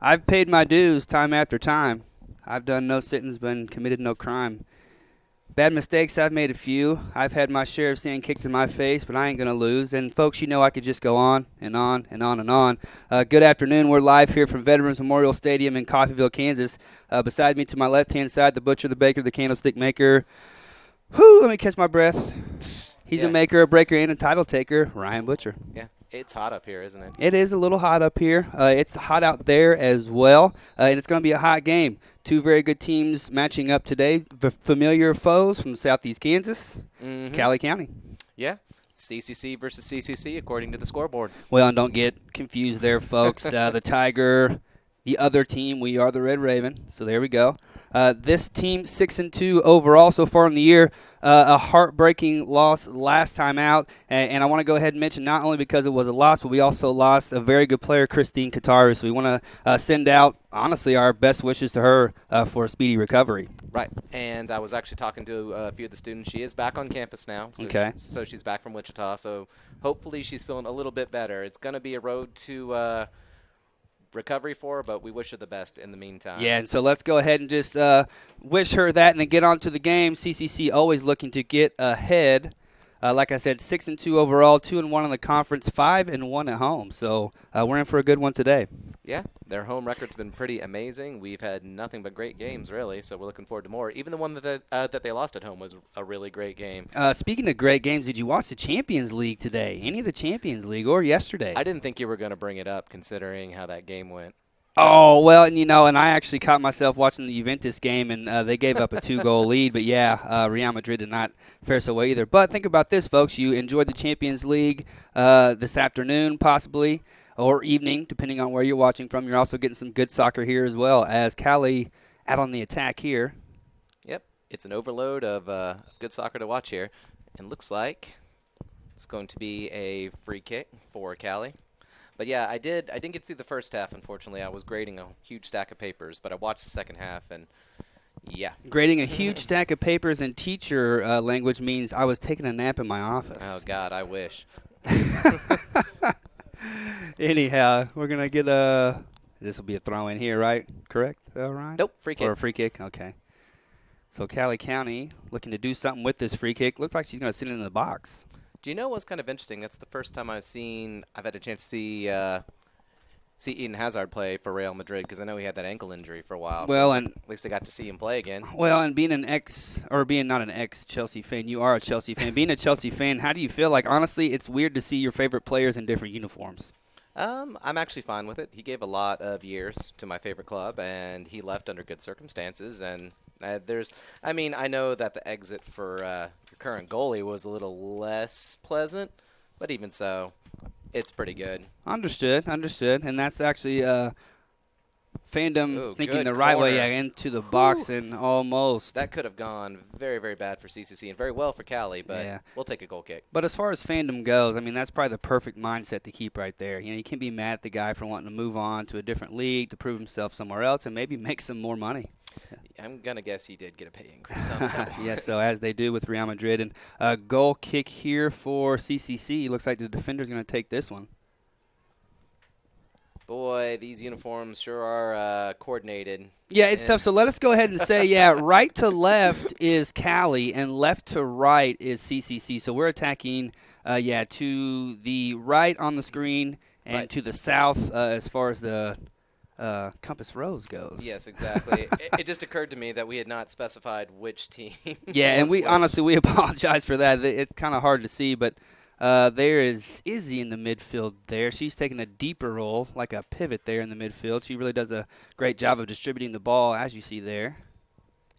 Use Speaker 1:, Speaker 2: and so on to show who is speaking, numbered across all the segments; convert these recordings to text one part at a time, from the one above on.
Speaker 1: I've paid my dues time after time. I've done no sittings, been committed no crime. Bad mistakes, I've made a few. I've had my share of sand kicked in my face, but I ain't going to lose. And, folks, you know I could just go on and on and on and on. Good afternoon. We're live here from Veterans Memorial Stadium in Coffeyville, Kansas. Beside me to my left-hand side, the butcher, the baker, the candlestick maker. Whew, let me catch my breath. He's a maker, a breaker, and a title taker, Ryan Butcher.
Speaker 2: Yeah, it's hot up here, isn't it?
Speaker 1: It is a little hot up here. It's hot out there as well, and it's going to be a hot game. Two very good teams matching up today. The familiar foes from southeast Kansas, Cowley County.
Speaker 2: Yeah, CCC versus CCC according to the scoreboard.
Speaker 1: Well, and don't get confused there, folks. The Tiger, the other team, we are the Red Raven. So there we go. This team 6-2 overall so far in the year. A heartbreaking loss last time out, and I want to go ahead and mention not only because it was a loss, but we also lost a very good player, Christine Kataris. So we want to send out, honestly, our best wishes to her for a speedy recovery.
Speaker 2: Right, and I was actually talking to a few of the students. She is back on campus now, so she's back from Wichita, so hopefully she's feeling a little bit better. It's going to be a road to recovery for her, but we wish her the best in the meantime.
Speaker 1: Yeah, and so let's go ahead and just wish her that and then get on to the game. CCC always looking to get ahead. Like I said, 6-2 overall, 2-1 in the conference, 5-1 at home. So we're in for a good one today.
Speaker 2: Yeah, their home record's been pretty amazing. We've had nothing but great games, really, so we're looking forward to more. Even the one that they lost at home was a really great game.
Speaker 1: Speaking of great games, did you watch the Champions League today? Any of the Champions League or yesterday?
Speaker 2: I didn't think you were going to bring it up considering how that game went.
Speaker 1: Oh, well, and I actually caught myself watching the Juventus game, and they gave up a 2-goal lead. But, yeah, Real Madrid did not fare so well either. But think about this, folks. You enjoyed the Champions League this afternoon, possibly, or evening, depending on where you're watching from. You're also getting some good soccer here as well, as Cowley out on the attack here.
Speaker 2: Yep, it's an overload of good soccer to watch here. And looks like it's going to be a free kick for Cowley. But, yeah, I didn't get to see the first half, unfortunately. I was grading a huge stack of papers, but I watched the second half, and, yeah. Grading
Speaker 1: a huge stack of papers in teacher language means I was taking a nap in my office.
Speaker 2: Oh, God, I wish.
Speaker 1: Anyhow, we're going to get this will be a throw-in here, right? Correct, Ryan?
Speaker 2: Nope, free kick.
Speaker 1: Or a free kick, okay. So Cowley County looking to do something with this free kick. Looks like she's going to sit in the box.
Speaker 2: Do you know what's kind of interesting? That's the first time I've had a chance to see Eden Hazard play for Real Madrid, because I know he had that ankle injury for a while.
Speaker 1: Well,
Speaker 2: so
Speaker 1: and
Speaker 2: at least I got to see him play again.
Speaker 1: Well, and being not an ex-Chelsea fan, you are a Chelsea fan. Being a Chelsea fan, how do you feel? Like, honestly, it's weird to see your favorite players in different uniforms.
Speaker 2: I'm actually fine with it. He gave a lot of years to my favorite club, and he left under good circumstances. And I know that the exit for your current goalie was a little less pleasant, but even so, it's pretty good.
Speaker 1: Understood. And that's actually fandom thinking the right way into the box. Ooh. And almost.
Speaker 2: That could have gone very, very bad for CCC and very well for Cowley, but we'll take a goal kick.
Speaker 1: But as far as fandom goes, I mean, that's probably the perfect mindset to keep right there. You can't be mad at the guy for wanting to move on to a different league, to prove himself somewhere else, and maybe make some more money.
Speaker 2: I'm going to guess he did get a pay increase on that.
Speaker 1: Yes, so as they do with Real Madrid. And a goal kick here for CCC. Looks like the defender's going to take this one.
Speaker 2: Boy, these uniforms sure are coordinated.
Speaker 1: Yeah, it's tough. So let us go ahead and say, right to left is Cowley, and left to right is CCC. So we're attacking, to the right on the screen and to the south as far as the compass rose goes.
Speaker 2: Yes, exactly. It just occurred to me that we had not specified which team.
Speaker 1: Yeah, and we apologize for that. It's kind of hard to see, but there is Izzy in the midfield there. She's taking a deeper role, like a pivot there in the midfield. She really does a great job of distributing the ball, as you see there.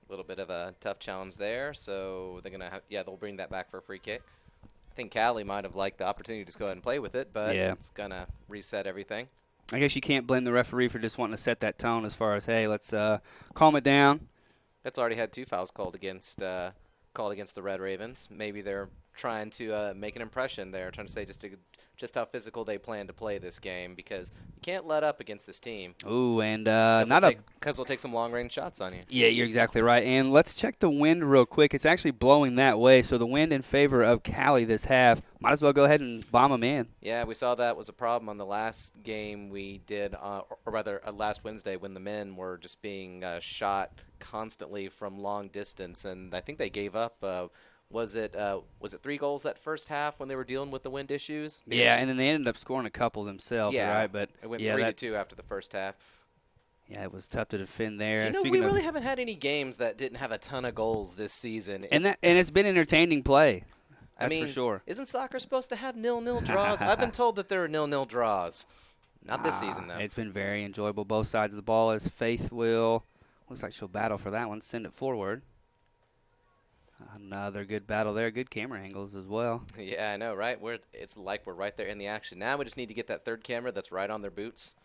Speaker 2: A little bit of a tough challenge there, so they're gonna they'll bring that back for a free kick. I think Cowley might have liked the opportunity to just go ahead and play with it, but it's gonna reset everything.
Speaker 1: I guess you can't blame the referee for just wanting to set that tone as far as, hey, let's calm it down.
Speaker 2: It's already had 2 fouls called against the Red Ravens. Maybe they're trying to make an impression there, trying to say just how physical they plan to play this game, because you can't let up against this team.
Speaker 1: Ooh, and
Speaker 2: because they'll take some long-range shots on you.
Speaker 1: Yeah, you're exactly right. And let's check the wind real quick. It's actually blowing that way, so the wind in favor of Cowley this half. Might as well go ahead and bomb them in.
Speaker 2: Yeah, we saw that was a problem on the last game we did, or rather last Wednesday, when the men were just being shot constantly from long distance, and I think they gave up. Was it 3 goals that first half when they were dealing with the wind issues?
Speaker 1: Yeah, and then they ended up scoring a couple themselves, right? But
Speaker 2: it went 3-2 after the first half.
Speaker 1: Yeah, it was tough to defend there.
Speaker 2: We really haven't had any games that didn't have a ton of goals this season.
Speaker 1: And it's been entertaining play. That's for sure.
Speaker 2: Isn't soccer supposed to have 0-0 draws? I've been told that there are 0-0 draws. Not this season, though.
Speaker 1: It's been very enjoyable. Both sides of the ball, as Faith will. Looks like she'll battle for that one. Send it forward. Another good battle there. Good camera angles as well.
Speaker 2: Yeah, I know, right? It's like we're right there in the action. Now we just need to get that third camera that's right on their boots.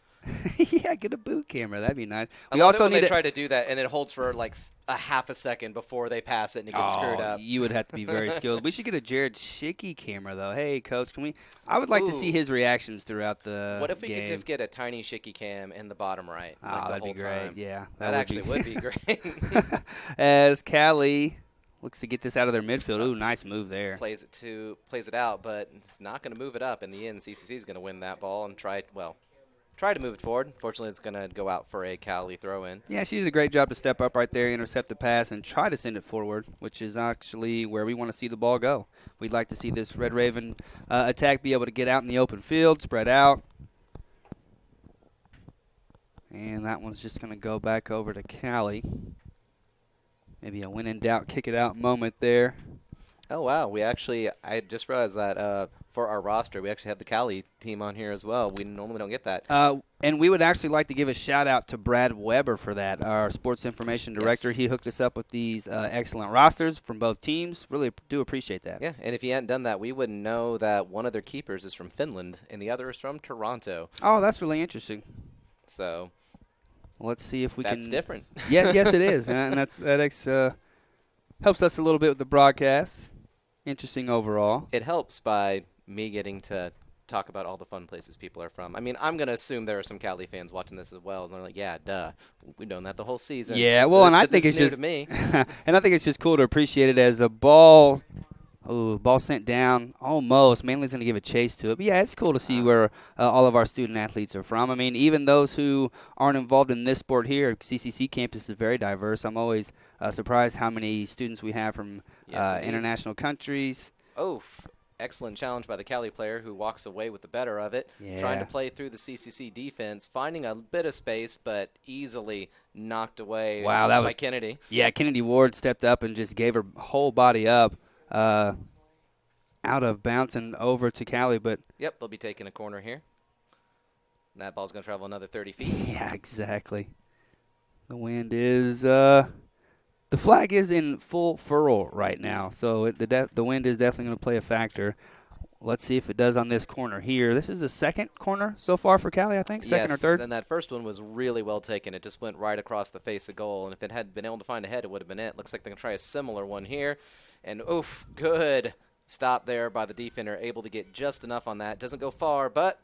Speaker 1: Yeah, get a boot camera. That'd be nice.
Speaker 2: We also need to try to do that, and it holds for like a half a second before they pass it and it gets screwed up.
Speaker 1: You would have to be very skilled. We should get a Jared Schicky camera, though. Hey, Coach, can we? I would like to see his reactions throughout the
Speaker 2: What if we
Speaker 1: game.
Speaker 2: could just get a tiny Schicky cam in the bottom right?
Speaker 1: That'd be great.
Speaker 2: Time?
Speaker 1: Yeah,
Speaker 2: that actually would be great.
Speaker 1: As Cowley looks to get this out of their midfield. Ooh, nice move there.
Speaker 2: Plays it out, but it's not going to move it up. In the end, CCC is going to win that ball and try to move it forward. Fortunately, it's going to go out for a Cowley throw-in.
Speaker 1: Yeah, she did a great job to step up right there, intercept the pass, and try to send it forward, which is actually where we want to see the ball go. We'd like to see this Red Raven attack be able to get out in the open field, spread out. And that one's just going to go back over to Cowley. Maybe a when in doubt, kick it out moment there.
Speaker 2: Oh, wow. I just realized that for our roster, we actually have the Cowley team on here as well. We normally don't get that.
Speaker 1: And we would actually like to give a shout-out to Brad Weber for that, our sports information director.
Speaker 2: Yes.
Speaker 1: He hooked us up with these excellent rosters from both teams. Really do appreciate that.
Speaker 2: Yeah, and if he hadn't done that, we wouldn't know that one of their keepers is from Finland and the other is from Toronto.
Speaker 1: Oh, that's really interesting.
Speaker 2: So
Speaker 1: let's see if we can.
Speaker 2: That's different.
Speaker 1: Yeah, yes, it is. And that helps us a little bit with the broadcast. Interesting overall.
Speaker 2: It helps by me getting to talk about all the fun places people are from. I mean, I'm going to assume there are some Cowley fans watching this as well, and they're like, yeah, duh. We've known that the whole season.
Speaker 1: Yeah, well, and I think it's just
Speaker 2: me.
Speaker 1: And I think it's just cool to appreciate it as a ball. Ball sent down almost. Manly's going to give a chase to it. But, yeah, it's cool to see where all of our student athletes are from. I mean, even those who aren't involved in this sport here, CCC campus is very diverse. I'm always surprised how many students we have from international countries.
Speaker 2: Oh, excellent challenge by the Cowley player who walks away with the better of it.
Speaker 1: Yeah.
Speaker 2: Trying to play through the CCC defense, finding a bit of space, but easily knocked away by Kennedy.
Speaker 1: Yeah, Kennedy Ward stepped up and just gave her whole body up. Out of bounds and over to Cowley, but
Speaker 2: yep, they'll be taking a corner here. And that ball's going to travel another 30 feet.
Speaker 1: Yeah, exactly. The wind is the flag is in full furl right now, so the wind is definitely going to play a factor. Let's see if it does on this corner here. This is the second corner so far for Cowley, I think, second or third.
Speaker 2: And that first one was really well taken. It just went right across the face of goal, and if it had been able to find a head, it would have been it. Looks like they're going to try a similar one here. And, oof, good stop there by the defender, able to get just enough on that. Doesn't go far, but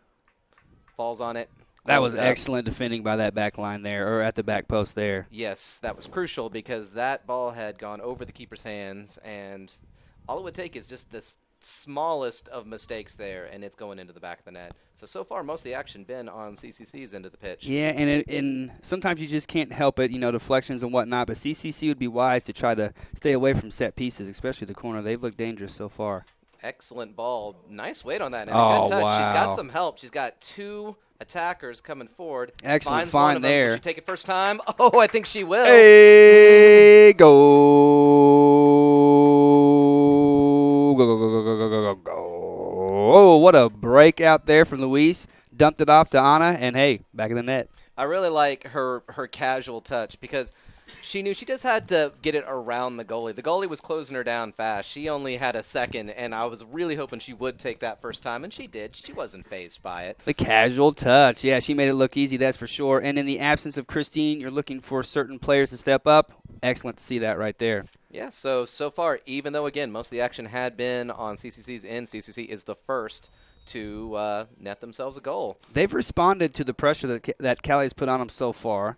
Speaker 2: falls on it.
Speaker 1: That was excellent defending by that back line there, or at the back post there.
Speaker 2: Yes, that was crucial because that ball had gone over the keeper's hands, and all it would take is just this smallest of mistakes there, and it's going into the back of the net. So far, most of the action been on CCC's end of the pitch.
Speaker 1: Yeah, and sometimes you just can't help it, deflections and whatnot, but CCC would be wise to try to stay away from set pieces, especially the corner. They've looked dangerous so far.
Speaker 2: Excellent ball. Nice weight on that. And a good touch.
Speaker 1: Wow.
Speaker 2: She's got some help. She's got two attackers coming forward.
Speaker 1: Excellent find there.
Speaker 2: Will she take it first time? Oh, I think she will.
Speaker 1: Hey, go. Oh, what a break out there from Luis. Dumped it off to Anna, and, hey, back of the net.
Speaker 2: I really like her casual touch because she knew she just had to get it around the goalie. The goalie was closing her down fast. She only had a second, and I was really hoping she would take that first time, and she did. She wasn't fazed by it.
Speaker 1: The casual touch. Yeah, she made it look easy, that's for sure. And in the absence of Christine, you're looking for certain players to step up. Excellent to see that right there.
Speaker 2: Yeah, so far, even though, again, most of the action had been on CCC's end, CCC is the first to net themselves a goal.
Speaker 1: They've responded to the pressure that Cowley's put on them so far.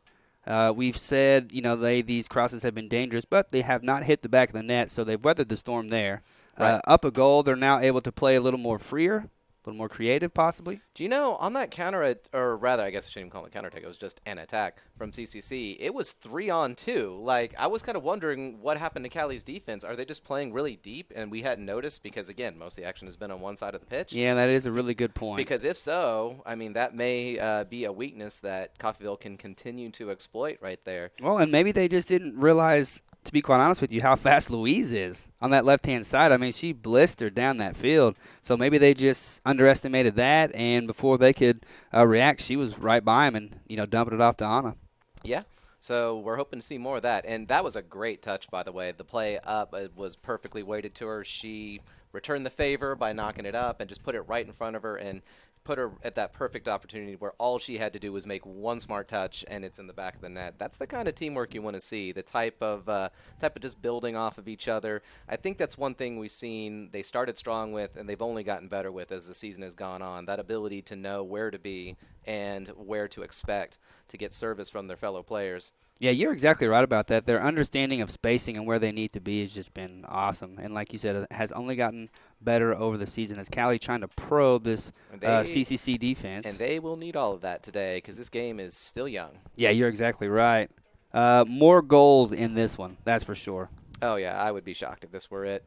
Speaker 1: We've said, these crosses have been dangerous, but they have not hit the back of the net, so they've weathered the storm there.
Speaker 2: Right.
Speaker 1: Up a goal, they're now able to play a little more freer, a little more creative, possibly.
Speaker 2: Do you know, on that counter, or rather, I guess I shouldn't even call it a counterattack, it was just an attack from CCC. It was 3-on-2. Like, I was kind of wondering what happened to Cali's defense. Are they just playing really deep and we hadn't noticed? Because, again, most of the action has been on one side of the pitch.
Speaker 1: Yeah, that is a really good point.
Speaker 2: Because if so, I mean, that may be a weakness that Coffeyville can continue to exploit right there.
Speaker 1: Well, and maybe they just didn't realize, to be quite honest with you, how fast Louise is on that left-hand side. I mean, she blistered down that field. So maybe they just underestimated that, and before they could react, she was right by him and, dumping it off to Anna.
Speaker 2: Yeah. So we're hoping to see more of that. And that was a great touch, by the way. The play up was perfectly weighted to her. She returned the favor by knocking it up and just put it right in front of her and put her at that perfect opportunity where all she had to do was make one smart touch and it's in the back of the net. That's the kind of teamwork you want to see, the type of just building off of each other. I think that's one thing we've seen they started strong with and they've only gotten better with as the season has gone on, that ability to know where to be and where to expect to get service from their fellow players.
Speaker 1: Yeah, you're exactly right about that. Their understanding of spacing and where they need to be has just been awesome. And like you said, it has only gotten better over the season as Cowley trying to probe this CCC defense.
Speaker 2: And they will need all of that today because this game is still young.
Speaker 1: Yeah, you're exactly right. More goals in this one, that's for sure.
Speaker 2: Oh, yeah, I would be shocked if this were it.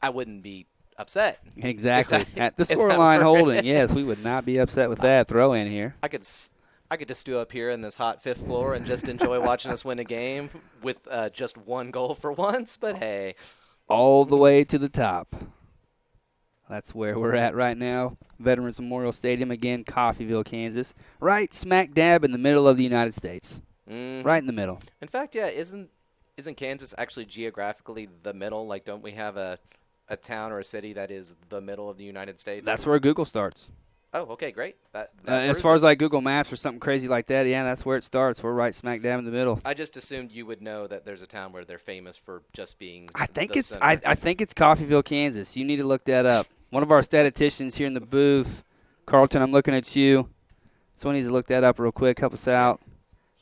Speaker 2: I wouldn't be upset.
Speaker 1: Exactly. At the scoreline holding, yes, we would not be upset with that throw in here.
Speaker 2: I could just stew up here in this hot fifth floor and just enjoy watching us win a game with just one goal for once, but hey.
Speaker 1: All the way to the top. That's where we're at right now. Veterans Memorial Stadium, again, Coffeyville, Kansas. Right smack dab in the middle of the United States.
Speaker 2: Mm-hmm.
Speaker 1: Right in the middle.
Speaker 2: In fact, yeah, isn't Kansas actually geographically the middle? Like, don't we have a town or a city that is the middle of the United States?
Speaker 1: That's where Google starts.
Speaker 2: Oh, okay, great.
Speaker 1: As far as like Google Maps or something crazy like that, yeah, that's where it starts. We're right smack dab in the middle.
Speaker 2: I just assumed you would know that there's a town where they're famous for just being.
Speaker 1: I think
Speaker 2: the
Speaker 1: it's
Speaker 2: center.
Speaker 1: I think it's Coffeyville, Kansas. You need to look that up. One of our statisticians here in the booth, Carlton, I'm looking at you. Someone needs to look that up real quick. Help us out.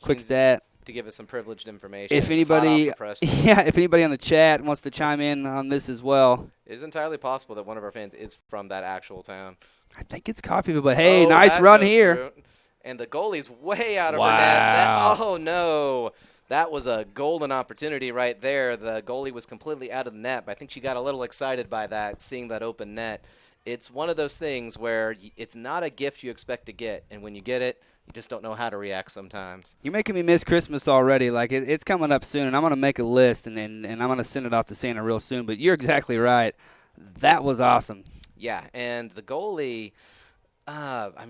Speaker 1: Quick stat.
Speaker 2: To give us some privileged information.
Speaker 1: If anybody, if anybody on the chat wants to chime in on this as well,
Speaker 2: it is entirely possible that one of our fans is from that actual town.
Speaker 1: I think it's Coffeyville, but hey, nice run here.
Speaker 2: True. And the goalie's way out of
Speaker 1: wow.
Speaker 2: her net. Oh, no. That was a golden opportunity right there. The goalie was completely out of the net, but I think she got a little excited by that, seeing that open net. It's one of those things where it's not a gift you expect to get, and when you get it, you just don't know how to react sometimes.
Speaker 1: You're making me miss Christmas already. Like it's coming up soon, and I'm going to make a list, and I'm going to send it off to Santa real soon. But you're exactly right. That was awesome.
Speaker 2: Yeah, and the goalie,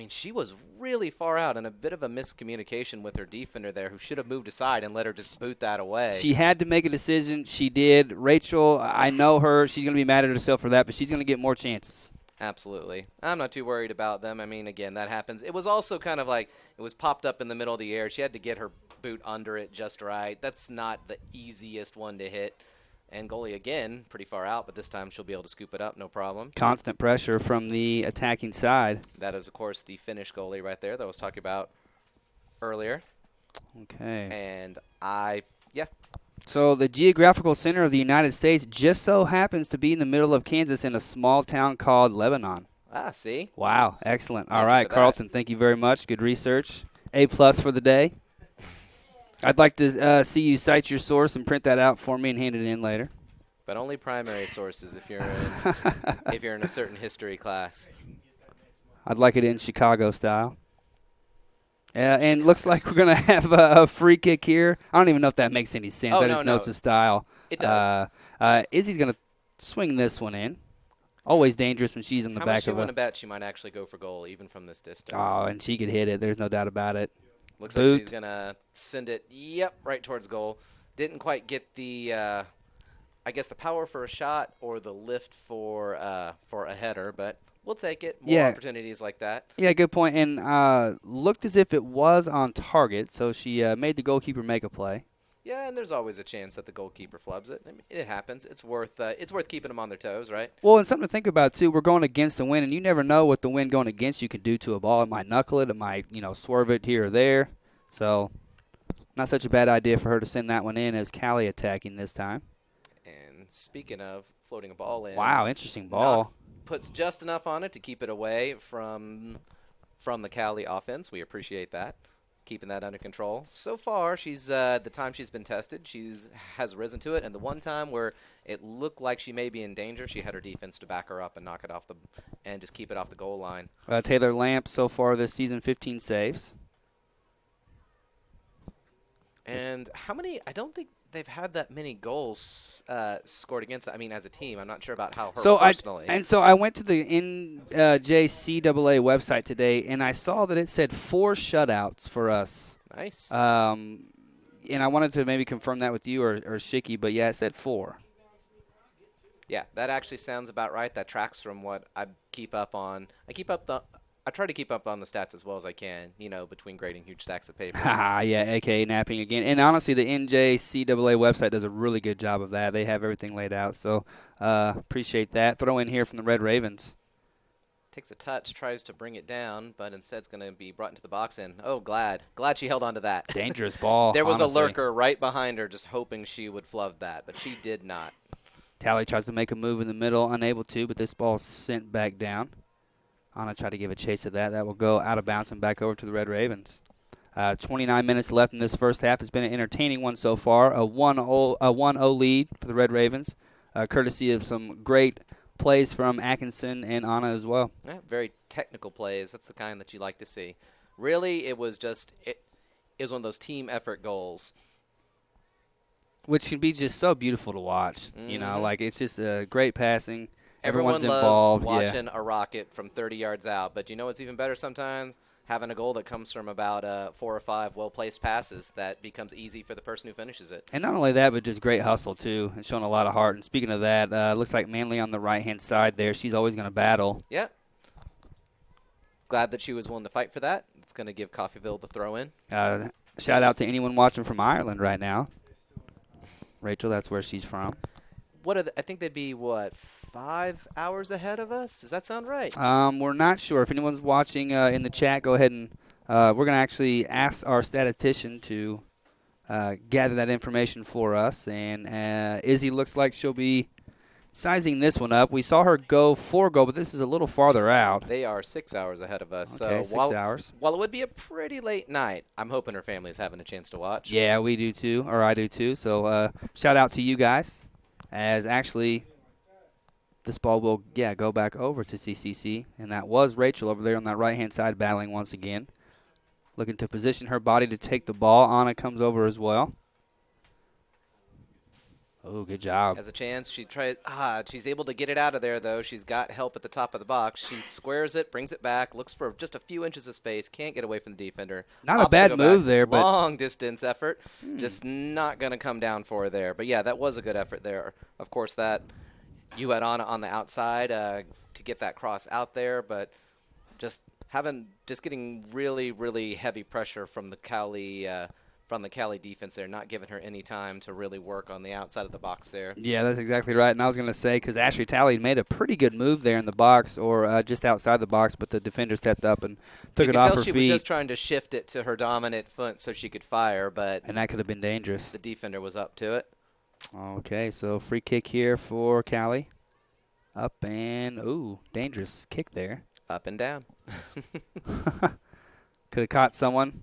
Speaker 2: she was really far out and a bit of a miscommunication with her defender there who should have moved aside and let her just boot that away.
Speaker 1: She had to make a decision. She did. Rachel, I know her. She's going to be mad at herself for that, but she's going to get more chances.
Speaker 2: Absolutely. I'm not too worried about them. I mean, again, that happens. It was also kind of like it was popped up in the middle of the air. She had to get her boot under it just right. That's not the easiest one to hit. And goalie, again, pretty far out, but this time she'll be able to scoop it up, no problem.
Speaker 1: Constant pressure from the attacking side.
Speaker 2: That is, of course, the Finnish goalie right there that I was talking about earlier.
Speaker 1: Okay.
Speaker 2: And
Speaker 1: So the geographical center of the United States just so happens to be in the middle of Kansas in a small town called Lebanon.
Speaker 2: Ah, see?
Speaker 1: Wow, excellent. All
Speaker 2: Thank you
Speaker 1: right,
Speaker 2: for
Speaker 1: Carlton, thank you very much. Good research. A+ for the day. I'd like to see you cite your source and print that out for me and hand it in later.
Speaker 2: But only primary sources if you're in a certain history class.
Speaker 1: I'd like it in Chicago style. And looks like we're going to have a free kick here. I don't even know if that makes any sense. I just know it's a style.
Speaker 2: It does.
Speaker 1: Izzy's going to swing this one in. Always dangerous when she's in the back of
Speaker 2: How much you want to bet she might actually go for goal even from this distance?
Speaker 1: Oh, and she could hit it. There's no doubt about it.
Speaker 2: Looks like she's going to send it, right towards goal. Didn't quite get the, the power for a shot or the lift for a header, but we'll take it. More opportunities like that.
Speaker 1: Yeah, good point. And looked as if it was on target, so she made the goalkeeper make a play.
Speaker 2: Yeah, and there's always a chance that the goalkeeper flubs it. I mean, it happens. It's worth keeping them on their toes, right?
Speaker 1: Well, and something to think about, too. We're going against the wind, and you never know what the wind going against you can do to a ball. It might knuckle it. It might, swerve it here or there. So not such a bad idea for her to send that one in as Cowley attacking this time.
Speaker 2: And speaking of floating a ball in,
Speaker 1: Wow, interesting ball.
Speaker 2: Puts just enough on it to keep it away from the Cowley offense. We appreciate that, keeping that under control. So far, she's the time she's been tested, has risen to it. And the one time where it looked like she may be in danger, she had her defense to back her up and knock it off and just keep it off the goal line.
Speaker 1: Taylor Lamp so far this season, 15 saves.
Speaker 2: And how many? I don't think they've had that many goals scored against. I mean, as a team, I'm not sure about how her personally.
Speaker 1: So I went to the NJCAA website today, and I saw that it said 4 shutouts for us.
Speaker 2: Nice.
Speaker 1: And I wanted to maybe confirm that with you or Shicky, but yeah, it said 4.
Speaker 2: Yeah, that actually sounds about right. That tracks from what I keep up on. I try to keep up on the stats as well as I can, between grading huge stacks of paper.
Speaker 1: Yeah, a.k.a. napping again. And honestly, the NJCAA website does a really good job of that. They have everything laid out, so appreciate that. Throw in here from the Red Ravens.
Speaker 2: Takes a touch, tries to bring it down, but instead it's going to be brought into the box. And, glad she held on to that.
Speaker 1: Dangerous ball,
Speaker 2: There was
Speaker 1: honestly.
Speaker 2: a lurker right behind her just hoping she would flub that, but she did not.
Speaker 1: Tally tries to make a move in the middle, unable to, but this ball is sent back down. Anna tried to give a chase of that. That will go out of bounds and back over to the Red Ravens. 29 minutes left in this first half. It's been an entertaining one so far. A 1-0 lead for the Red Ravens, courtesy of some great plays from Atkinson and Anna as well.
Speaker 2: Yeah, very technical plays. That's the kind that you like to see. Really, it was one of those team effort goals.
Speaker 1: Which can be just so beautiful to watch.
Speaker 2: Mm-hmm.
Speaker 1: It's just great passing.
Speaker 2: Everyone
Speaker 1: Everyone's
Speaker 2: loves
Speaker 1: involved.
Speaker 2: watching a rocket from 30 yards out, but you know what's even better sometimes? Having a goal that comes from about 4 or 5 well-placed passes that becomes easy for the person who finishes it.
Speaker 1: And not only that, but just great hustle, too, and showing a lot of heart. And speaking of that, looks like Manley on the right-hand side there. She's always going to battle.
Speaker 2: Yeah. Glad that she was willing to fight for that. It's going to give Coffeyville the throw-in.
Speaker 1: Shout out to anyone watching from Ireland right now. Rachel, that's where she's from.
Speaker 2: I think they'd be, 5 hours ahead of us? Does that sound right?
Speaker 1: We're not sure. If anyone's watching in the chat, go ahead and we're going to actually ask our statistician to gather that information for us. And Izzy looks like she'll be sizing this one up. We saw her go 4-goal, but this is a little farther out.
Speaker 2: They are 6 hours ahead of us.
Speaker 1: Okay,
Speaker 2: so
Speaker 1: 6 hours.
Speaker 2: While it would be a pretty late night, I'm hoping her family is having a chance to watch.
Speaker 1: Yeah, we do too, or I do too. So shout out to you guys, as actually this ball will, go back over to CCC. And that was Rachel over there on that right-hand side battling once again. Looking to position her body to take the ball. Anna comes over as well. Oh, good job.
Speaker 2: Has a chance. She's able to get it out of there, though. She's got help at the top of the box. She squares it, brings it back, looks for just a few inches of space, can't get away from the defender.
Speaker 1: Not a bad move there, but
Speaker 2: long-distance effort. Just not going to come down for her there. But, yeah, that was a good effort there. Of course, that you had Anna on the outside to get that cross out there, but just getting really, really heavy pressure from the Cowley defense there, not giving her any time to really work on the outside of the box there.
Speaker 1: Yeah, that's exactly right. And I was going to say, because Ashley Talley made a pretty good move there in the box or just outside the box, but the defender stepped up and took it off her feet.
Speaker 2: She was just trying to shift it to her dominant foot so she could fire,
Speaker 1: and that could have been dangerous.
Speaker 2: The defender was up to it.
Speaker 1: Okay, so free kick here for Cowley. Up and, dangerous kick there.
Speaker 2: Up and down.
Speaker 1: Could have caught someone.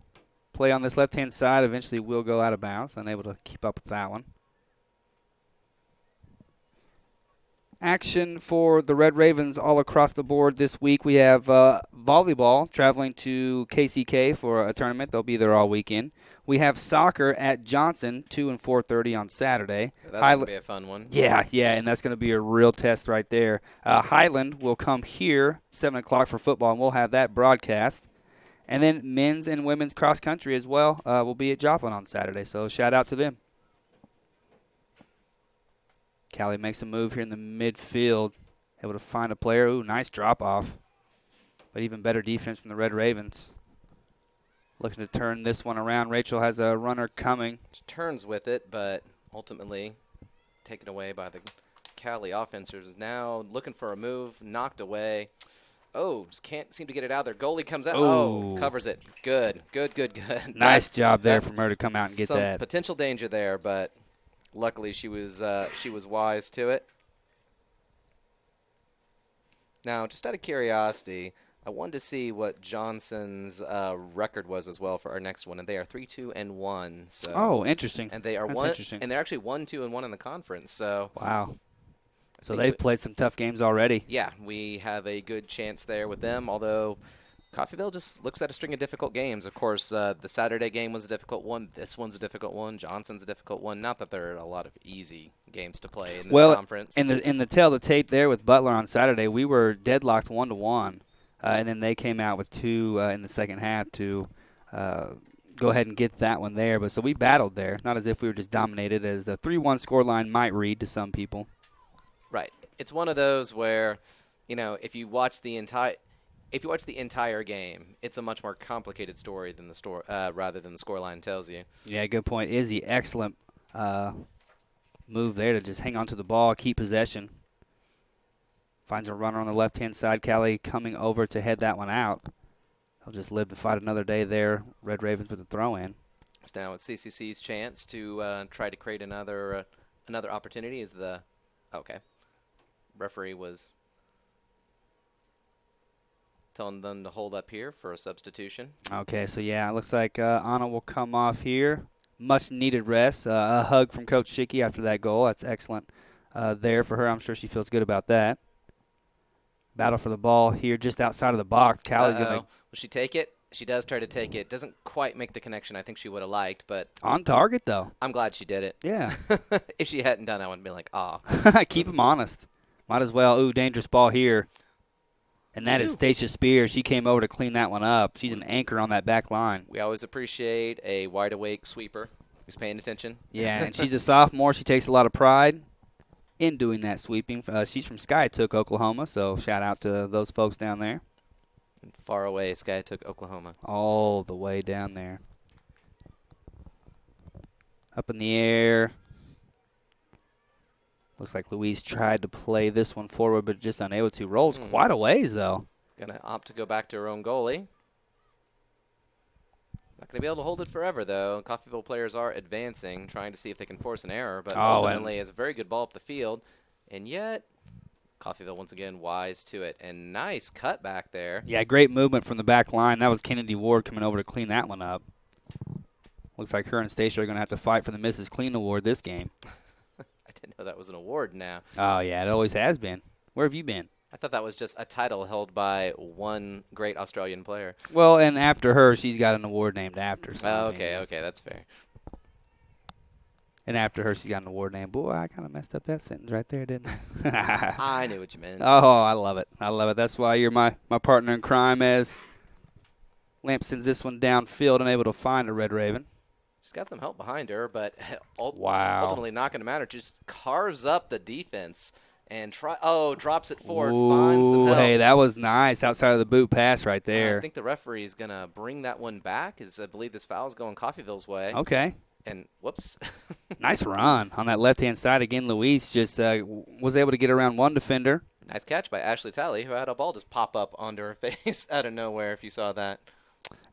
Speaker 1: Play on this left-hand side eventually will go out of bounds. Unable to keep up with that one. Action for the Red Ravens all across the board this week. We have volleyball traveling to KCK for a tournament. They'll be there all weekend. We have soccer at Johnson, 2 and 4:30 on Saturday.
Speaker 2: That's going to be a fun one.
Speaker 1: Yeah, and that's going to be a real test right there. Highland will come here, 7 o'clock for football, and we'll have that broadcast. And then men's and women's cross country as well will be at Joplin on Saturday, so shout out to them. Cowley makes a move here in the midfield, able to find a player. Nice drop off, but even better defense from the Red Ravens. looking to turn this one around. Rachel has a runner coming.
Speaker 2: She turns with it, but ultimately taken away by the Cowley offenses. Now looking for a move, knocked away. Oh, just can't seem to get it out there. Goalie comes out. Oh, covers it. Good.
Speaker 1: Nice job there from her to come out and get
Speaker 2: some
Speaker 1: that.
Speaker 2: Potential danger there, but luckily she was wise to it. Now, just out of curiosity, I wanted to see what Johnson's record was as well for our next one, and they are 3-2-1. So.
Speaker 1: Oh, interesting.
Speaker 2: And they are
Speaker 1: interesting.
Speaker 2: And they're actually 1-2-1 in the conference. So.
Speaker 1: Wow. So they've played some tough games already.
Speaker 2: Yeah, we have a good chance there with them, although Coffeyville just looks at a string of difficult games. Of course, the Saturday game was a difficult one. This one's a difficult one. Johnson's a difficult one. Not that there are a lot of easy games to play in this conference.
Speaker 1: In the tail of the tape there with Butler on Saturday, we were deadlocked 1-1, and then they came out with 2 in the second half to go ahead and get that one there. But so we battled there, not as if we were just dominated, as the 3-1 scoreline might read to some people.
Speaker 2: Right. It's one of those where, if you watch the entire game, it's a much more complicated story than rather than the scoreline tells you.
Speaker 1: Yeah, good point. Izzy, excellent move there to just hang on to the ball, keep possession. Finds a runner on the left-hand side. Cowley coming over to head that one out. He'll just live to fight another day there. Red Ravens with a throw-in.
Speaker 2: So now it's CCC's chance to try to create another opportunity. Okay. Referee was telling them to hold up here for a substitution.
Speaker 1: Okay, so yeah, it looks like Anna will come off here. Much needed rest. A hug from Coach Schicky after that goal. That's excellent there for her. I'm sure she feels good about that. Battle for the ball here just outside of the box. Cowley's going to.
Speaker 2: Will she take it? She does try to take it. Doesn't quite make the connection I think she would have liked, but.
Speaker 1: On target, though.
Speaker 2: I'm glad she did it.
Speaker 1: Yeah.
Speaker 2: If she hadn't done it, I would have been like,
Speaker 1: Keep him honest. Might as well. Ooh, dangerous ball here. And that is Stacia Spears. She came over to clean that one up. She's an anchor on that back line.
Speaker 2: We always appreciate a wide-awake sweeper who's paying attention.
Speaker 1: Yeah, and she's a sophomore. She takes a lot of pride in doing that sweeping. She's from Skiatook, Oklahoma, so shout out to those folks down there.
Speaker 2: Far away, Skiatook, Oklahoma.
Speaker 1: All the way down there. Up in the air. Looks like Louise tried to play this one forward, but just unable to. Rolls quite a ways, though.
Speaker 2: Going to opt to go back to her own goalie. Not going to be able to hold it forever, though. Coffeyville players are advancing, trying to see if they can force an error, but ultimately it's a very good ball up the field. And yet, Coffeyville once again wise to it. And nice cut back there.
Speaker 1: Yeah, great movement from the back line. That was Kennedy Ward coming over to clean that one up. Looks like her and Stacia are going to have to fight for the Mrs. Clean Award this game.
Speaker 2: I didn't know that was an award now.
Speaker 1: Oh, yeah, it always has been. Where have you been?
Speaker 2: I thought that was just a title held by one great Australian player.
Speaker 1: Well, and after her, she's got an award named after. So
Speaker 2: okay, that's fair.
Speaker 1: And after her, she's got an award named. Boy, I kind of messed up that sentence right there, didn't I?
Speaker 2: I knew what you meant.
Speaker 1: Oh, I love it. That's why you're my partner in crime, as Lamp sends this one downfield, unable to find a Red Raven.
Speaker 2: She's got some help behind her, but
Speaker 1: ultimately
Speaker 2: not going to matter. Just carves up the defense and drops it forward.
Speaker 1: Ooh,
Speaker 2: finds some help.
Speaker 1: Hey, that was nice outside of the boot pass right there.
Speaker 2: I think the referee is going to bring that one back, as I believe this foul is going Coffeyville's way.
Speaker 1: Okay.
Speaker 2: And whoops.
Speaker 1: Nice run on that left-hand side. Again, Louise just was able to get around one defender.
Speaker 2: Nice catch by Ashley Talley, who had a ball just pop up onto her face out of nowhere, if you saw that.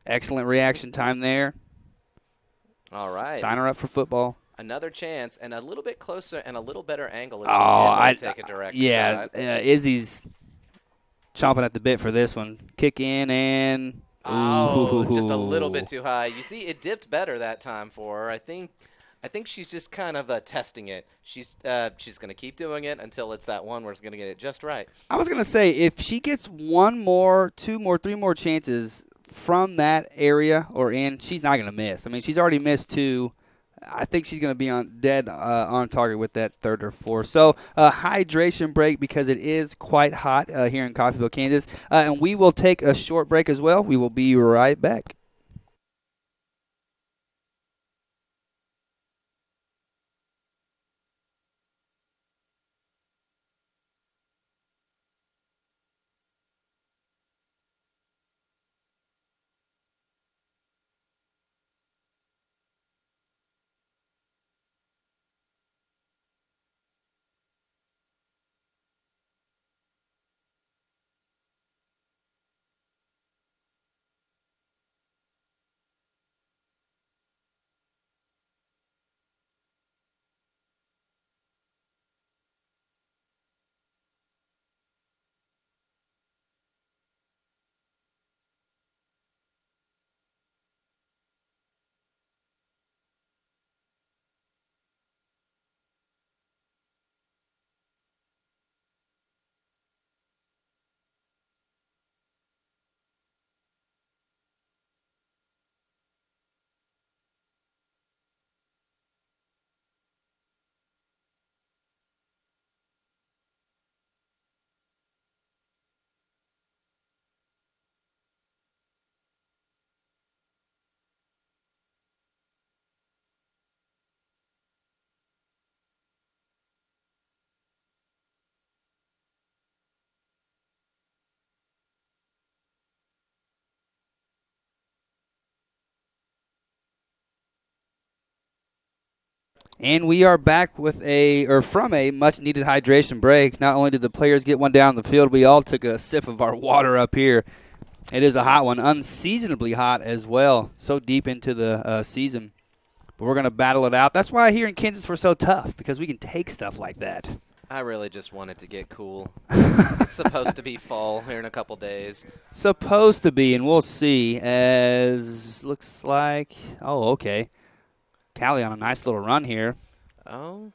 Speaker 1: Excellent reaction time there.
Speaker 2: All right.
Speaker 1: Sign her up for football.
Speaker 2: Another chance, and a little bit closer and a little better angle if she did take a direct shot.
Speaker 1: Izzy's chomping at the bit for this one. Kick in and...
Speaker 2: just a little bit too high. You see, it dipped better that time for her. I think she's just kind of testing it. She's going to keep doing it until it's that one where it's going to get it just right.
Speaker 1: I was going to say, if she gets one more, two more, three more chances from that area or in, she's not going to miss. I mean, she's already missed 2. I think she's going to be on target with that third or fourth. So hydration break, because it is quite hot here in Coffeyville, Kansas. And we will take a short break as well. We will be right back. And we are back from a much-needed hydration break. Not only did the players get one down the field, we all took a sip of our water up here. It is a hot one, unseasonably hot as well, so deep into the season. But we're going to battle it out. That's why here in Kansas we're so tough, because we can take stuff like that.
Speaker 2: I really just want it to get cool. It's supposed to be fall here in a couple days.
Speaker 1: Supposed to be, and we'll see. As looks like, okay. Cowley on a nice little run here.
Speaker 2: Oh,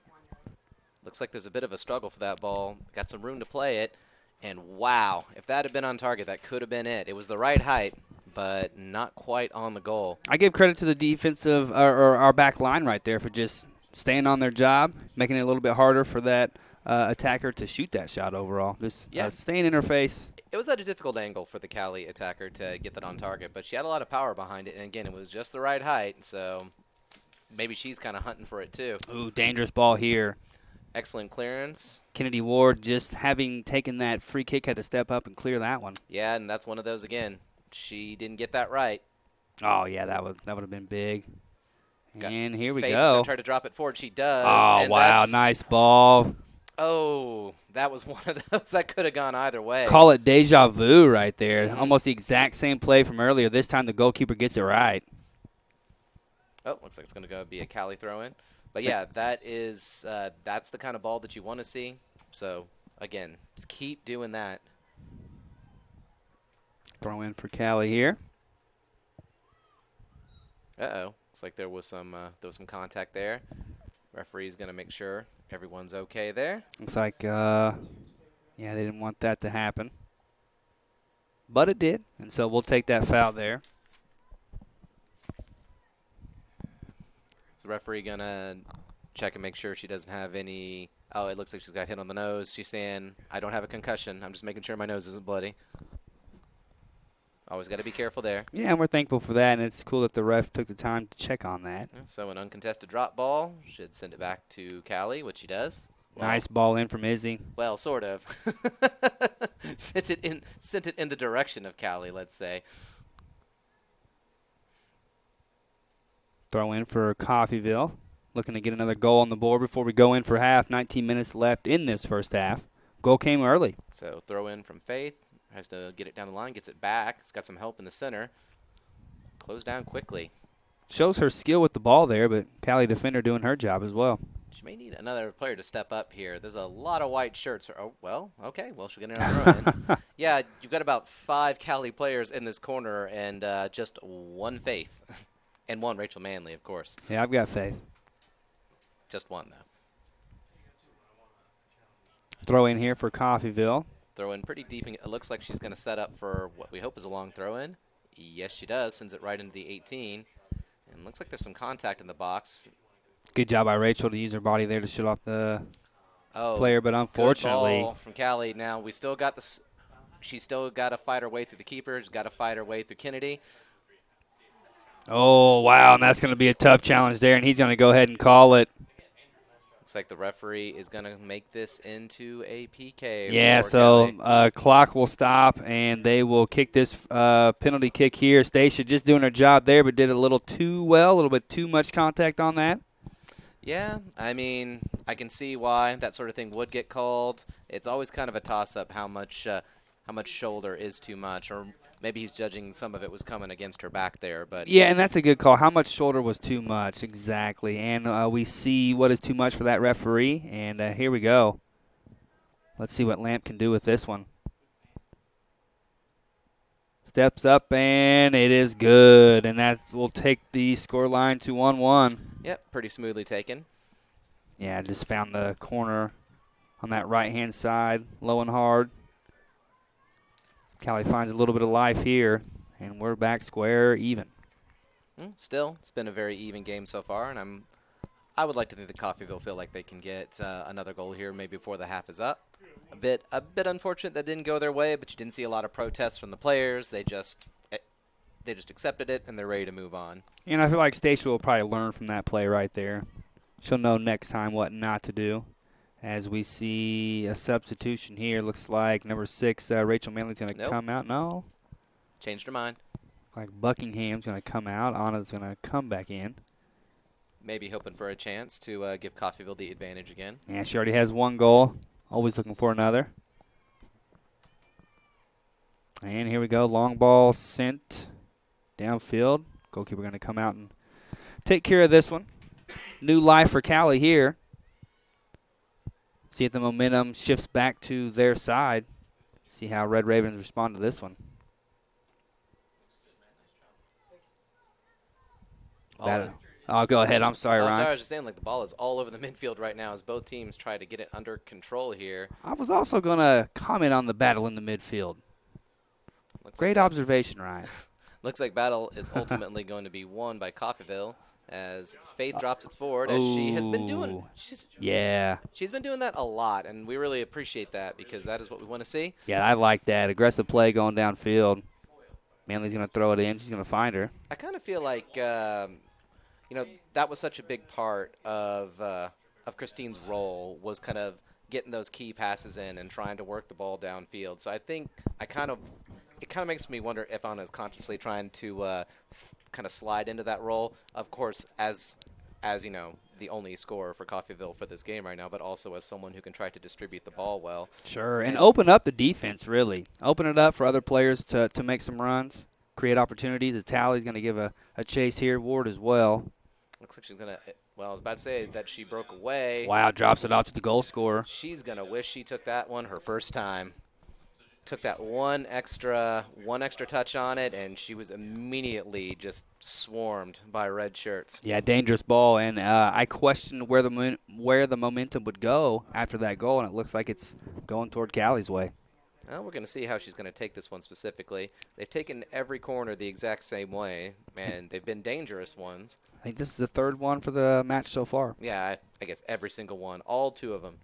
Speaker 2: looks like there's a bit of a struggle for that ball. Got some room to play it. And wow, if that had been on target, that could have been it. It was the right height, but not quite on the goal.
Speaker 1: I give credit to the defensive or our back line right there for just staying on their job, making it a little bit harder for that attacker to shoot that shot overall. Just staying in her face.
Speaker 2: It was at a difficult angle for the Cowley attacker to get that on target, but she had a lot of power behind it. And again, it was just the right height, so maybe she's kind of hunting for it too.
Speaker 1: Ooh, dangerous ball here.
Speaker 2: Excellent clearance.
Speaker 1: Kennedy Ward, just having taken that free kick, had to step up and clear that one.
Speaker 2: Yeah, and that's one of those again. She didn't get that right.
Speaker 1: Oh yeah, that would have been big. And here we
Speaker 2: Faith's
Speaker 1: go.
Speaker 2: gonna try to drop it forward. She does.
Speaker 1: Oh
Speaker 2: and
Speaker 1: wow, nice ball.
Speaker 2: Oh, that was one of those that could have gone either way.
Speaker 1: Call it deja vu right there.
Speaker 2: Mm-hmm.
Speaker 1: Almost the exact same play from earlier. This time the goalkeeper gets it right.
Speaker 2: Oh, looks like it's going to be a Cowley throw-in. But, yeah, that's the kind of ball that you want to see. So, again, just keep doing that.
Speaker 1: Throw in for Cowley here.
Speaker 2: Uh-oh. Looks like there was some contact there. Referee's going to make sure everyone's okay there.
Speaker 1: Looks like, they didn't want that to happen. But it did, and so we'll take that foul there.
Speaker 2: The referee going to check and make sure she doesn't have any. Oh, it looks like she's got hit on the nose. She's saying, I don't have a concussion. I'm just making sure my nose isn't bloody. Always got to be careful there.
Speaker 1: Yeah, and we're thankful for that, and it's cool that the ref took the time to check on that.
Speaker 2: So an uncontested drop ball should send it back to Cowley, which she does. Well,
Speaker 1: nice ball in from Izzy.
Speaker 2: Well, sort of. sent it in the direction of Cowley, let's say.
Speaker 1: Throw in for Coffeyville. Looking to get another goal on the board before we go in for half. 19 minutes left in this first half. Goal came early.
Speaker 2: So throw in from Faith. Has to get it down the line, gets it back. It's got some help in the center. Close down quickly.
Speaker 1: Shows her skill with the ball there, but Cowley defender doing her job as well.
Speaker 2: She may need another player to step up here. There's a lot of white shirts. Oh, well, okay. Well, she'll get another throw in. Yeah, you've got about 5 Cowley players in this corner and just one Faith. And one Rachel Manley, of course.
Speaker 1: Yeah, I've got Faith.
Speaker 2: Just one, though.
Speaker 1: Throw in here for Coffeyville.
Speaker 2: Throw in pretty deep. It looks like she's going to set up for what we hope is a long throw in. Yes, she does. Sends it right into the 18. And looks like there's some contact in the box.
Speaker 1: Good job by Rachel to use her body there to shut off the player, but unfortunately.
Speaker 2: Good ball from Cowley. Now, we still got this. She's still got to fight her way through the keeper. She's got to fight her way through Kennedy.
Speaker 1: Oh, wow, and that's going to be a tough challenge there, and he's going to go ahead and call it.
Speaker 2: Looks like the referee is going to make this into a PK.
Speaker 1: Yeah, so clock will stop, and they will kick this penalty kick here. Stacia just doing her job there, but did a little too well, a little bit too much contact on that.
Speaker 2: Yeah, I mean, I can see why that sort of thing would get called. It's always kind of a toss-up how much shoulder is too much, or maybe he's judging some of it was coming against her back there. But
Speaker 1: yeah, and that's a good call. How much shoulder was too much? Exactly. And we see what is too much for that referee. And here we go. Let's see what Lamp can do with this one. Steps up, and it is good. And that will take the scoreline to 1-1.
Speaker 2: Yep, pretty smoothly taken.
Speaker 1: Yeah, just found the corner on that right-hand side, low and hard. Cowley finds a little bit of life here, and we're back square even.
Speaker 2: Still, it's been a very even game so far, and I would like to think that Coffeyville feel like they can get another goal here maybe before the half is up. A bit unfortunate that didn't go their way, but you didn't see a lot of protests from the players. They just accepted it, and they're ready to move on.
Speaker 1: And I feel like Stacia will probably learn from that play right there. She'll know next time what not to do. As we see a substitution here, looks like number 6, Rachel Manley's going to come out. No.
Speaker 2: Changed her mind.
Speaker 1: Like Buckingham's going to come out. Anna's going to come back in.
Speaker 2: maybe hoping for a chance to give Coffeyville the advantage again.
Speaker 1: And she already has one goal. Always looking for another. And here we go. Long ball sent downfield. Goalkeeper going to come out and take care of this one. New life for Cowley here. See if the momentum shifts back to their side. See how Red Ravens respond to this one. Oh, go ahead. I'm sorry, Ryan.
Speaker 2: Sorry, I was just saying, like, the ball is all over the midfield right now as both teams try to get it under control here.
Speaker 1: I was also going to comment on the battle in the midfield. Great observation, Ryan.
Speaker 2: Looks like battle is ultimately going to be won by Coffeyville as Faith drops it forward, as she has been doing. She's been doing that a lot, and we really appreciate that because that is what we want to see.
Speaker 1: Yeah, I like that. Aggressive play going downfield. Manley's going to throw it in. She's going to find her.
Speaker 2: I kind of feel like, that was such a big part of Christine's role was kind of getting those key passes in and trying to work the ball downfield. So I think it kind of makes me wonder if Anna is consciously trying to kind of slide into that role. Of course, as you know, the only scorer for Coffeyville for this game right now, but also as someone who can try to distribute the ball well.
Speaker 1: Sure, and open up the defense, really. Open it up for other players to make some runs, create opportunities. Talley's going to give a chase here. Ward as well.
Speaker 2: Looks like she's going to – well, I was about to say that she broke away.
Speaker 1: Wow, drops it off to the goal scorer.
Speaker 2: She's going to wish she took that one her first time. Took that one extra touch on it, and she was immediately just swarmed by red shirts.
Speaker 1: Yeah, dangerous ball, and I questioned where the momentum would go after that goal, and it looks like it's going toward Cowley's way.
Speaker 2: Well, we're going to see how she's going to take this one specifically. They've taken every corner the exact same way, and they've been dangerous ones.
Speaker 1: I think this is the third one for the match so far.
Speaker 2: Yeah, I guess every single one, all two of them.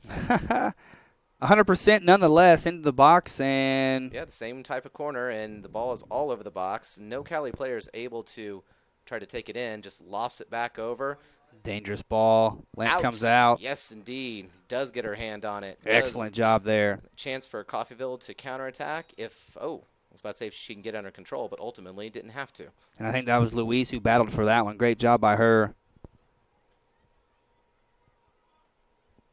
Speaker 1: 100% nonetheless into the box, and
Speaker 2: yeah, the same type of corner, and the ball is all over the box. No Cowley player is able to try to take it in, just lofts it back over.
Speaker 1: Dangerous ball. Lamp comes out.
Speaker 2: Yes, indeed. Does get her hand on it.
Speaker 1: Excellent job there.
Speaker 2: Chance for Coffeyville to counterattack I was about to say if she can get under control, but ultimately didn't have to.
Speaker 1: And I think that was Louise who battled for that one. Great job by her.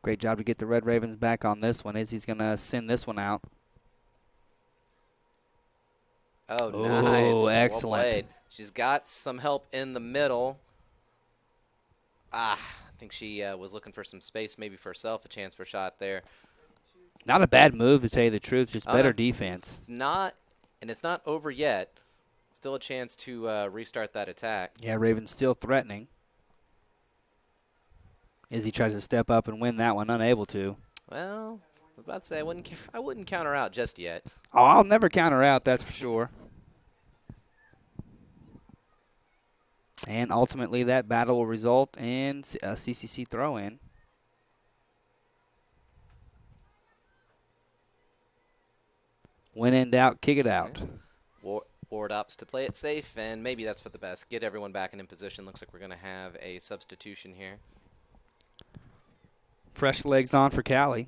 Speaker 1: Great job to get the Red Ravens back on this one. Izzy's going to send this one out.
Speaker 2: Oh, nice.
Speaker 1: Oh, excellent.
Speaker 2: Well played. She's got some help in the middle. I think she was looking for some space, maybe for herself, a chance for a shot there.
Speaker 1: Not a bad move, to tell you the truth. Just better defense.
Speaker 2: It's not over yet. Still a chance to restart that attack.
Speaker 1: Yeah, Ravens still threatening. Izzy tries to step up and win that one, unable to.
Speaker 2: Well, I was about to say I wouldn't count her out just yet.
Speaker 1: Oh, I'll never count her out, that's for sure. And ultimately, that battle will result in a CCC throw-in. When in doubt, kick it out.
Speaker 2: Ward opts to play it safe, and maybe that's for the best. Get everyone back in position. Looks like we're going to have a substitution here.
Speaker 1: Fresh legs on for Cowley.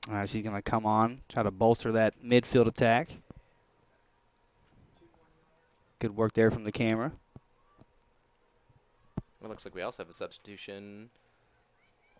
Speaker 1: All right, she's going to come on, try to bolster that midfield attack. Good work there from the camera.
Speaker 2: It looks like we also have a substitution.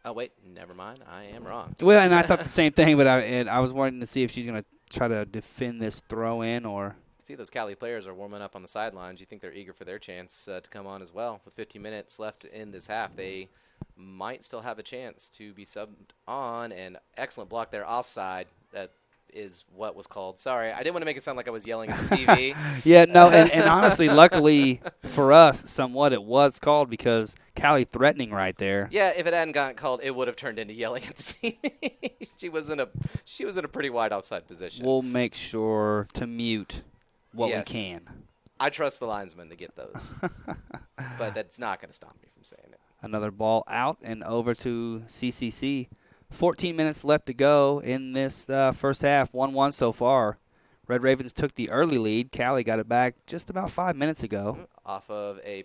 Speaker 2: Oh, wait, never mind. I am wrong.
Speaker 1: Well, and I thought the same thing, but I was wanting to see if she's going to try to defend this throw-in or...
Speaker 2: See, those Cowley players are warming up on the sidelines. You think they're eager for their chance to come on as well. With 15 minutes left in this half, they might still have a chance to be subbed on. And excellent block there, offside. That is what was called. Sorry, I didn't want to make it sound like I was yelling at the TV.
Speaker 1: Yeah, no, and honestly, luckily for us, somewhat it was called because Cowley threatening right there.
Speaker 2: Yeah, if it hadn't gotten called, it would have turned into yelling at the TV. She was in a pretty wide offside position.
Speaker 1: We'll make sure to mute what we can.
Speaker 2: I trust the linesman to get those. But that's not going to stop me from saying it.
Speaker 1: Another ball out and over to CCC. 14 minutes left to go in this first half. 1-1 so far. Red Ravens took the early lead. Cowley got it back just about 5 minutes ago.
Speaker 2: Off of a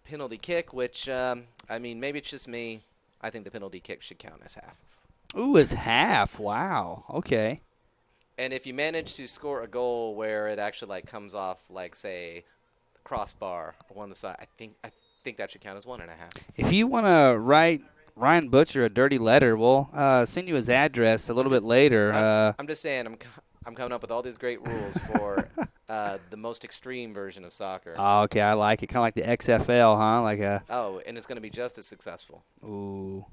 Speaker 2: penalty kick, which, maybe it's just me. I think the penalty kick should count as half.
Speaker 1: Ooh, as half. Wow. Okay.
Speaker 2: And if you manage to score a goal where it actually like comes off, like say, crossbar or one of the side, I think that should count as 1.5.
Speaker 1: If you want to write Ryan Butcher a dirty letter, we'll send you his address a little bit later.
Speaker 2: I'm just saying, I'm coming up with all these great rules for the most extreme version of soccer.
Speaker 1: Oh, okay, I like it. Kind of like the XFL, huh? Like a.
Speaker 2: Oh, and it's going to be just as successful.
Speaker 1: Ooh.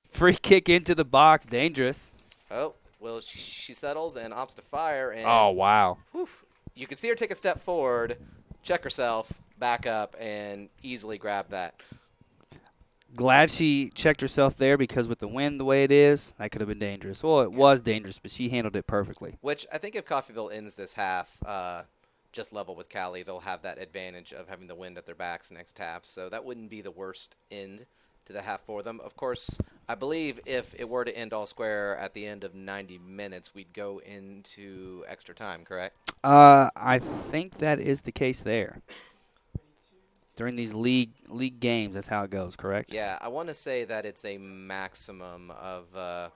Speaker 1: Free kick into the box, dangerous.
Speaker 2: Oh, well, she settles and opts to fire. And
Speaker 1: Oh, wow.
Speaker 2: whew, you can see her take a step forward, check herself, back up, and easily grab that.
Speaker 1: Glad she checked herself there because with the wind the way it is, that could have been dangerous. Well, it was dangerous, but she handled it perfectly.
Speaker 2: Which I think if Coffeyville ends this half just level with Cowley, they'll have that advantage of having the wind at their backs next half. So that wouldn't be the worst end to the half for them. Of course, I believe if it were to end all square at the end of 90 minutes, we'd go into extra time, correct?
Speaker 1: I think that is the case there. During these league games, that's how it goes, correct?
Speaker 2: Yeah, I want to say that it's a maximum of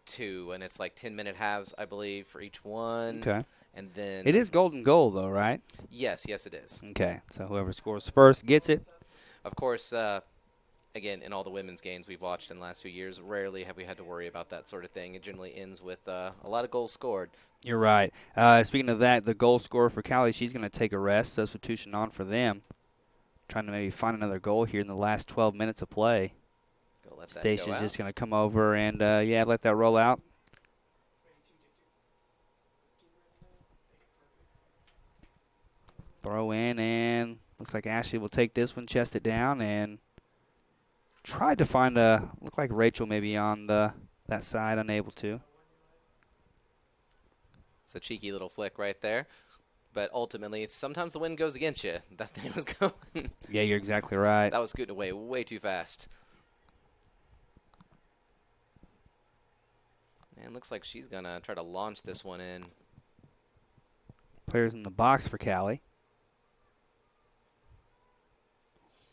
Speaker 2: 2, and it's like 10-minute halves, I believe, for each one.
Speaker 1: Okay.
Speaker 2: And then
Speaker 1: It is golden goal, though, right?
Speaker 2: yes, it is.
Speaker 1: Okay. So whoever scores first gets it.
Speaker 2: Of course, again, in all the women's games we've watched in the last few years, rarely have we had to worry about that sort of thing. It generally ends with a lot of goals scored.
Speaker 1: You're right. Speaking of that, the goal scorer for Cowley, she's going to take a rest. Substitution on for them. Trying to maybe find another goal here in the last 12 minutes of play. Stacia's just going to come over and, let that roll out. Throw in, and looks like Ashley will take this one, chest it down, and tried to find looked like Rachel maybe on that side, unable to.
Speaker 2: It's a cheeky little flick right there. But ultimately, sometimes the wind goes against you. That thing was going.
Speaker 1: Yeah, you're exactly right.
Speaker 2: That was scooting away way too fast. And looks like she's going to try to launch this one in.
Speaker 1: Players in the box for Cowley.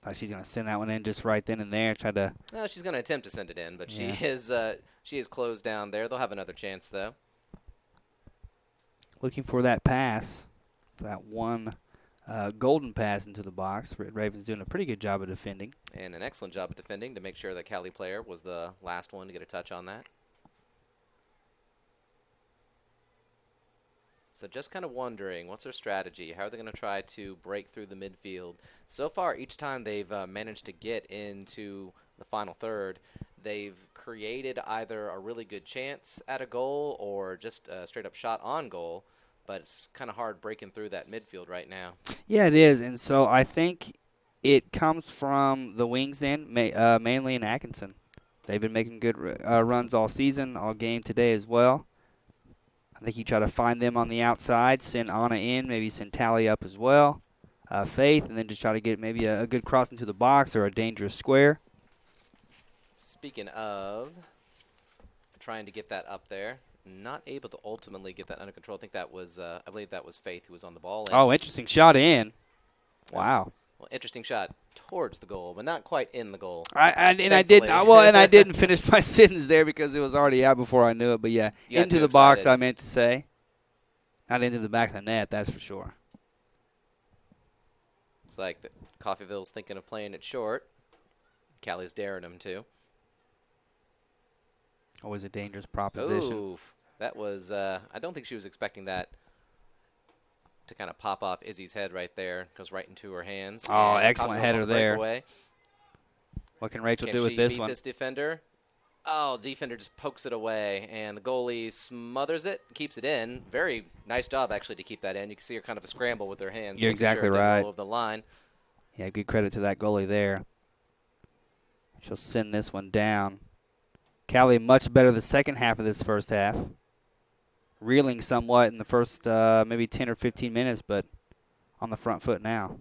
Speaker 1: Thought she's going to send that one in just right then and there.
Speaker 2: No, she's going to attempt to send it in, but
Speaker 1: Yeah.
Speaker 2: she is closed down there. They'll have another chance, though.
Speaker 1: Looking for that pass. That one golden pass into the box. Red Ravens doing a pretty good job of defending.
Speaker 2: And an excellent job of defending to make sure that Cowley player was the last one to get a touch on that. So just kind of wondering, what's their strategy? How are they going to try to break through the midfield? So far, each time they've managed to get into the final third, they've created either a really good chance at a goal or just a straight-up shot on goal. But it's kind of hard breaking through that midfield right now.
Speaker 1: Yeah, it is. And so I think it comes from the wings then, mainly in Atkinson. They've been making good runs all season, all game today as well. I think you try to find them on the outside, send Anna in, maybe send Tally up as well, Faith, and then just try to get maybe a good cross into the box or a dangerous square.
Speaker 2: Speaking of trying to get that up there, not able to ultimately get that under control. I believe that was Faith who was on the ball.
Speaker 1: Oh, interesting shot in. Wow.
Speaker 2: Well, interesting shot towards the goal, but not quite in the goal.
Speaker 1: I didn't finish my sentence there because it was already out before I knew it. But yeah, into the box, I meant to say. Not into the back of the net, that's for sure.
Speaker 2: It's like Coffeyville's thinking of playing it short. Callie's daring him to.
Speaker 1: Always a dangerous proposition.
Speaker 2: Ooh, that was, I don't think she was expecting that to kind of pop off Izzy's head right there. Goes right into her hands.
Speaker 1: Oh, excellent header there.
Speaker 2: Breakaway.
Speaker 1: What can Rachel do with this one?
Speaker 2: Can she beat this defender? Oh, the defender just pokes it away, and the goalie smothers it, keeps it in. Very nice job, actually, to keep that in. You can see her kind of a scramble with her hands.
Speaker 1: You're exactly right.
Speaker 2: Over the line.
Speaker 1: Yeah, good credit to that goalie there. She'll send this one down. Cowley much better the second half of this first half. Reeling somewhat in the first maybe 10 or 15 minutes, but on the front foot now.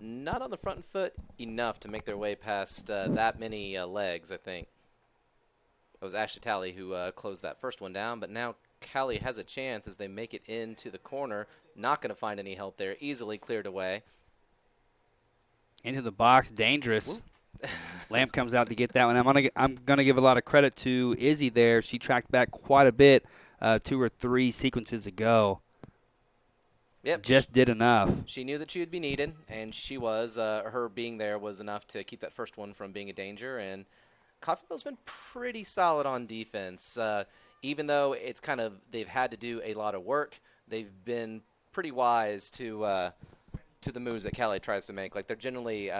Speaker 2: Not on the front foot enough to make their way past that many legs, I think. It was Ashley Talley who closed that first one down, but now Cowley has a chance as they make it into the corner. Not going to find any help there. Easily cleared away.
Speaker 1: Into the box, dangerous.
Speaker 2: Woo.
Speaker 1: Lamp comes out to get that one. I'm gonna give a lot of credit to Izzy there. She tracked back quite a bit 2 or 3 sequences ago.
Speaker 2: Yep.
Speaker 1: Just did enough.
Speaker 2: She knew that she would be needed, and she was. Her being there was enough to keep that first one from being a danger. And Coffeyville's been pretty solid on defense. Even though it's kind of they've had to do a lot of work, they've been pretty wise to the moves that Cowley tries to make. Like they're generally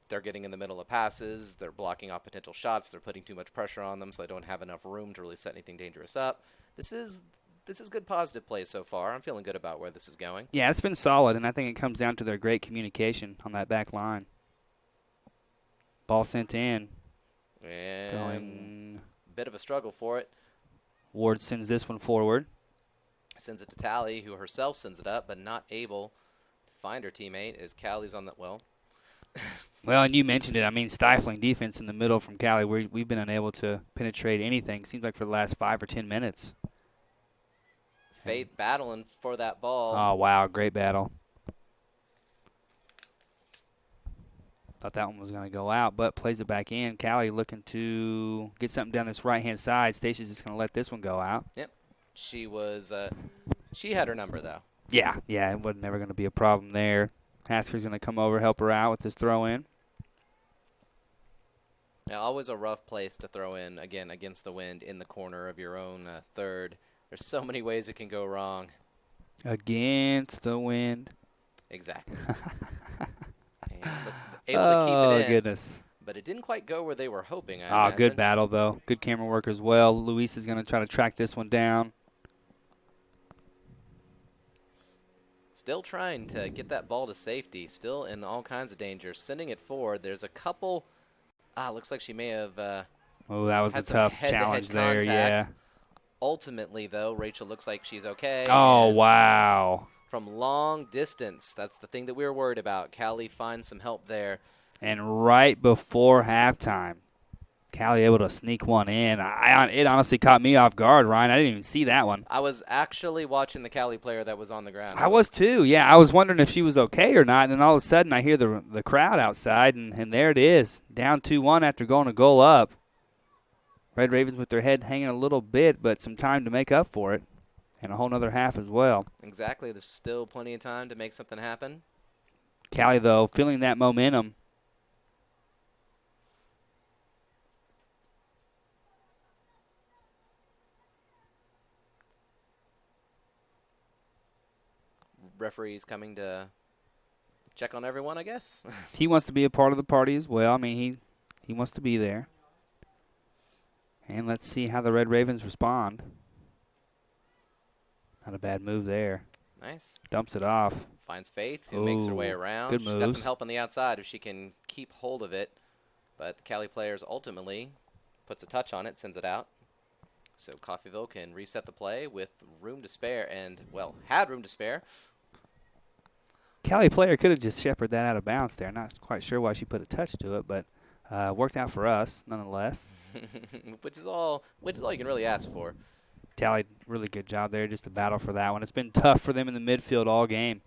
Speaker 2: they're getting in the middle of passes, they're blocking off potential shots, they're putting too much pressure on them, so they don't have enough room to really set anything dangerous up. This is good positive play so far. I'm feeling good about where this is going.
Speaker 1: Yeah, it's been solid, and I think it comes down to their great communication on that back line. Ball sent in.
Speaker 2: And
Speaker 1: Going.
Speaker 2: Bit of a struggle for it.
Speaker 1: Ward sends this one forward.
Speaker 2: Sends it to Tally, who herself sends it up, but not able to find her teammate as Cowley's on that well.
Speaker 1: Well, and you mentioned it. I mean, stifling defense in the middle from Cowley. We've been unable to penetrate anything. Seems like for the last 5 or 10 minutes.
Speaker 2: Faith battling for that ball.
Speaker 1: Oh, wow. Great battle. Thought that one was going to go out, but plays it back in. Cowley looking to get something down this right-hand side. Stacy's just going to let this one go out.
Speaker 2: Yep. She was, she had her number, though.
Speaker 1: Yeah, it wasn't never going to be a problem there. Hasker's going to come over, help her out with this throw-in.
Speaker 2: Yeah, always a rough place to throw in, again, against the wind in the corner of your own third. There's so many ways it can go wrong.
Speaker 1: Against the wind.
Speaker 2: Exactly. And looks able to keep it in.
Speaker 1: Oh, goodness.
Speaker 2: But it didn't quite go where they were hoping.
Speaker 1: Good battle, though. Good camera work as well. Luis is going to try to track this one down.
Speaker 2: Still trying to get that ball to safety. Still in all kinds of danger. Sending it forward. There's a couple. Looks like she may have
Speaker 1: That was a
Speaker 2: had some
Speaker 1: tough
Speaker 2: head-to-head
Speaker 1: challenge there,
Speaker 2: contact.
Speaker 1: yeah.
Speaker 2: Ultimately, though, Rachel looks like she's okay.
Speaker 1: Oh,
Speaker 2: and
Speaker 1: wow.
Speaker 2: From long distance, that's the thing that we were worried about. Cowley finds some help there.
Speaker 1: And right before halftime, Cowley able to sneak one in. It honestly caught me off guard, Ryan. I didn't even see that one.
Speaker 2: I was actually watching the Cowley player that was on the ground.
Speaker 1: I was too, yeah. I was wondering if she was okay or not, and then all of a sudden I hear the crowd outside, and there it is, down 2-1 after going a goal up. Red Ravens with their head hanging a little bit, but some time to make up for it, and a whole nother half as well.
Speaker 2: Exactly. There's still plenty of time to make something happen.
Speaker 1: Cowley, though, feeling that momentum.
Speaker 2: Referee's coming to check on everyone, I guess.
Speaker 1: He wants to be a part of the party as well. I mean, he wants to be there. And let's see how the Red Ravens respond. Not a bad move there.
Speaker 2: Nice.
Speaker 1: Dumps it off.
Speaker 2: Finds Faith, who makes her way around.
Speaker 1: Good
Speaker 2: She's
Speaker 1: moves.
Speaker 2: got some help on the outside if she can keep hold of it. But the Cali players ultimately puts a touch on it, sends it out. So Coffeyville can reset the play with room to spare and, well, had room to spare.
Speaker 1: Cali player could have just shepherded that out of bounds there. Not quite sure why she put a touch to it, but worked out for us nonetheless.
Speaker 2: which is all you can really ask for.
Speaker 1: Cali, really good job there, just a battle for that one. It's been tough for them in the midfield all game.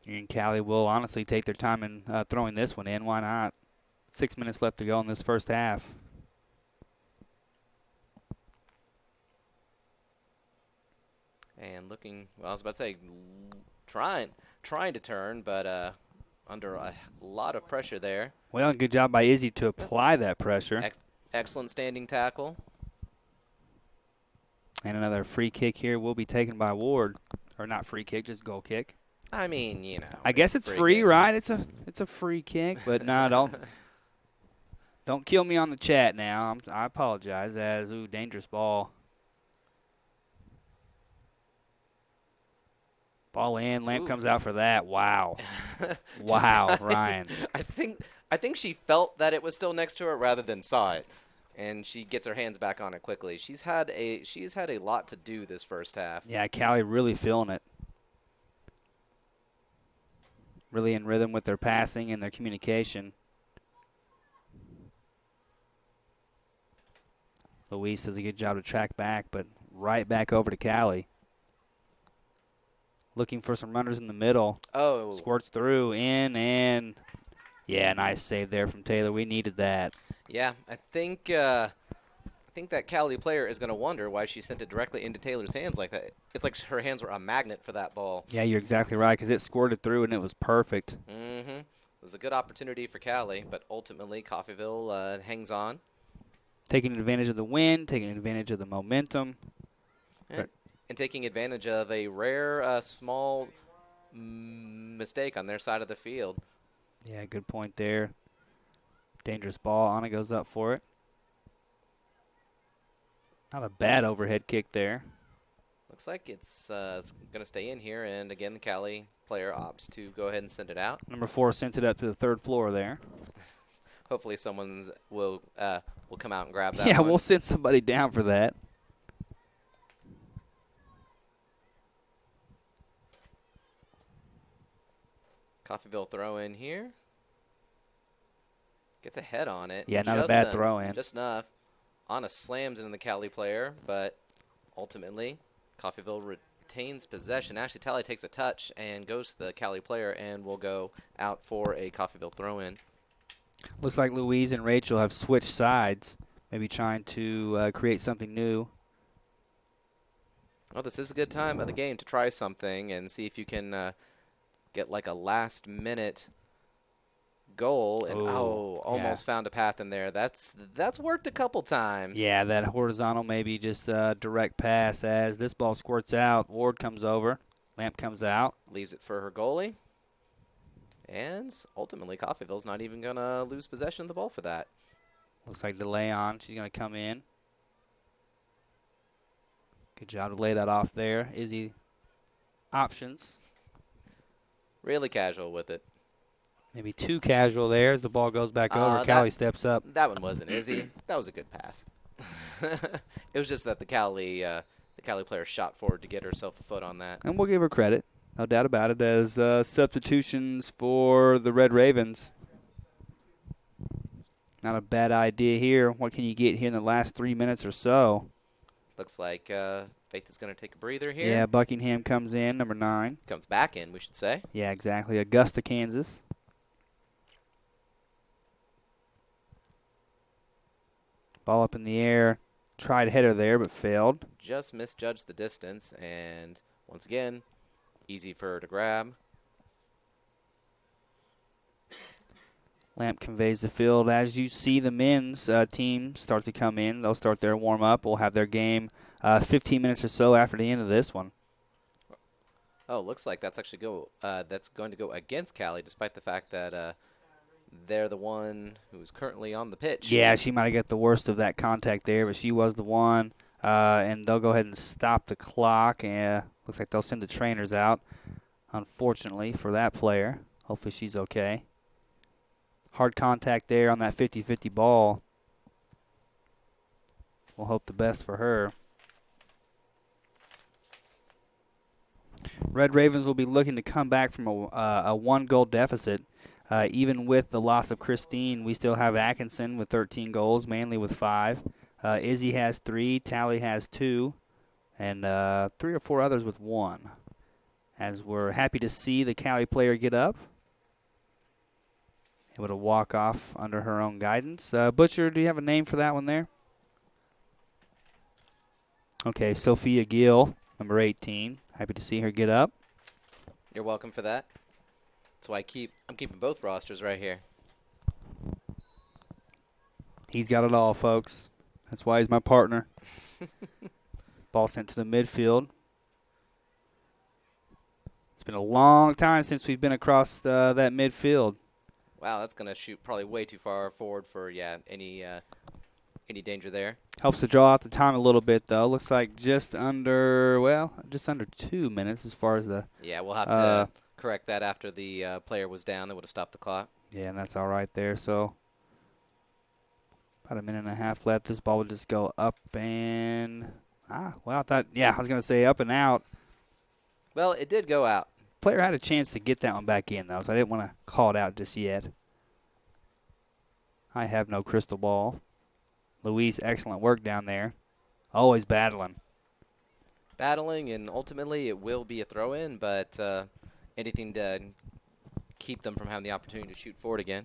Speaker 1: And Cali will honestly take their time in throwing this one in. Why not? 6 minutes left to go in this first half.
Speaker 2: And looking, well, I was about to say, trying to turn, but under a lot of pressure there.
Speaker 1: Well, good job by Izzy to apply that pressure.
Speaker 2: Excellent standing tackle.
Speaker 1: And another free kick here will be taken by Ward. Or not free kick, just goal kick.
Speaker 2: I mean, you know.
Speaker 1: I guess it's free, right? It's a free kick, but no, don't kill me on the chat now. I apologize. Dangerous ball. Ball in. Lamp comes out for that. Wow. Wow, Ryan.
Speaker 2: I think she felt that it was still next to her rather than saw it, and she gets her hands back on it quickly. She's had a lot to do this first half.
Speaker 1: Yeah, Cali really feeling it. Really in rhythm with their passing and their communication. Luis does a good job to track back, but right back over to Cali. looking for some runners in the middle.
Speaker 2: Oh.
Speaker 1: Squirts through, in, and yeah, nice save there from Taylor. We needed that.
Speaker 2: Yeah, I think that Cowley player is going to wonder why she sent it directly into Taylor's hands like that. It's like her hands were a magnet for that ball.
Speaker 1: Yeah, you're exactly right, because it squirted through, and it was perfect.
Speaker 2: Mm-hmm. It was a good opportunity for Cowley, but ultimately Coffeyville hangs on.
Speaker 1: Taking advantage of the wind, taking advantage of the momentum.
Speaker 2: And taking advantage of a rare small mistake on their side of the field.
Speaker 1: Yeah, good point there. Dangerous ball. Anna goes up for it. Not a bad overhead kick there.
Speaker 2: Looks like it's going to stay in here, and again, the Cowley player opts to go ahead and send it out.
Speaker 1: Number 4 sent it up to the third floor there.
Speaker 2: Hopefully someone's will come out and grab that
Speaker 1: Yeah,
Speaker 2: one.
Speaker 1: we'll send somebody down for that.
Speaker 2: Coffeyville throw in here. Gets a head on it.
Speaker 1: Yeah, not a bad throw in.
Speaker 2: Just enough. Anna slams into the Cowley player, but ultimately Coffeyville retains possession. Ashley Talley takes a touch and goes to the Cowley player and will go out for a Coffeyville throw in.
Speaker 1: Looks like Louise and Rachel have switched sides, maybe trying to create something new.
Speaker 2: Well, this is a good time of the game to try something and see if you can get like a last-minute goal. And almost found a path in there. That's worked a couple times.
Speaker 1: Yeah, that horizontal maybe just direct pass as this ball squirts out. Ward comes over. Lamp comes out.
Speaker 2: Leaves it for her goalie. And ultimately, Coffeyville's not even going to lose possession of the ball for that.
Speaker 1: Looks like DeLeon. She's going to come in. Good job to lay that off there. Izzy options.
Speaker 2: Really casual with it.
Speaker 1: Maybe too casual there as the ball goes back over. Cowley steps up.
Speaker 2: That one wasn't Izzy. That was a good pass. It was just that the Cowley player shot forward to get herself a foot on that.
Speaker 1: And we'll give her credit. No doubt about it, as substitutions for the Red Ravens. Not a bad idea here. What can you get here in the last 3 minutes or so?
Speaker 2: Looks like Faith is going to take a breather here.
Speaker 1: Yeah, Buckingham comes in, number 9.
Speaker 2: Comes back in, we should say.
Speaker 1: Yeah, exactly. Augusta, Kansas. Ball up in the air. Tried header there, but failed.
Speaker 2: Just misjudged the distance, and once again, easy for her to grab.
Speaker 1: Lamp conveys the field. As you see the men's team start to come in, they'll start their warm-up. We'll have their game 15 minutes or so after the end of this one.
Speaker 2: Oh, looks like that's actually that's going to go against Cowley, despite the fact that they're the one who's currently on the pitch.
Speaker 1: Yeah, she might have got the worst of that contact there, but she was the one. And they'll go ahead and stop the clock. And looks like they'll send the trainers out, unfortunately, for that player. Hopefully she's okay. Hard contact there on that 50-50 ball. We'll hope the best for her. Red Ravens will be looking to come back from a one-goal deficit. Even with the loss of Christine, we still have Atkinson with 13 goals, Manley with 5. Izzy has 3, Tally has 2, and 3 or 4 others with 1. As we're happy to see the Cowley player get up. Able to walk off under her own guidance. Butcher, do you have a name for that one there? Okay, Sophia Gill, number 18. Happy to see her get up.
Speaker 2: You're welcome for that. That's why I'm keeping both rosters right here.
Speaker 1: He's got it all, folks. That's why he's my partner. Ball sent to the midfield. It's been a long time since we've been across that midfield.
Speaker 2: Wow, that's going to shoot probably way too far forward for, any danger there.
Speaker 1: Helps to draw out the time a little bit, though. Looks like just under 2 minutes as far as the...
Speaker 2: Yeah, we'll have to correct that after the player was down. That would have stopped the clock.
Speaker 1: Yeah, and that's all right there. So about a minute and a half left. This ball would just go up and... I was going to say up and out.
Speaker 2: Well, it did go out.
Speaker 1: Player had a chance to get that one back in, though, so I didn't want to call it out just yet. I have no crystal ball. Louise, excellent work down there. Always battling.
Speaker 2: battling, and ultimately it will be a throw-in, but anything to keep them from having the opportunity to shoot forward again.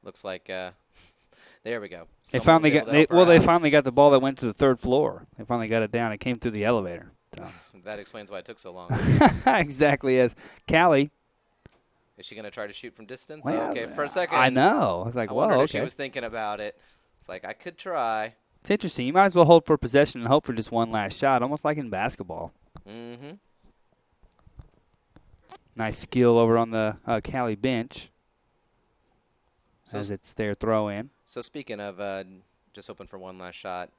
Speaker 2: Looks like there we go.
Speaker 1: They
Speaker 2: Someone was
Speaker 1: finally
Speaker 2: able
Speaker 1: got
Speaker 2: to help her
Speaker 1: they
Speaker 2: out.
Speaker 1: finally got the ball that went to the third floor. They finally got it down. It came through the elevator. So.
Speaker 2: That explains why it took so long.
Speaker 1: Exactly. As Cowley.
Speaker 2: Is she going to try to shoot from distance?
Speaker 1: Well,
Speaker 2: Okay, for a second.
Speaker 1: I know. I was like,
Speaker 2: I
Speaker 1: whoa,
Speaker 2: wondered if
Speaker 1: okay.
Speaker 2: she was thinking about it. It's like, I could try.
Speaker 1: It's interesting. You might as well hold for possession and hope for just one last shot, almost like in basketball.
Speaker 2: Mm-hmm.
Speaker 1: Nice skill over on the Cali bench as it's their throw-in.
Speaker 2: So speaking of just hoping for one last shot,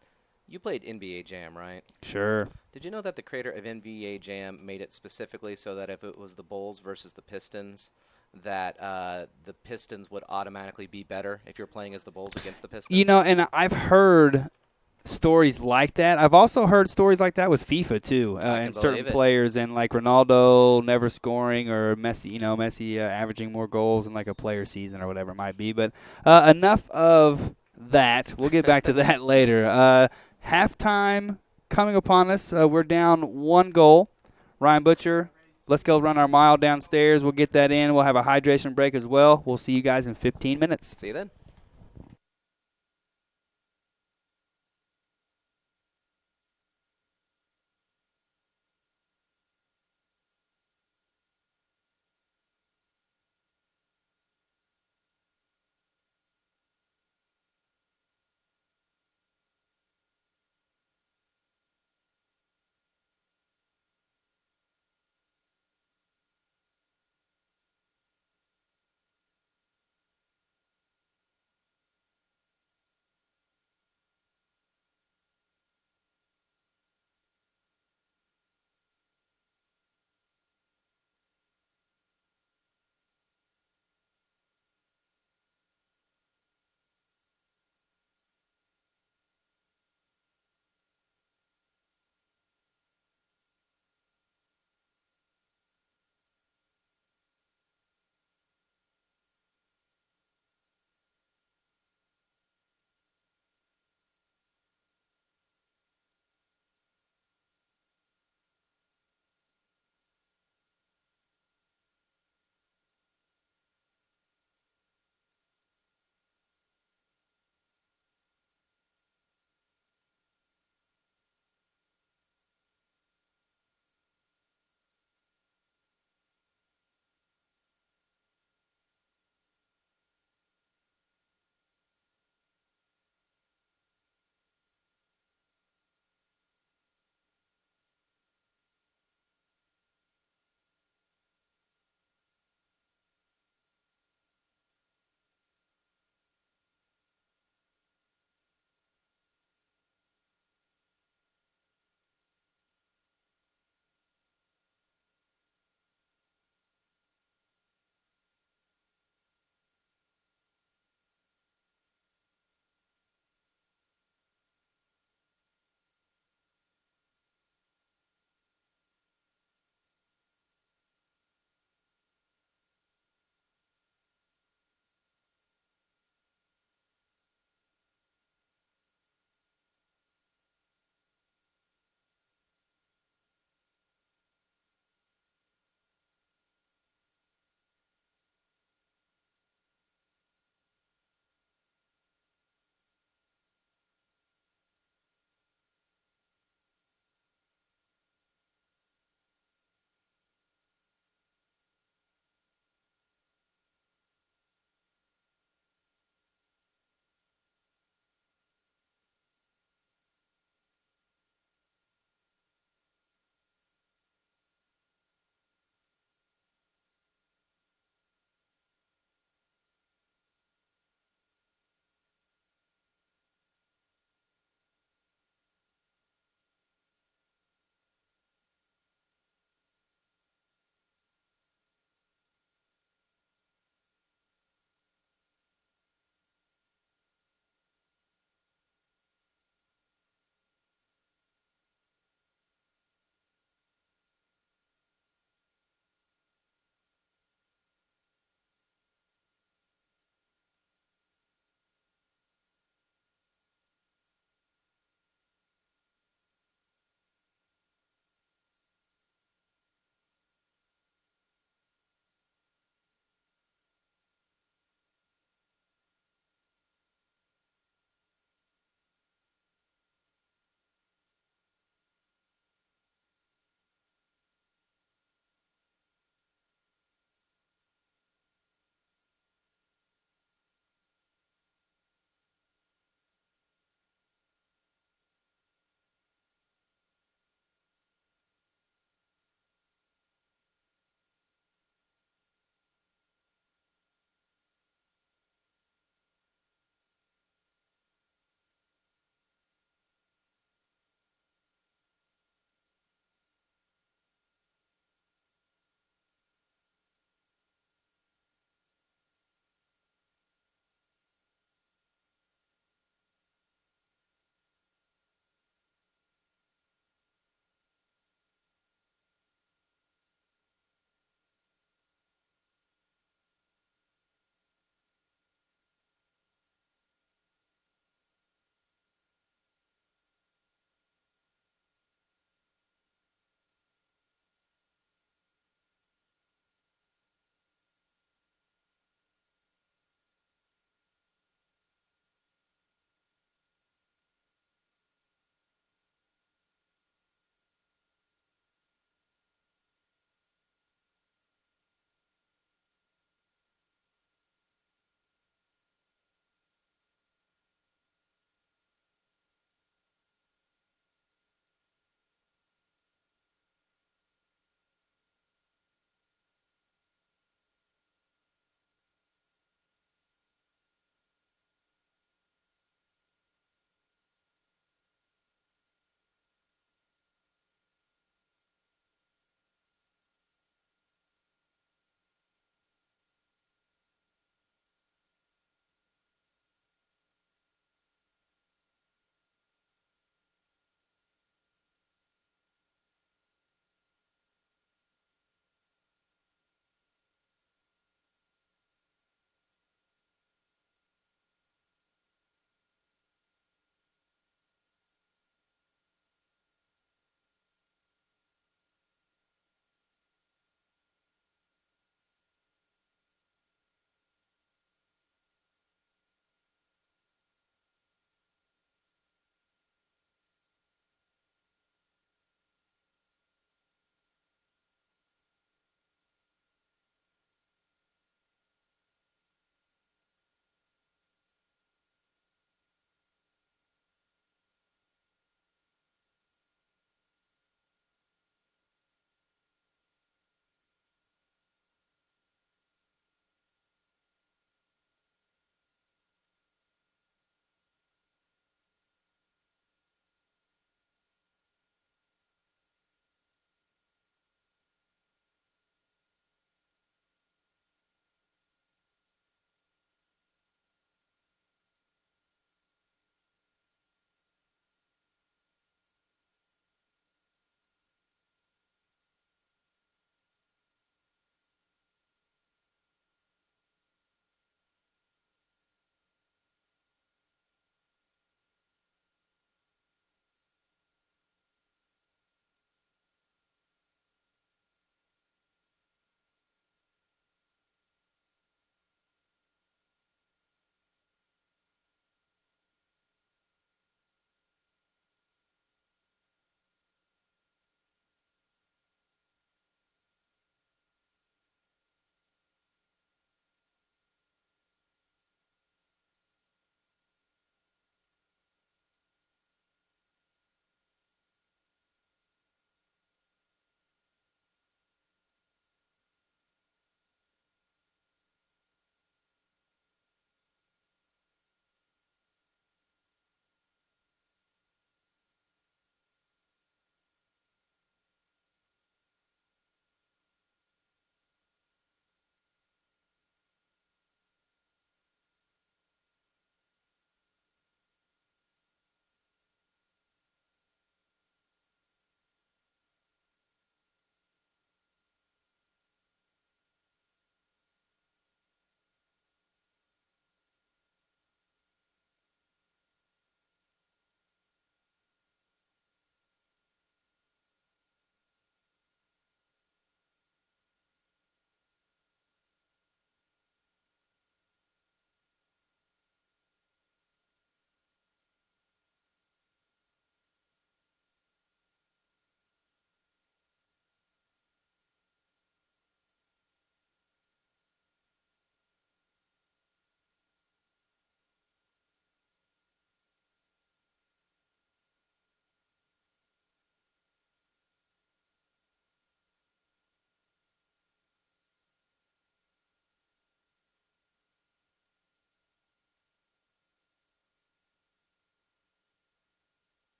Speaker 2: you played NBA Jam, right?
Speaker 1: Sure.
Speaker 2: Did you know that the creator of NBA Jam made it specifically so that if it was the Bulls versus the Pistons, that the Pistons would automatically be better if you're playing as the Bulls against the Pistons?
Speaker 1: You know, and I've heard stories like that. I've also heard stories like that with FIFA too, and certain players, and like Ronaldo never scoring or Messi, Messi averaging more goals in like a player season or whatever it might be. But enough of that. We'll get back to that later. Halftime coming upon us. We're down 1 goal. Ryan Butcher, let's go run our mile downstairs. We'll get that in. We'll have a hydration break as well. We'll see you guys in 15 minutes.
Speaker 2: See you then.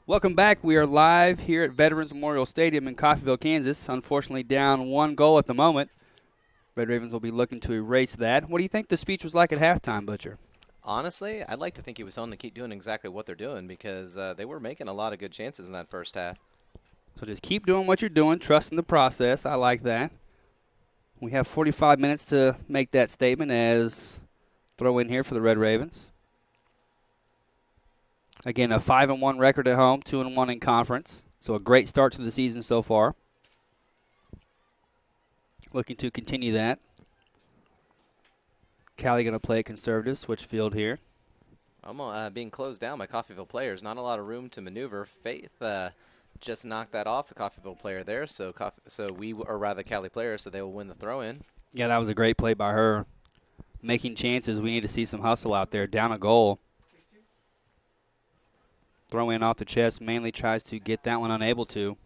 Speaker 1: Welcome back. We are live here at Veterans Memorial Stadium in Coffeyville, Kansas. Unfortunately, down 1 goal at the moment. Red Ravens will be looking to erase that. What do you think the speech was like at halftime, Butcher?
Speaker 2: Honestly, I'd like to think he was telling them to keep doing exactly what they're doing because they were making a lot of good chances in that first half.
Speaker 1: So just keep doing what you're doing, trusting the process. I like that. We have 45 minutes to make that statement as throw in here for the Red Ravens. Again, a 5-1 record at home, 2-1 in conference. So a great start to the season so far. Looking to continue that. Cowley going to play conservative, switch field here.
Speaker 2: I'm being closed down by Coffeyville players. Not a lot of room to maneuver. Faith just knocked that off the Coffeyville player there. So Cowley players, so they will win the throw-in.
Speaker 1: Yeah, that was a great play by her. Making chances. We need to see some hustle out there. Down a goal. Throw in off the chest. Manley tries to get that one, unable to.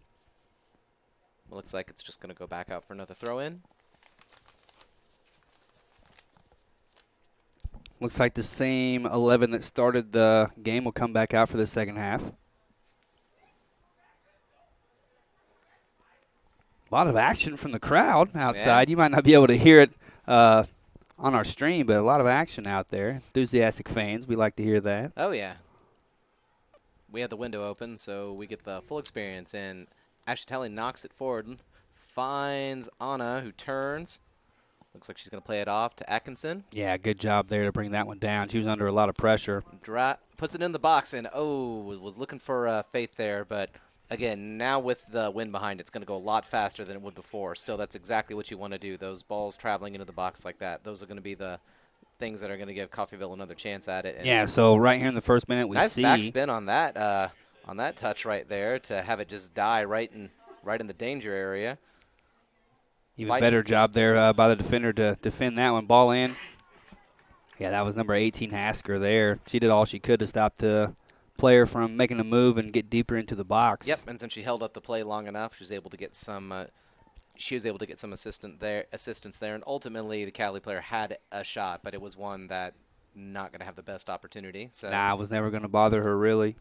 Speaker 2: Looks like it's just going to go back out for another throw-in.
Speaker 1: Looks like the same 11 that started the game will come back out for the second half. A lot of action from the crowd outside.
Speaker 2: Yeah.
Speaker 1: You might not be able to hear it on our stream, but a lot of action out there. Enthusiastic fans. We like to hear that.
Speaker 2: Oh, yeah. We had the window open, so we get the full experience. And Ashatelli knocks it forward, finds Anna, who turns. Looks like she's going to play it off to Atkinson.
Speaker 1: Yeah, good job there to bring that one down. She was under a lot of pressure.
Speaker 2: Puts it in the box, and was looking for Faith there. But, again, now with the wind behind, it's going to go a lot faster than it would before. Still, that's exactly what you want to do. Those balls traveling into the box like that, those are going to be the things that are going to give Coffeyville another chance at it. And
Speaker 1: yeah, so right here in the first minute, we see
Speaker 2: nice backspin on that touch right there to have it just die right in the danger area.
Speaker 1: Even better job there by the defender to defend that one. Ball in. Yeah, that was number 18, Hasker there. She did all she could to stop the player from making a move and get deeper into the box.
Speaker 2: Yep, and since she held up the play long enough, she was able to get some assistance there, and ultimately the Cowley player had a shot, but it was one that not going to have the best opportunity. So
Speaker 1: I was never going to bother her, really.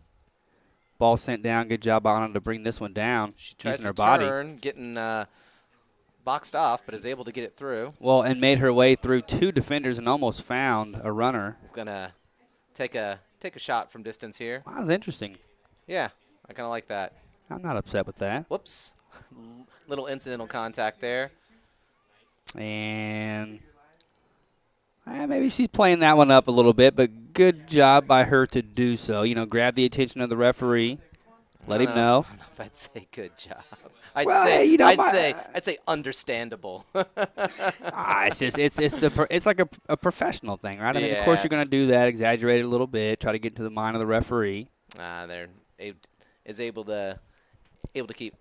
Speaker 1: Ball sent down. Good job on her to bring this one down.
Speaker 2: She tries
Speaker 1: using her
Speaker 2: to
Speaker 1: body.
Speaker 2: turn, getting boxed off, but is able to get it through.
Speaker 1: Well, and made her way through two defenders and almost found a runner.
Speaker 2: Is going to take a shot from distance here.
Speaker 1: Wow, that's interesting.
Speaker 2: Yeah, I kind of like that.
Speaker 1: I'm not upset with that.
Speaker 2: Whoops. Little incidental contact there.
Speaker 1: And maybe she's playing that one up a little bit, but good job by her to do so. Grab the attention of the referee. Let him know.
Speaker 2: I don't know if I'd say good job. I'd say understandable.
Speaker 1: It's like a professional thing, right? I mean, of course you're going to do that, exaggerate it a little bit, try to get into the mind of the referee.
Speaker 2: They're able to keep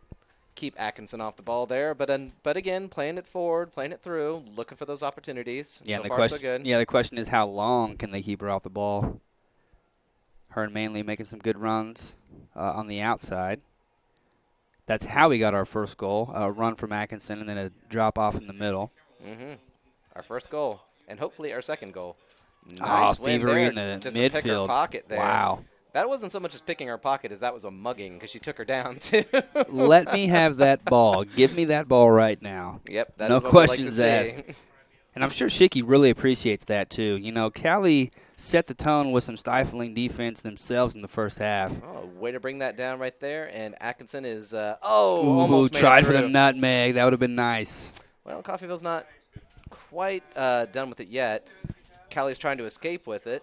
Speaker 2: Atkinson off the ball there, but again, playing it forward, playing it through, looking for those opportunities.
Speaker 1: Yeah,
Speaker 2: so far so good.
Speaker 1: Yeah, the question is how long can they keep her off the ball? Her and Manley making some good runs on the outside. That's how we got our first goal, a run from Atkinson and then a drop off in the middle.
Speaker 2: Mm-hmm. Our first goal, and hopefully our second goal. Nice win
Speaker 1: thievery
Speaker 2: there,
Speaker 1: in the
Speaker 2: just
Speaker 1: midfield.
Speaker 2: To pick her pocket there.
Speaker 1: Wow.
Speaker 2: That wasn't so much as picking her pocket as that was a mugging because she took her down, too.
Speaker 1: Let me have that ball. Give me that ball right now.
Speaker 2: Yep, that
Speaker 1: no
Speaker 2: is what
Speaker 1: questions
Speaker 2: we'd like to
Speaker 1: asked.
Speaker 2: see.
Speaker 1: And I'm sure Shicky really appreciates that, too. Cowley set the tone with some stifling defense themselves in the first half.
Speaker 2: Oh, way to bring that down right there. And Atkinson is, almost made
Speaker 1: tried
Speaker 2: it
Speaker 1: for
Speaker 2: through.
Speaker 1: the nutmeg. That would have been nice.
Speaker 2: Well, Coffeyville's not quite done with it yet. Cowley's trying to escape with it.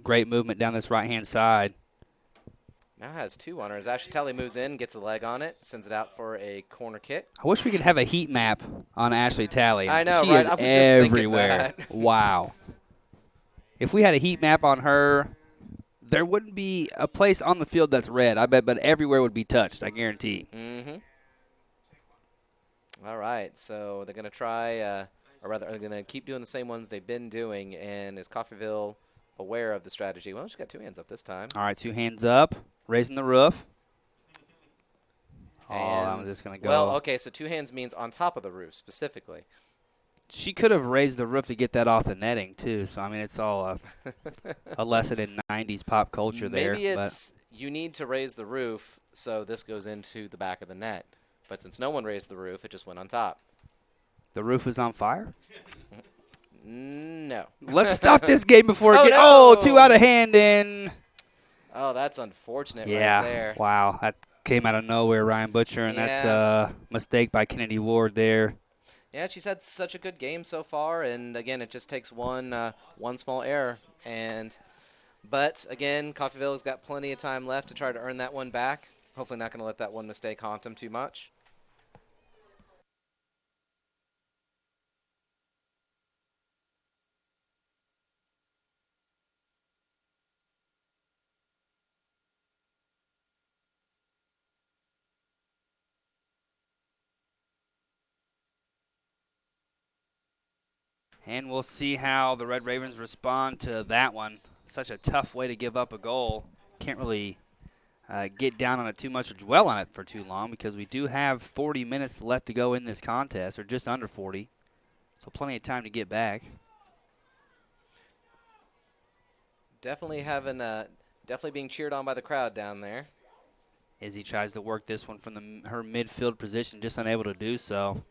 Speaker 1: Great movement down this right-hand side.
Speaker 2: Now has two on her. As Ashatelli moves in, gets a leg on it, sends it out for a corner kick.
Speaker 1: I wish we could have a heat map on Ashley Talley.
Speaker 2: I know,
Speaker 1: she
Speaker 2: right?
Speaker 1: Is
Speaker 2: I was just
Speaker 1: everywhere.
Speaker 2: thinking that.
Speaker 1: Wow. If we had a heat map on her, there wouldn't be a place on the field that's red, I bet, but everywhere would be touched, I guarantee.
Speaker 2: Mm-hmm. All right, so they're going to try, or rather, they're going to keep doing the same ones they've been doing, and is Coffeyville aware of the strategy? Well, she's got two hands up this time.
Speaker 1: All right, two hands up, raising the roof.
Speaker 2: And
Speaker 1: I'm just going to go.
Speaker 2: Well, okay, so two hands means on top of the roof specifically.
Speaker 1: She could have raised the roof to get that off the netting, too. So, I mean, it's all a lesson in 90s pop culture there.
Speaker 2: Maybe it's you need to raise the roof, so this goes into the back of the net. But since no one raised the roof, it just went on top.
Speaker 1: The roof is on fire?
Speaker 2: No.
Speaker 1: Let's stop this game before it
Speaker 2: Oh,
Speaker 1: gets...
Speaker 2: no!
Speaker 1: Oh, 2 out of hand and...
Speaker 2: Oh, that's unfortunate
Speaker 1: Yeah,
Speaker 2: right there.
Speaker 1: wow. That came out of nowhere, Ryan Butcher, and that's
Speaker 2: Yeah.
Speaker 1: a mistake by Kennedy Ward there.
Speaker 2: Yeah, she's had such a good game so far, and again, it just takes one small error. But again, Coffeyville's got plenty of time left to try to earn that one back. Hopefully not going to let that one mistake haunt them too much.
Speaker 1: And we'll see how the Red Ravens respond to that one. Such a tough way to give up a goal. Can't really get down on it too much or dwell on it for too long because we do have 40 minutes left to go in this contest, or just under 40. So plenty of time to get back.
Speaker 2: Definitely being cheered on by the crowd down there.
Speaker 1: Izzy tries to work this one from her midfield position, just unable to do so.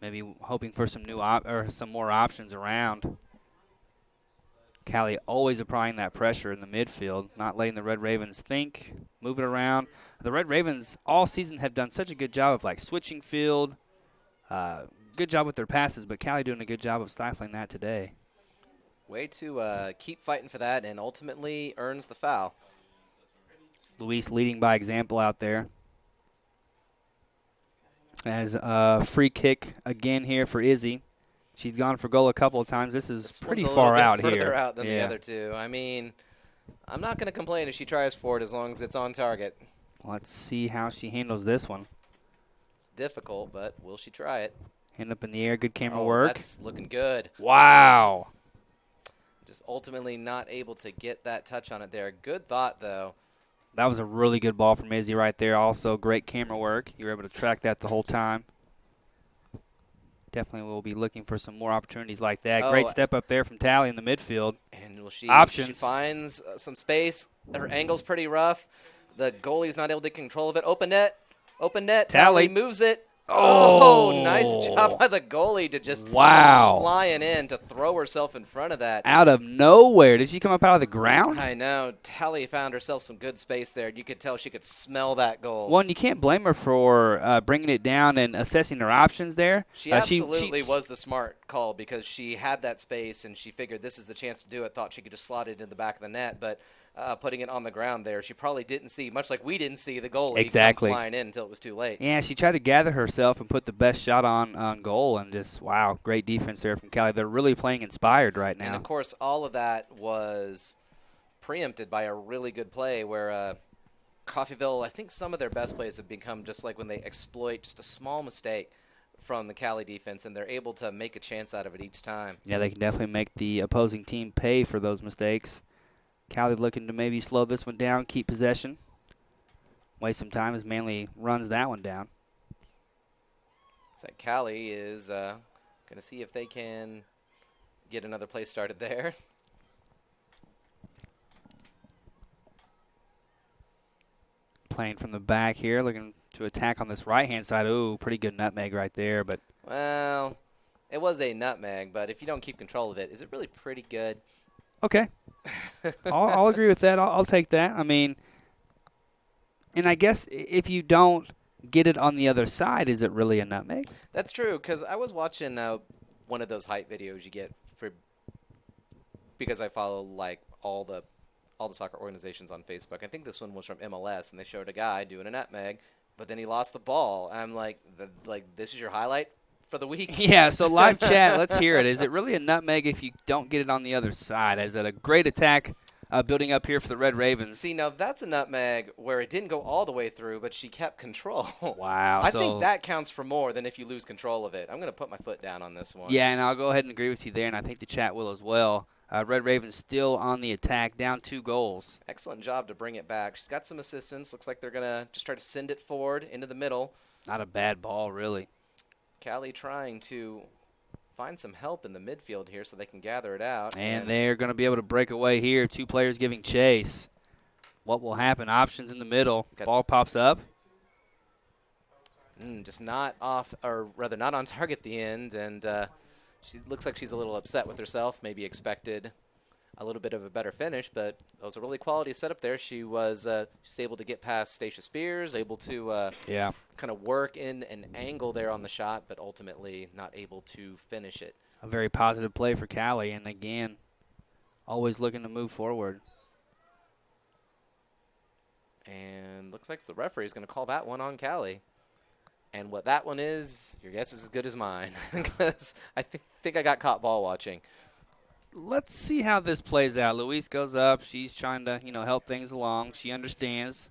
Speaker 1: Maybe hoping for some some more options around. Cowley always applying that pressure in the midfield, not letting the Red Ravens think, move it around. The Red Ravens all season have done such a good job of like switching field, good job with their passes, but Cowley doing a good job of stifling that today.
Speaker 2: Way to keep fighting for that and ultimately earns the foul.
Speaker 1: Luis leading by example out there. As a free kick again here for Izzy. She's gone for goal a couple of times. This is pretty far out here.
Speaker 2: Further out than the other two. I mean, I'm not going to complain if she tries for it as long as it's on target.
Speaker 1: Let's see how she handles this one.
Speaker 2: It's difficult, but will she try it?
Speaker 1: Hand up in the air, good camera work.
Speaker 2: That's looking good.
Speaker 1: Wow.
Speaker 2: Just ultimately not able to get that touch on it there. Good thought, though.
Speaker 1: That was a really good ball from Izzy right there. Also, great camera work. You were able to track that the whole time. Definitely will be looking for some more opportunities like that. Great step up there from Tally in the midfield.
Speaker 2: And she finds some space. Her angle's pretty rough. The goalie's not able to get control of it. Open net. Tally moves it. Oh, nice job by the goalie to just come flying in to throw herself in front of that.
Speaker 1: Out of nowhere. Did she come up out of the ground?
Speaker 2: I know. Tally found herself some good space there. You could tell she could smell that goal.
Speaker 1: Well, and you can't blame her for bringing it down and assessing her options there.
Speaker 2: She absolutely was the smart call because she had that space and she figured this is the chance to do it, thought she could just slot it in the back of the net, but putting it on the ground there, she probably didn't see, much like we didn't see the goalie come flying in until it was too late.
Speaker 1: Yeah, she tried to gather herself and put the best shot on goal, and just, wow, great defense there from Cowley. They're really playing inspired right now.
Speaker 2: And, of course, all of that was preempted by a really good play where Coffeyville, I think some of their best plays have become just like when they exploit just a small mistake from the Cowley defense, and they're able to make a chance out of it each time.
Speaker 1: Yeah, they can definitely make the opposing team pay for those mistakes. Cowley looking to maybe slow this one down, keep possession. Waste some time as Manly runs that one down.
Speaker 2: So Cowley is going to see if they can get another play started there.
Speaker 1: Playing from the back here, looking to attack on this right-hand side. Ooh, pretty good nutmeg right there. But
Speaker 2: well, it was a nutmeg, but if you don't keep control of it, is it really pretty good?
Speaker 1: Okay. I'll agree with that. I'll take that. I mean, and I guess if you don't get it on the other side, is it really a nutmeg?
Speaker 2: That's true, because I was watching one of those hype videos you get because I follow like all the soccer organizations on Facebook. I think this one was from MLS, and they showed a guy doing a nutmeg, but then he lost the ball. And I'm like, this is your highlight for the week?
Speaker 1: Yeah, so live chat, let's hear it. Is it really a nutmeg if you don't get it on the other side? Is it a great attack building up here for the Red Ravens?
Speaker 2: See, now that's a nutmeg where it didn't go all the way through, but she kept control.
Speaker 1: Wow.
Speaker 2: I think that counts for more than if you lose control of it. I'm going to put my foot down on this one.
Speaker 1: Yeah, and I'll go ahead and agree with you there, and I think the chat will as well. Red Ravens still on the attack, down 2 goals.
Speaker 2: Excellent job to bring it back. She's got some assistance. Looks like they're going to just try to send it forward into the middle.
Speaker 1: Not a bad ball, really.
Speaker 2: Cowley trying to find some help in the midfield here so they can gather it out.
Speaker 1: And they're going to be able to break away here. 2 players giving chase. what will happen? Options in the middle.
Speaker 2: Got
Speaker 1: Ball pops up.
Speaker 2: Just not off, or rather not on target at the end, and she looks like she's a little upset with herself. Maybe expected a little bit of a better finish, but it was a really quality setup there. She was she's able to get past Stacia Spears, able to kind of work in an angle there on the shot, but ultimately not able to finish it.
Speaker 1: A very positive play for Cowley, and again, always looking to move forward.
Speaker 2: And looks like the referee is going to call that one on Cowley. And what that one is, your guess is as good as mine, because I think I got caught ball watching.
Speaker 1: Let's see how this plays out. Louise goes up. She's trying to, help things along. She understands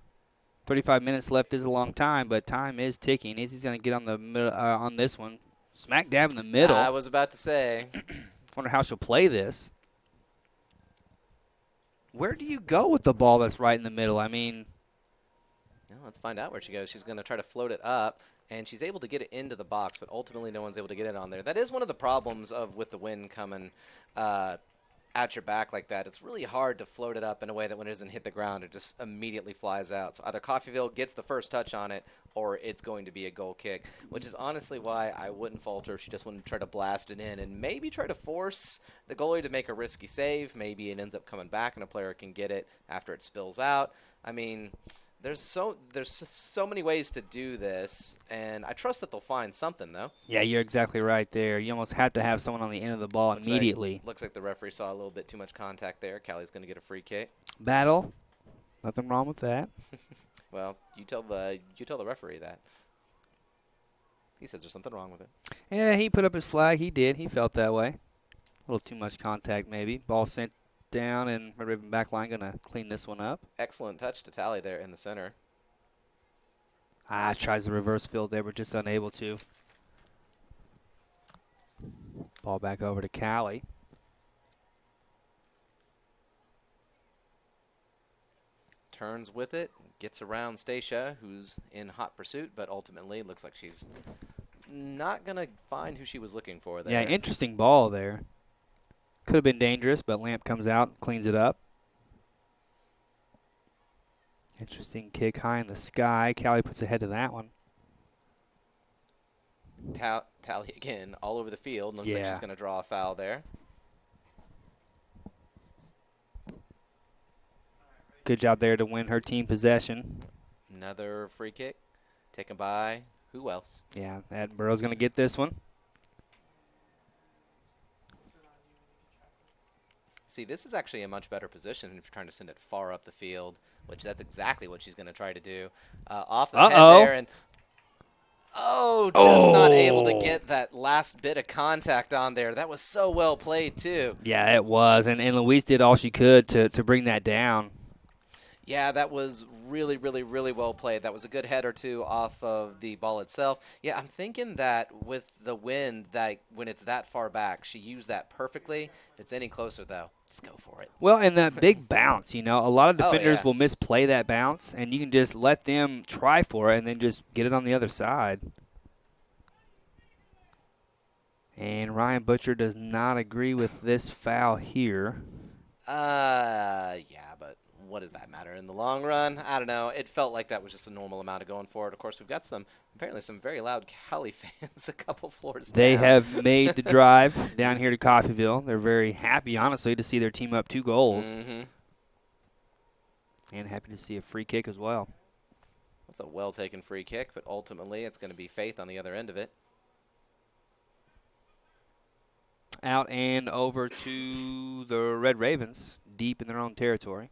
Speaker 1: 35 minutes left is a long time, but time is ticking. Izzy's going to get on the on this one. Smack dab in the middle.
Speaker 2: I was about to say.
Speaker 1: Wonder how she'll play this. Where do you go with the ball that's right in the middle? I mean,
Speaker 2: let's find out where she goes. She's going to try to float it up, and she's able to get it into the box, but ultimately no one's able to get it on there. That is one of the problems with the wind coming at your back like that. It's really hard to float it up in a way that when it doesn't hit the ground, it just immediately flies out. So either Coffeyville gets the first touch on it, or it's going to be a goal kick, which is honestly why I wouldn't falter if she just wanted to try to blast it in and maybe try to force the goalie to make a risky save. Maybe it ends up coming back and a player can get it after it spills out. I mean, there's so many ways to do this, and I trust that they'll find something, though.
Speaker 1: Yeah, you're exactly right there. You almost have to have someone on the end of the ball immediately.
Speaker 2: Looks like the referee saw a little bit too much contact there. Cowley's going to get a free kick.
Speaker 1: Battle. Nothing wrong with that.
Speaker 2: Well, you tell the referee that. He says there's something wrong with it.
Speaker 1: Yeah, he put up his flag. He did. He felt that way. A little too much contact, maybe. Ball sent down, and Red Raven back line going to clean this one up.
Speaker 2: Excellent touch to Tally there in the center.
Speaker 1: Tries the reverse field there, but just unable to. Ball back over to Cowley.
Speaker 2: Turns with it, gets around Stacia, who's in hot pursuit, but ultimately looks like she's not going to find who she was looking for there.
Speaker 1: Yeah, interesting ball there. Could have been dangerous, but Lamp comes out, cleans it up. Interesting kick high in the sky. Cowley puts a head to that one.
Speaker 2: Tally again, all over the field. Looks like she's going to draw a foul there.
Speaker 1: Good job there to win her team possession.
Speaker 2: Another free kick taken by who else?
Speaker 1: Yeah, Attenborough's going to get this one.
Speaker 2: See, this is actually a much better position if you're trying to send it far up the field, which that's exactly what she's going to try to do. Off the head there, and just not able to get that last bit of contact on there. That was so well played, too.
Speaker 1: Yeah, it was, and Louise did all she could to bring that down.
Speaker 2: Yeah, that was really, really, really well played. That was a good header, too, off of the ball itself. Yeah, I'm thinking that with the wind, that when it's that far back, she used that perfectly. If it's any closer, though, just go for it.
Speaker 1: Well, and that big bounce, a lot of defenders will misplay that bounce, and you can just let them try for it and then just get it on the other side. And Ryan Butcher does not agree with this foul here.
Speaker 2: Yeah, but what does that matter in the long run? I don't know. It felt like that was just a normal amount of going forward. Of course, we've got apparently some very loud Cowley fans a couple floors down.
Speaker 1: They have made the drive down here to Coffeyville. They're very happy, honestly, to see their team up 2 goals.
Speaker 2: Mm-hmm.
Speaker 1: And happy to see a free kick as well.
Speaker 2: That's a well-taken free kick, but ultimately it's going to be Faith on the other end of it.
Speaker 1: Out and over to the Red Ravens, deep in their own territory.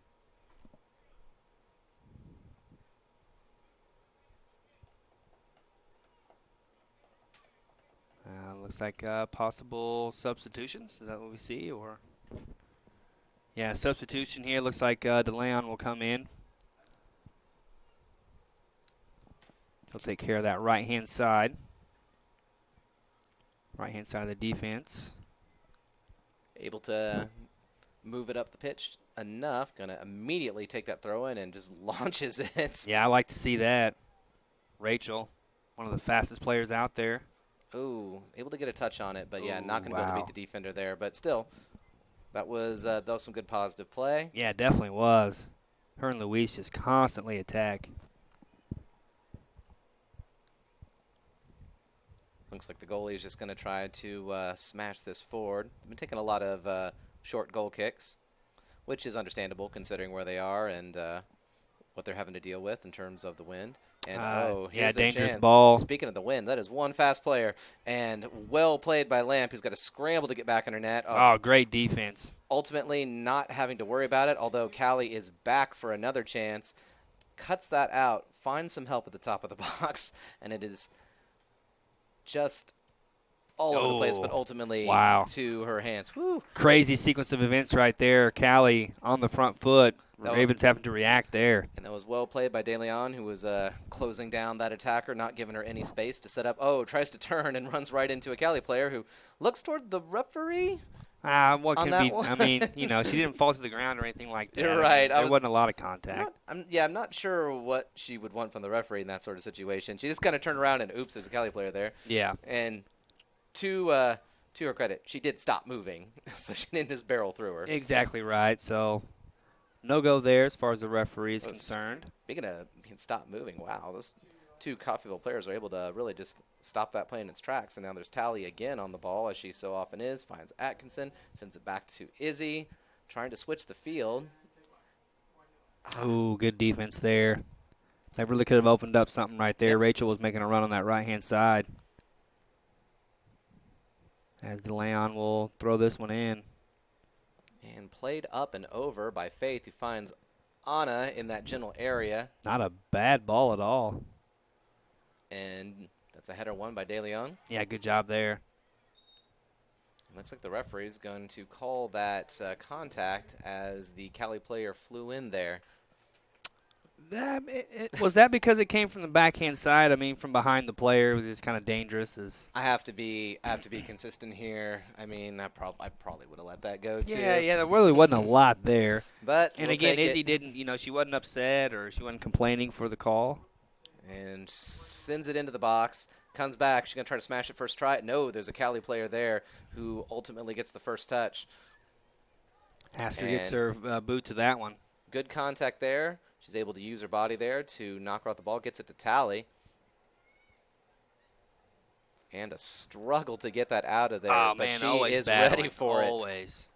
Speaker 1: Looks like possible substitutions. Is that what we see? Or yeah, substitution here. Looks like DeLeon will come in. He'll take care of that right-hand side. Right-hand side of the defense.
Speaker 2: Able to move it up the pitch enough. Going to immediately take that throw in and just launches it.
Speaker 1: Yeah, I like to see that. Rachel, one of the fastest players out there.
Speaker 2: Ooh, able to get a touch on it, but yeah, not going to be able to beat the defender there. But still, that was some good positive play.
Speaker 1: Yeah, it definitely was. Her and Luis just constantly attack.
Speaker 2: Looks like the goalie is just going to try to smash this forward. They've been taking a lot of short goal kicks, which is understandable considering where they are and what they're having to deal with in terms of the wind. And, here's their
Speaker 1: dangerous
Speaker 2: chance.
Speaker 1: ball.
Speaker 2: Speaking of the wind, that is one fast player. And well played by Lamp, who's got to scramble to get back in her net.
Speaker 1: Oh, great defense.
Speaker 2: Ultimately not having to worry about it, although Cowley is back for another chance. Cuts that out, finds some help at the top of the box, and it is just all over the place, but ultimately to her hands. Woo.
Speaker 1: Crazy sequence of events right there. Cowley on the front foot. Ravens having to react there.
Speaker 2: And that was well played by De Leon, who was closing down that attacker, not giving her any space to set up. Oh, tries to turn and runs right into a Cowley player who looks toward the referee.
Speaker 1: What
Speaker 2: on
Speaker 1: can
Speaker 2: that
Speaker 1: be?
Speaker 2: one?
Speaker 1: I mean, she didn't fall to the ground or anything like that.
Speaker 2: You're right.
Speaker 1: There wasn't a lot of contact.
Speaker 2: I'm not sure what she would want from the referee in that sort of situation. She just kind of turned around and, oops, there's a Cowley player there.
Speaker 1: Yeah.
Speaker 2: And to her credit, she did stop moving, so she didn't just barrel through her.
Speaker 1: Exactly right. So no go there as far as the referee is concerned.
Speaker 2: Speaking of stop moving, wow, those two Coffeyville players are able to really just stop that play in its tracks. And now there's Tally again on the ball, as she so often is, finds Atkinson, sends it back to Izzy, trying to switch the field.
Speaker 1: Ooh, good defense there. They really could have opened up something right there. Yep. Rachel was making a run on that right-hand side. As DeLeon will throw this one in.
Speaker 2: And played up and over by Faith, who finds Anna in that general area.
Speaker 1: Not a bad ball at all.
Speaker 2: And that's a header won by De Leon.
Speaker 1: Yeah, good job there.
Speaker 2: Looks like the referee is going to call that contact as the Cowley player flew in there.
Speaker 1: Was that because it came from the backhand side? I mean, from behind the player, it was just kind of dangerous.
Speaker 2: I have to be consistent here. I mean, I probably would have let that go too.
Speaker 1: Yeah, there really wasn't a lot there.
Speaker 2: But
Speaker 1: again, Izzy didn't. She wasn't upset or she wasn't complaining for the call.
Speaker 2: And sends it into the box. Comes back. She's gonna try to smash it first try. No, there's a Cowley player there who ultimately gets the first touch.
Speaker 1: Hasker gets her boot to that one.
Speaker 2: Good contact there. She's able to use her body there to knock her off the ball. Gets it to Tally. And a struggle to get that out of there.
Speaker 1: Oh,
Speaker 2: but
Speaker 1: man,
Speaker 2: she is
Speaker 1: battling.
Speaker 2: ready for it.
Speaker 1: Always.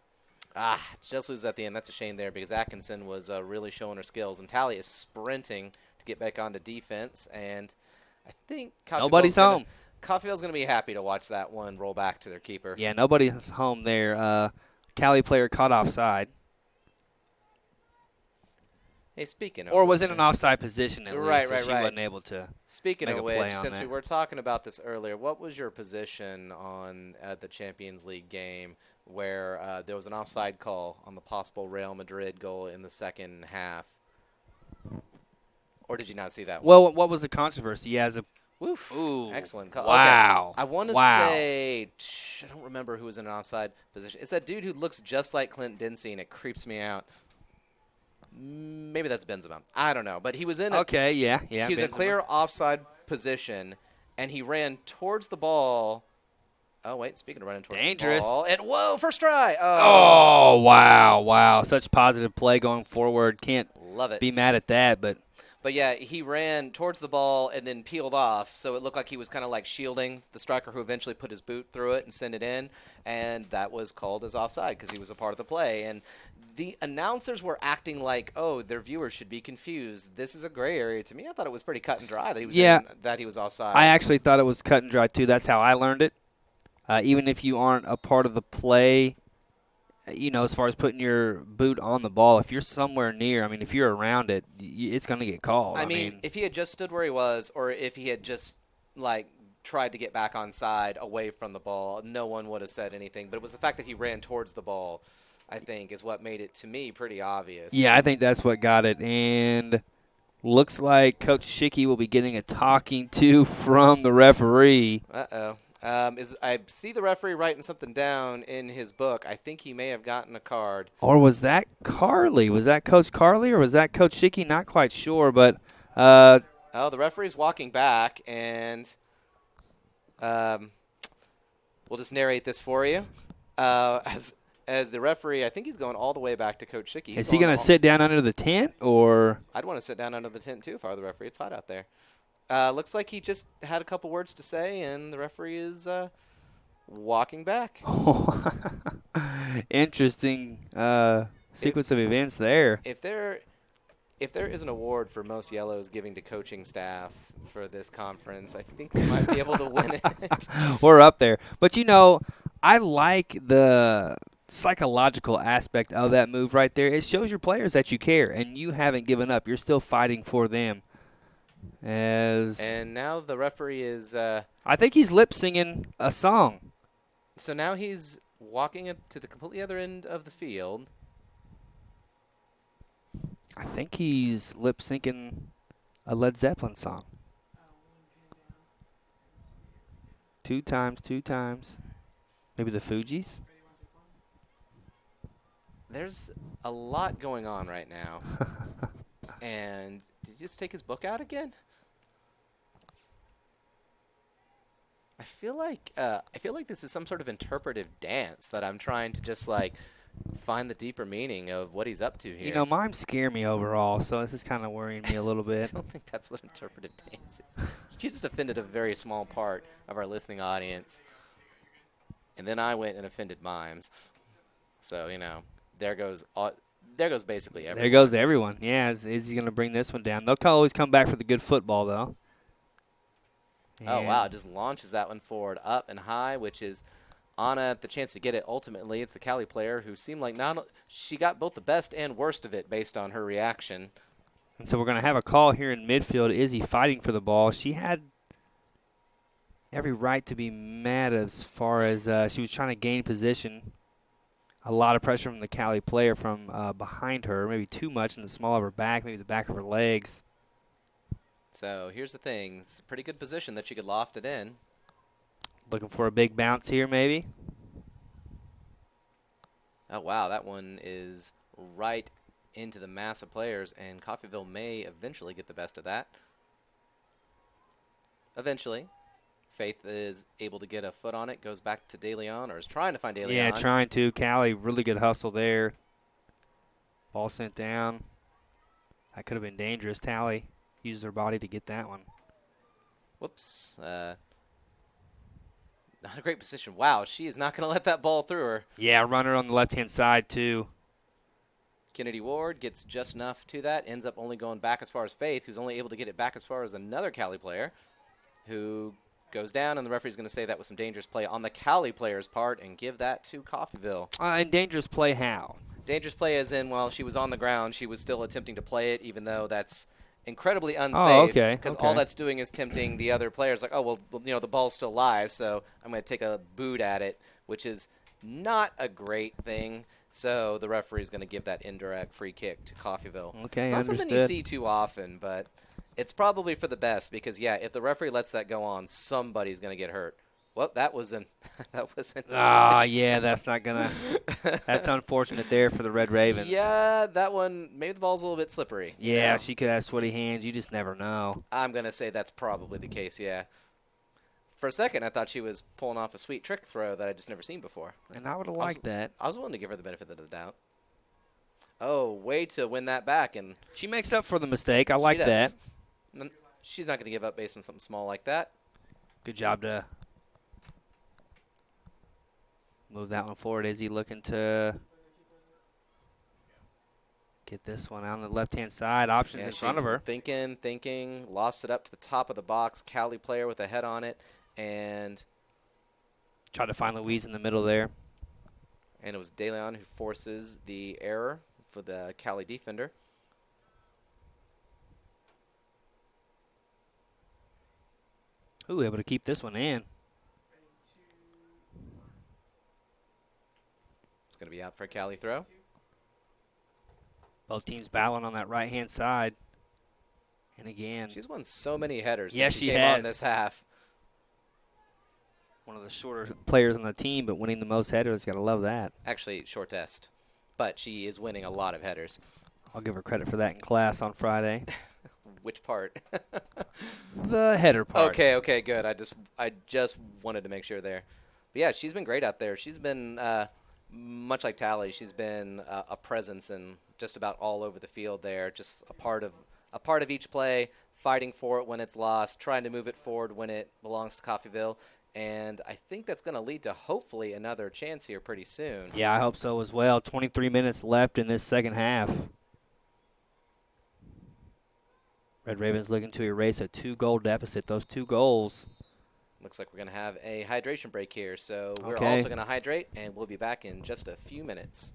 Speaker 2: Just loses at the end. That's a shame there because Atkinson was really showing her skills. And Tally is sprinting to get back onto defense. And I think
Speaker 1: nobody's home.
Speaker 2: Coffeyville's going to be happy to watch that one roll back to their keeper.
Speaker 1: Yeah, nobody's home there. Cowley player caught offside.
Speaker 2: Hey, speaking of,
Speaker 1: or was in an offside position at least, so she wasn't able to.
Speaker 2: Speaking of which, since
Speaker 1: we
Speaker 2: were talking about this earlier, what was your position on the Champions League game where there was an offside call on the possible Real Madrid goal in the second half? Or did you not see that one?
Speaker 1: Well, what was the controversy? Yeah,
Speaker 2: ooh, excellent call.
Speaker 1: Wow.
Speaker 2: Okay. I want to say, I don't remember who was in an offside position. It's that dude who looks just like Clint Dempsey, and it creeps me out. Maybe that's Benzema. I don't know. But he was in
Speaker 1: He was
Speaker 2: in a clear offside position, and he ran towards the ball. Oh, wait, speaking of running towards the ball. And, whoa, first try.
Speaker 1: Oh, wow. Such positive play going forward. Can't
Speaker 2: love it.
Speaker 1: Be mad at that, but
Speaker 2: yeah, he ran towards the ball and then peeled off, so it looked like he was kind of like shielding the striker who eventually put his boot through it and sent it in, and that was called as offside because he was a part of the play. And the announcers were acting like, their viewers should be confused. This is a gray area to me. I thought it was pretty cut and dry that he was offside.
Speaker 1: I actually thought it was cut and dry too. That's how I learned it. Even if you aren't a part of the play, as far as putting your boot on the ball, if you're somewhere near, if you're around it, it's going to get called.
Speaker 2: I mean, if he had just stood where he was, or if he had just, tried to get back on side away from the ball, no one would have said anything. But it was the fact that he ran towards the ball, I think, is what made it, to me, pretty obvious.
Speaker 1: Yeah, I think that's what got it. And looks like Coach Schicky will be getting a talking to from the referee.
Speaker 2: Uh-oh. I see the referee writing something down in his book. I think he may have gotten a card.
Speaker 1: Or was that Carly? Was that Coach Carly or was that Coach Schicky? Not quite sure, but
Speaker 2: the referee's walking back, and we'll just narrate this for you. As as the referee, I think he's going all the way back to Coach Schicky.
Speaker 1: Is he going to sit down under the tent, or?
Speaker 2: I'd want to sit down under the tent, too, if I were the referee. It's hot out there. Looks like he just had a couple words to say, and the referee is walking back.
Speaker 1: Interesting sequence of events there.
Speaker 2: If there is an award for most yellows giving to coaching staff for this conference, I think we might be able to win it.
Speaker 1: We're up there. But, I like the psychological aspect of that move right there. It shows your players that you care, and you haven't given up. You're still fighting for them.
Speaker 2: And now the referee is
Speaker 1: I think he's lip-singing a song.
Speaker 2: So now he's walking to the completely other end of the field.
Speaker 1: I think he's lip-syncing a Led Zeppelin song. 2 times. Maybe the Fugees?
Speaker 2: There's a lot going on right now. And did he just take his book out again? I feel like this is some sort of interpretive dance that I'm trying to just find the deeper meaning of what he's up to here.
Speaker 1: Mimes scare me overall, so this is kind of worrying me a little bit.
Speaker 2: I don't think that's what interpretive dance is. You just offended a very small part of our listening audience. And then I went and offended Mimes. So, there goes basically everyone.
Speaker 1: There goes everyone. Yeah, is he going to bring this one down? They'll always come back for the good football, though.
Speaker 2: Oh, wow. Just launches that one forward up and high, which is Anna the chance to get it ultimately. It's the Cowley player who seemed like she got both the best and worst of it based on her reaction.
Speaker 1: And so we're going to have a call here in midfield. Izzy fighting for the ball. She had every right to be mad as far as she was trying to gain position. A lot of pressure from the Cowley player from behind her, maybe too much in the small of her back, maybe the back of her legs.
Speaker 2: So here's the thing. It's a pretty good position that she could loft it in.
Speaker 1: Looking for a big bounce here, maybe.
Speaker 2: Oh, wow. That one is right into the mass of players, and Coffeyville may eventually get the best of that. Eventually. Faith is able to get a foot on it, goes back to DeLeon, or is trying to find DeLeon.
Speaker 1: Yeah, trying to. Cowley, really good hustle there. Ball sent down. That could have been dangerous. Tally used her body to get that one.
Speaker 2: Whoops. Not a great position. Wow, she is not going to let that ball through her.
Speaker 1: Yeah, runner on the left-hand side, too.
Speaker 2: Kennedy Ward gets just enough to that, ends up only going back as far as Faith, who's only able to get it back as far as another Cowley player, who goes down, and the referee's going to say that was some dangerous play on the Cowley player's part and give that to Coffeyville.
Speaker 1: And dangerous play how?
Speaker 2: Dangerous play as in, while she was on the ground, she was still attempting to play it, even though that's incredibly unsafe.
Speaker 1: Oh, okay.
Speaker 2: Because all that's doing is tempting the other players, like, oh, well, the ball's still live, so I'm going to take a boot at it, which is not a great thing. So the referee's going to give that indirect free kick to Coffeyville.
Speaker 1: Okay,
Speaker 2: it's not something you see too often, but it's probably for the best because, yeah, if the referee lets that go on, somebody's going to get hurt. Well, that wasn't.
Speaker 1: Yeah, that's not gonna. That's unfortunate there for the Red Ravens.
Speaker 2: Yeah, that one. Maybe the ball's a little bit slippery.
Speaker 1: Yeah, she could have sweaty hands. You just never know.
Speaker 2: I'm gonna say that's probably the case. Yeah. For a second, I thought she was pulling off a sweet trick throw that I'd just never seen before.
Speaker 1: And I would have liked that.
Speaker 2: I was willing to give her the benefit of the doubt. Oh, way to win that back, and
Speaker 1: she makes up for the mistake. I like that.
Speaker 2: She's not gonna give up based on something small like that.
Speaker 1: Good job to move that one forward. Is he looking to get this one out on the left-hand side? Options in front of her.
Speaker 2: Thinking, lost it up to the top of the box. Cowley player with a head on it, and
Speaker 1: tried to find Louise in the middle there.
Speaker 2: And it was DeLeon who forces the error for the Cowley defender.
Speaker 1: Ooh, able to keep this one in.
Speaker 2: Going to be out for a Cowley throw.
Speaker 1: Both teams battling on that right-hand side. And again,
Speaker 2: she's won so many headers
Speaker 1: since
Speaker 2: she came on this half.
Speaker 1: One of the shorter players on the team, but winning the most headers. Got to love that.
Speaker 2: Actually, shortest. But she is winning a lot of headers.
Speaker 1: I'll give her credit for that in class on Friday.
Speaker 2: Which part?
Speaker 1: The header part.
Speaker 2: Okay, good. I just wanted to make sure there. But yeah, she's been great out there. She's been much like Tally, she's been a presence in just about all over the field there, just a part of each play, fighting for it when it's lost, trying to move it forward when it belongs to Coffeyville. And I think that's going to lead to hopefully another chance here pretty soon.
Speaker 3: Yeah, I hope so as well. 23 minutes left in this second half. Red Ravens looking to erase a 2-goal deficit. Those 2 goals.
Speaker 2: Looks like we're going to have a hydration break here, so we're
Speaker 3: Okay.
Speaker 2: also going to hydrate, and we'll be back in just a few minutes.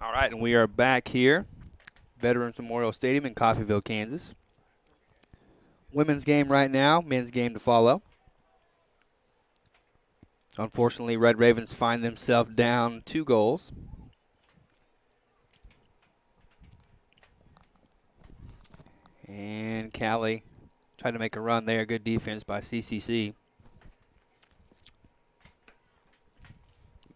Speaker 3: All right, and we are back here. Veterans Memorial Stadium in Coffeyville, Kansas. Women's game right now, men's game to follow. Unfortunately, Red Ravens find themselves down 2 goals. And Cowley tried to make a run there. Good defense by CCC.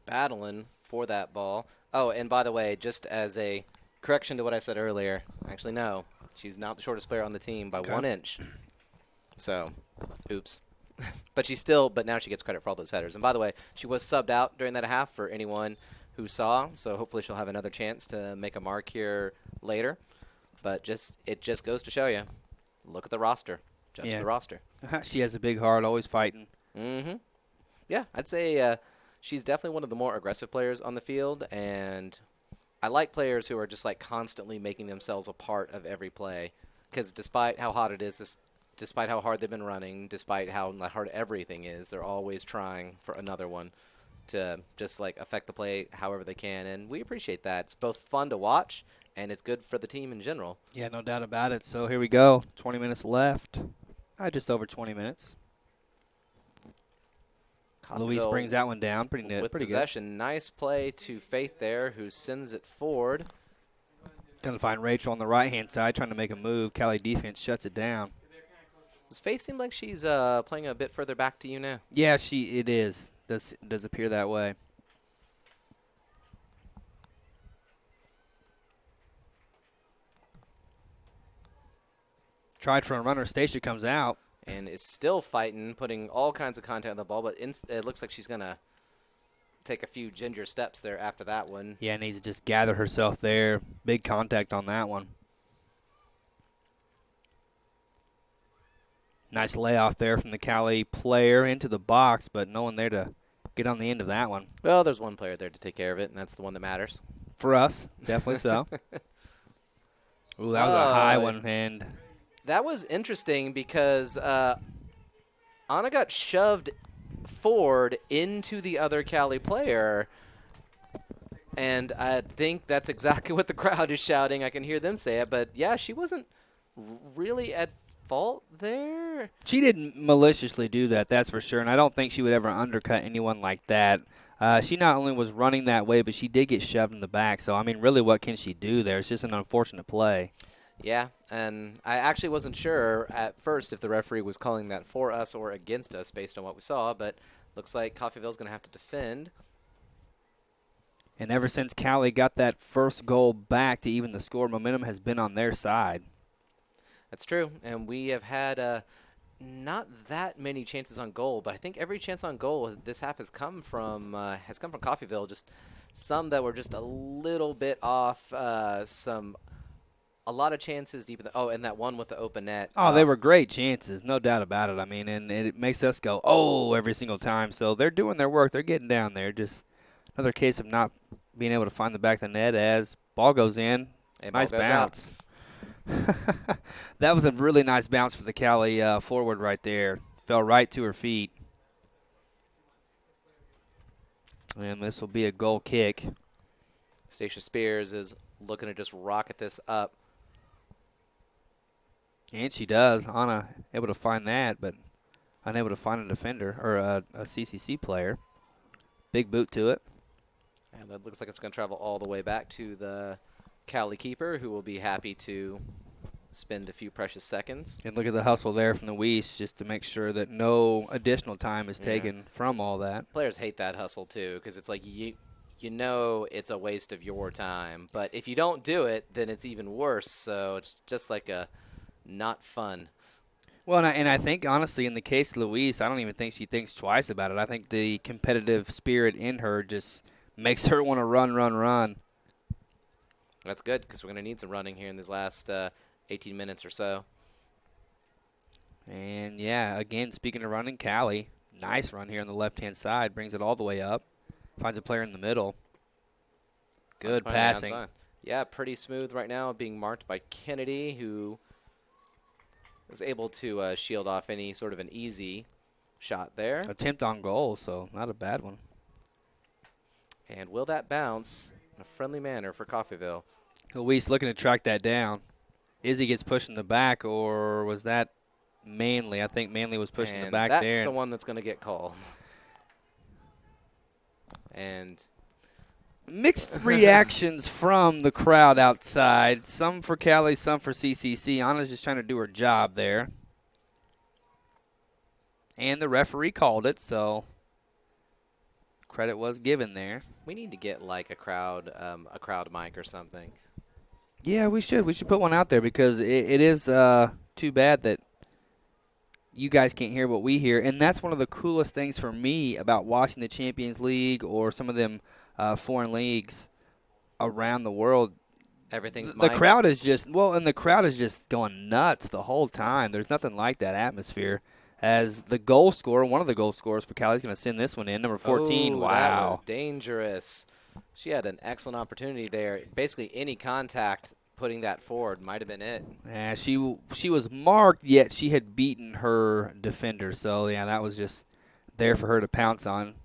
Speaker 2: Battling for that ball. Oh, and by the way, just as a correction to what I said earlier, actually, no. She's not the shortest player on the team by 1 inch. So, oops. But now she gets credit for all those headers. And by the way, she was subbed out during that half for anyone who saw, so hopefully she'll have another chance to make a mark here later. But it just goes to show you, look at the roster. Judge the roster.
Speaker 3: She has a big heart, always fighting.
Speaker 2: Mm-hmm. Yeah, I'd say she's definitely one of the more aggressive players on the field, and I like players who are just like constantly making themselves a part of every play. Because despite how hot it is, despite how hard they've been running, despite how hard everything is, they're always trying for another one to just like affect the play however they can, and we appreciate that. It's both fun to watch and it's good for the team in general.
Speaker 3: Yeah, no doubt about it. So here we go. 20 minutes left. Just over 20 minutes. Luis
Speaker 2: Coffeyville
Speaker 3: brings that one down. Pretty
Speaker 2: with
Speaker 3: good.
Speaker 2: possession. Nice play to Faith there, who sends it forward.
Speaker 3: Going to find Rachel on the right-hand side, trying to make a move. Cowley defense shuts it down.
Speaker 2: Does Faith seem like she's playing a bit further back to you now?
Speaker 3: Yeah, it is. Does appear that way. Tried for a runner. Stacia comes out.
Speaker 2: And is still fighting, putting all kinds of contact on the ball, but it looks like she's going to take a few ginger steps there after that one.
Speaker 3: Yeah, needs to just gather herself there. Big contact on that one. Nice layoff there from the Cowley player into the box, but no one there to get on the end of that one.
Speaker 2: Well, there's one player there to take care of it, and that's the one that matters.
Speaker 3: For us, definitely so. Ooh, that was a high one, and
Speaker 2: that was interesting because Anna got shoved forward into the other Cali player, and I think that's exactly what the crowd is shouting. I can hear them say it, but yeah, she wasn't really at fault there.
Speaker 3: She didn't maliciously do that, that's for sure, and I don't think she would ever undercut anyone like that. She not only was running that way, but she did get shoved in the back, so, I mean, really what can she do there? It's just an unfortunate play.
Speaker 2: Yeah, and I actually wasn't sure at first if the referee was calling that for us or against us based on what we saw, but looks like Coffeyville's going to have to defend.
Speaker 3: And ever since Cowley got that first goal back to even the score, momentum has been on their side.
Speaker 2: That's true, and we have had not that many chances on goal, but I think every chance on goal this half has come from Coffeyville. Just some that were just a little bit off. A lot of chances deep in the and that one with the open net.
Speaker 3: Oh, they were great chances, no doubt about it. I mean, and it makes us go, oh, every single time. So they're doing their work. They're getting down there. Just another case of not being able to find the back of the net as ball goes in. Nice bounce. That was a really nice bounce for the Cowley forward right there. Fell right to her feet. And this will be a goal kick.
Speaker 2: Stacia Spears is looking to just rocket this up.
Speaker 3: And she does. Anna able to find that, but unable to find a defender or a CCC player. Big boot to it.
Speaker 2: And that looks like it's going to travel all the way back to the Cowley keeper, who will be happy to spend a few precious seconds.
Speaker 3: And look at the hustle there from the Weiss just to make sure that no additional time is taken from all that.
Speaker 2: Players hate that hustle, too, because it's like you know it's a waste of your time. But if you don't do it, then it's even worse. So it's just like a not fun.
Speaker 3: Well, and I think, honestly, in the case of Louise, I don't even think she thinks twice about it. I think the competitive spirit in her just makes her want to run.
Speaker 2: That's good because we're going to need some running here in these last 18 minutes or so.
Speaker 3: And, yeah, again, speaking of running, Cowley, nice run here on the left-hand side, brings it all the way up, finds a player in the middle. Good passing.
Speaker 2: Yeah, pretty smooth right now, being marked by Kennedy, who is able to shield off any sort of an easy shot there.
Speaker 3: Attempt on goal, so not a bad one.
Speaker 2: And will that bounce in a friendly manner for Coffeyville?
Speaker 3: Luis looking to track that down. Izzy gets pushed in the back, or was that Manley? I think Manley was pushing the back there.
Speaker 2: That's the one that's going to get called. And
Speaker 3: mixed reactions from the crowd outside. Some for Cowley, some for CCC. Anna's just trying to do her job there. And the referee called it, so credit was given there.
Speaker 2: We need to get like a crowd mic or something.
Speaker 3: Yeah, we should. We should put one out there because it is too bad that you guys can't hear what we hear. And that's one of the coolest things for me about watching the Champions League or some of them foreign leagues around the world.
Speaker 2: Everything's
Speaker 3: the crowd is just the crowd is just going nuts the whole time. There's nothing like that atmosphere. As the goal scorer, one of the goal scorers for Cali is going to send this one in, number 14. Wow,
Speaker 2: that was dangerous. She had an excellent opportunity there. Basically, any contact putting that forward might have been it.
Speaker 3: Yeah, she was marked, yet she had beaten her defender. So yeah, that was just there for her to pounce on.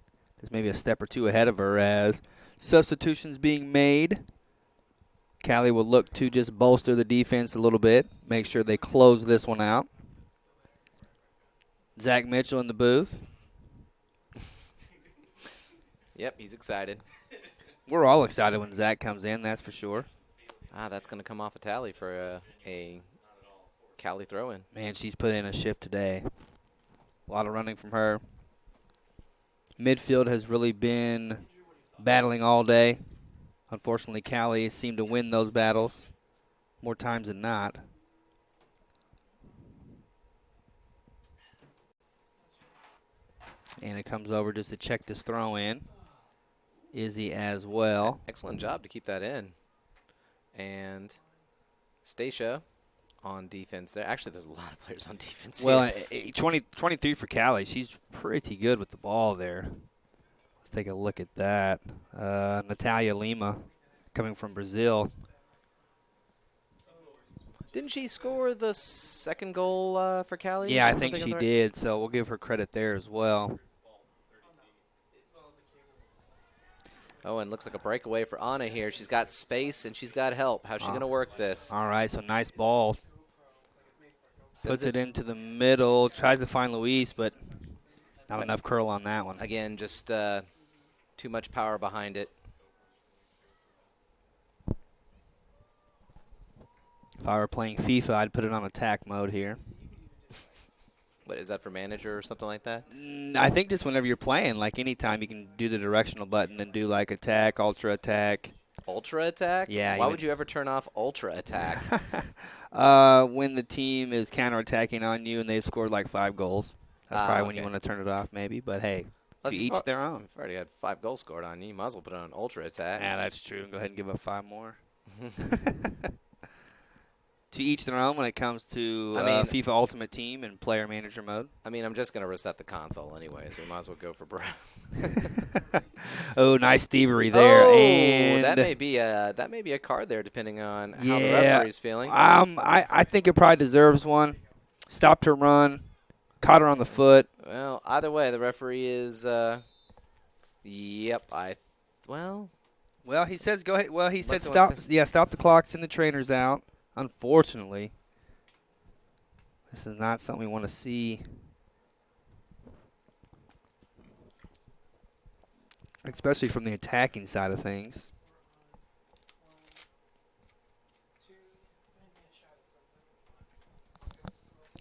Speaker 3: Just maybe a step or two ahead of her as substitutions being made. Cali will look to just bolster the defense a little bit, make sure they close this one out. Zach Mitchell in the booth.
Speaker 2: Yep, he's excited.
Speaker 3: We're all excited when Zach comes in, that's for sure.
Speaker 2: That's going to come off a tally for a Cowley throw-in.
Speaker 3: Man, she's put in a shift today. A lot of running from her. Midfield has really been battling all day. Unfortunately, Cowley seemed to win those battles more times than not. And it comes over just to check this throw in. Izzy as well.
Speaker 2: Excellent job to keep that in. And Stacia on defense there. Actually, there's a lot of players on defense
Speaker 3: Well,
Speaker 2: here.
Speaker 3: 23 for Cowley. She's pretty good with the ball there. Let's take a look at that. Natalia Lima coming from Brazil.
Speaker 2: Didn't she score the second goal for Cowley?
Speaker 3: Yeah, I think she did, so we'll give her credit there as well.
Speaker 2: Oh, and looks like a breakaway for Anna here. She's got space and she's got help. How's she going to work this?
Speaker 3: All right, so nice ball.
Speaker 2: Sends
Speaker 3: Puts it into the middle, tries to find Luis, but not enough curl on that one.
Speaker 2: Again, just too much power behind it.
Speaker 3: If I were playing FIFA, I'd put it on attack mode here.
Speaker 2: What, is that for manager or something like that?
Speaker 3: I think just whenever you're playing, like anytime, you can do the directional button and do like attack, ultra attack.
Speaker 2: Ultra attack?
Speaker 3: Yeah.
Speaker 2: Why would you ever turn off ultra attack?
Speaker 3: When the team is counterattacking on you and they've scored like 5 goals. That's probably when you want to turn it off maybe, but hey, to each their own.
Speaker 2: You've already had 5 goals scored on you. You might as well put it on ultra attack.
Speaker 3: Yeah, that's true. Go ahead and give up 5 more. To each their own when it comes to FIFA Ultimate Team and player manager mode.
Speaker 2: I mean, I'm just going to reset the console anyway, so we might as well go for Brown.
Speaker 3: Oh, nice thievery there.
Speaker 2: Oh,
Speaker 3: and
Speaker 2: that may be a card there, depending on how the referee's feeling.
Speaker 3: I think it probably deserves one. Stopped her run, caught her on the foot.
Speaker 2: Well, either way, the referee is. Yep. Well,
Speaker 3: he says go ahead. Well, he said stop. Yeah, stop the clock. Send the trainers out. Unfortunately, this is not something we want to see. Especially from the attacking side of things.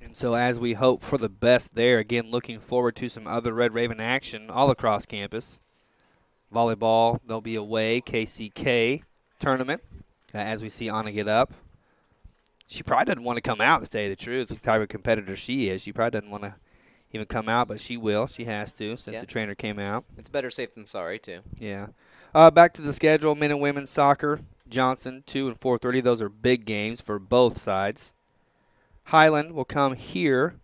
Speaker 3: And so as we hope for the best there, again, looking forward to some other Red Raven action all across campus. Volleyball, they'll be away, KCK tournament, as we see Anna get up. She probably doesn't want to come out, to tell you the truth. The type of competitor she is. She probably doesn't want to even come out, but she will. She has to since the trainer came out.
Speaker 2: It's better safe than sorry, too.
Speaker 3: Yeah. Back to the schedule, men and women's soccer. Johnson, 2 and 4:30. Those are big games for both sides. Highland will come here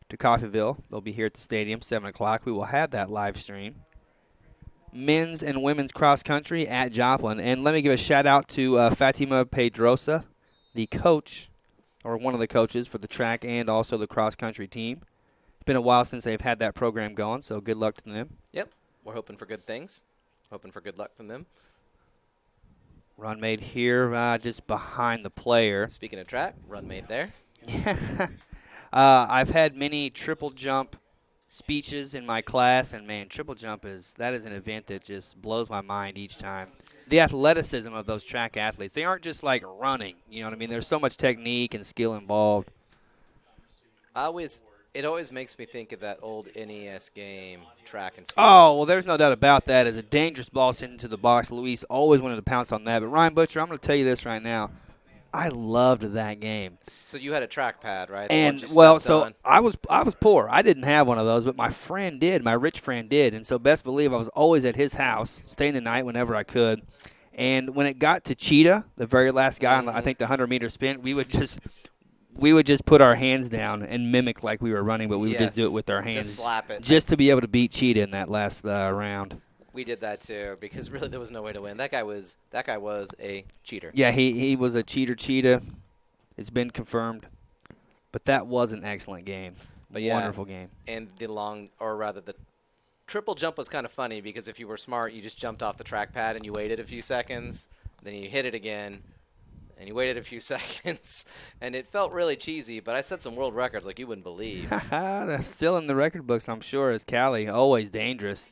Speaker 3: to Coffeyville. They'll be here at the stadium, 7 o'clock. We will have that live stream. Men's and women's cross country at Joplin. And let me give a shout-out to Fatima Pedrosa, the coach, or one of the coaches for the track and also the cross-country team. It's been a while since they've had that program going, so good luck to them.
Speaker 2: Yep. We're hoping for good things. Hoping for good luck from them.
Speaker 3: Run made here just behind the player.
Speaker 2: Speaking of track, run made there.
Speaker 3: I've had many triple jump speeches in my class, and, man, triple jump is an event that just blows my mind each time. The athleticism of those track athletes. They aren't just like running, you know what I mean? There's so much technique and skill involved.
Speaker 2: It always makes me think of that old NES game, track and field.
Speaker 3: Oh, well, there's no doubt about that. As a dangerous ball sent into the box, Luis always wanted to pounce on that. But, Ryan Butcher, I'm going to tell you this right now. I loved that game.
Speaker 2: So you had a track pad, right?
Speaker 3: And, well, so I was poor. I didn't have one of those, but my friend did. My rich friend did. And so best believe I was always at his house, staying the night whenever I could. And when it got to Cheetah, the very last guy on, I think, the 100-meter sprint, we would just put our hands down and mimic like we were running, but we would just do it with our hands.
Speaker 2: Just slap it.
Speaker 3: Just to be able to beat Cheetah in that last round.
Speaker 2: We did that too because really there was no way to win. That guy was a cheater.
Speaker 3: Yeah, he was a cheetah. It's been confirmed. But that was an excellent game.
Speaker 2: But
Speaker 3: wonderful game.
Speaker 2: And the triple jump was kind of funny because if you were smart, you just jumped off the trackpad and you waited a few seconds, then you hit it again, and you waited a few seconds, and it felt really cheesy. But I set some world records like you wouldn't believe.
Speaker 3: That's still in the record books, I'm sure, as Cowley, always dangerous.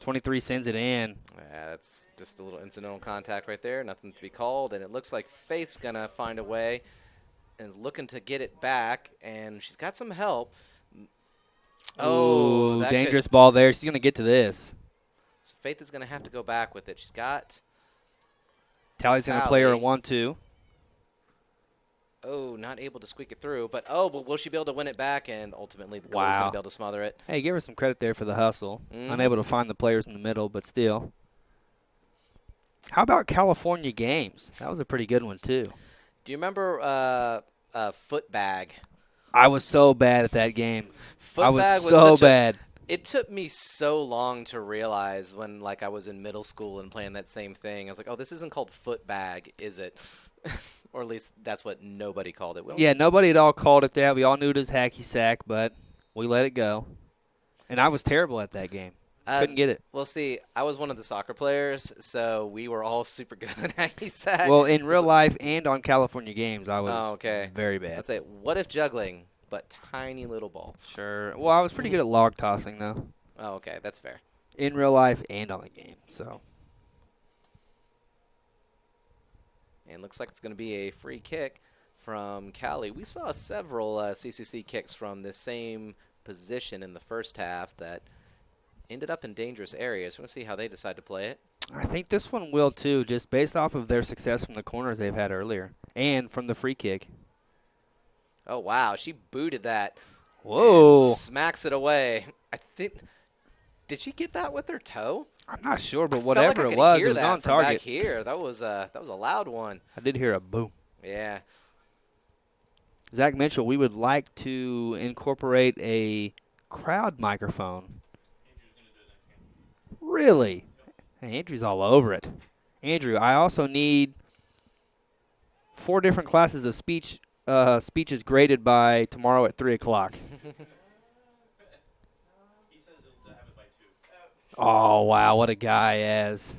Speaker 3: 23 sends it in.
Speaker 2: Yeah, that's just a little incidental contact right there. Nothing to be called. And it looks like Faith's going to find a way and is looking to get it back. And she's got some help. Oh,
Speaker 3: Ooh,
Speaker 2: that
Speaker 3: dangerous ball there. She's going to get to this.
Speaker 2: So Faith is going to have to go back with it. She's got
Speaker 3: Tally's going to play her a
Speaker 2: Cowley.
Speaker 3: 1-2.
Speaker 2: Oh, not able to squeak it through. But will she be able to win it back? And ultimately, the goalie's going to be able to smother it.
Speaker 3: Hey, give her some credit there for the hustle. Unable to find the players in the middle, but still. How about California games? That was a pretty good one, too.
Speaker 2: Do you remember foot bag?
Speaker 3: I was so bad at that game. I was
Speaker 2: Footbag
Speaker 3: so
Speaker 2: such
Speaker 3: bad.
Speaker 2: It took me so long to realize when, like, I was in middle school and playing that same thing. I was like, oh, this isn't called foot bag, is it? Or at least that's what nobody called it.
Speaker 3: Yeah, nobody at all called it that. We all knew it was hacky sack, but we let it go. And I was terrible at that game. Couldn't get it.
Speaker 2: Well, see, I was one of the soccer players, so we were all super good at hacky sack.
Speaker 3: Well, in real life and on California games, I was very bad.
Speaker 2: I'd say, what if juggling, but tiny little ball?
Speaker 3: Sure. Well, I was pretty good at log tossing, though.
Speaker 2: Oh, okay, that's fair.
Speaker 3: In real life and on the game, so.
Speaker 2: And looks like it's going to be a free kick from Cowley. We saw several CCC kicks from this same position in the first half that ended up in dangerous areas. We'll see how they decide to play it.
Speaker 3: I think this one will, too, just based off of their success from the corners they've had earlier and from the free kick.
Speaker 2: Oh, wow. She booted that.
Speaker 3: Whoa.
Speaker 2: Smacks it away. I think. Did she get that with her toe?
Speaker 3: I'm not sure, but
Speaker 2: I
Speaker 3: whatever
Speaker 2: felt like
Speaker 3: it was
Speaker 2: hear
Speaker 3: on
Speaker 2: that from
Speaker 3: target.
Speaker 2: Back here, that was a loud one.
Speaker 3: I did hear a boom.
Speaker 2: Yeah.
Speaker 3: Zach Mitchell, we would like to incorporate a crowd microphone.
Speaker 4: Andrew's going to do it next game.
Speaker 3: Really? Hey, Andrew's all over it. Andrew, I also need 4 different classes of speeches graded by tomorrow at 3 o'clock.
Speaker 4: He says he'll have it by 2.
Speaker 3: Oh, wow, what a guy as.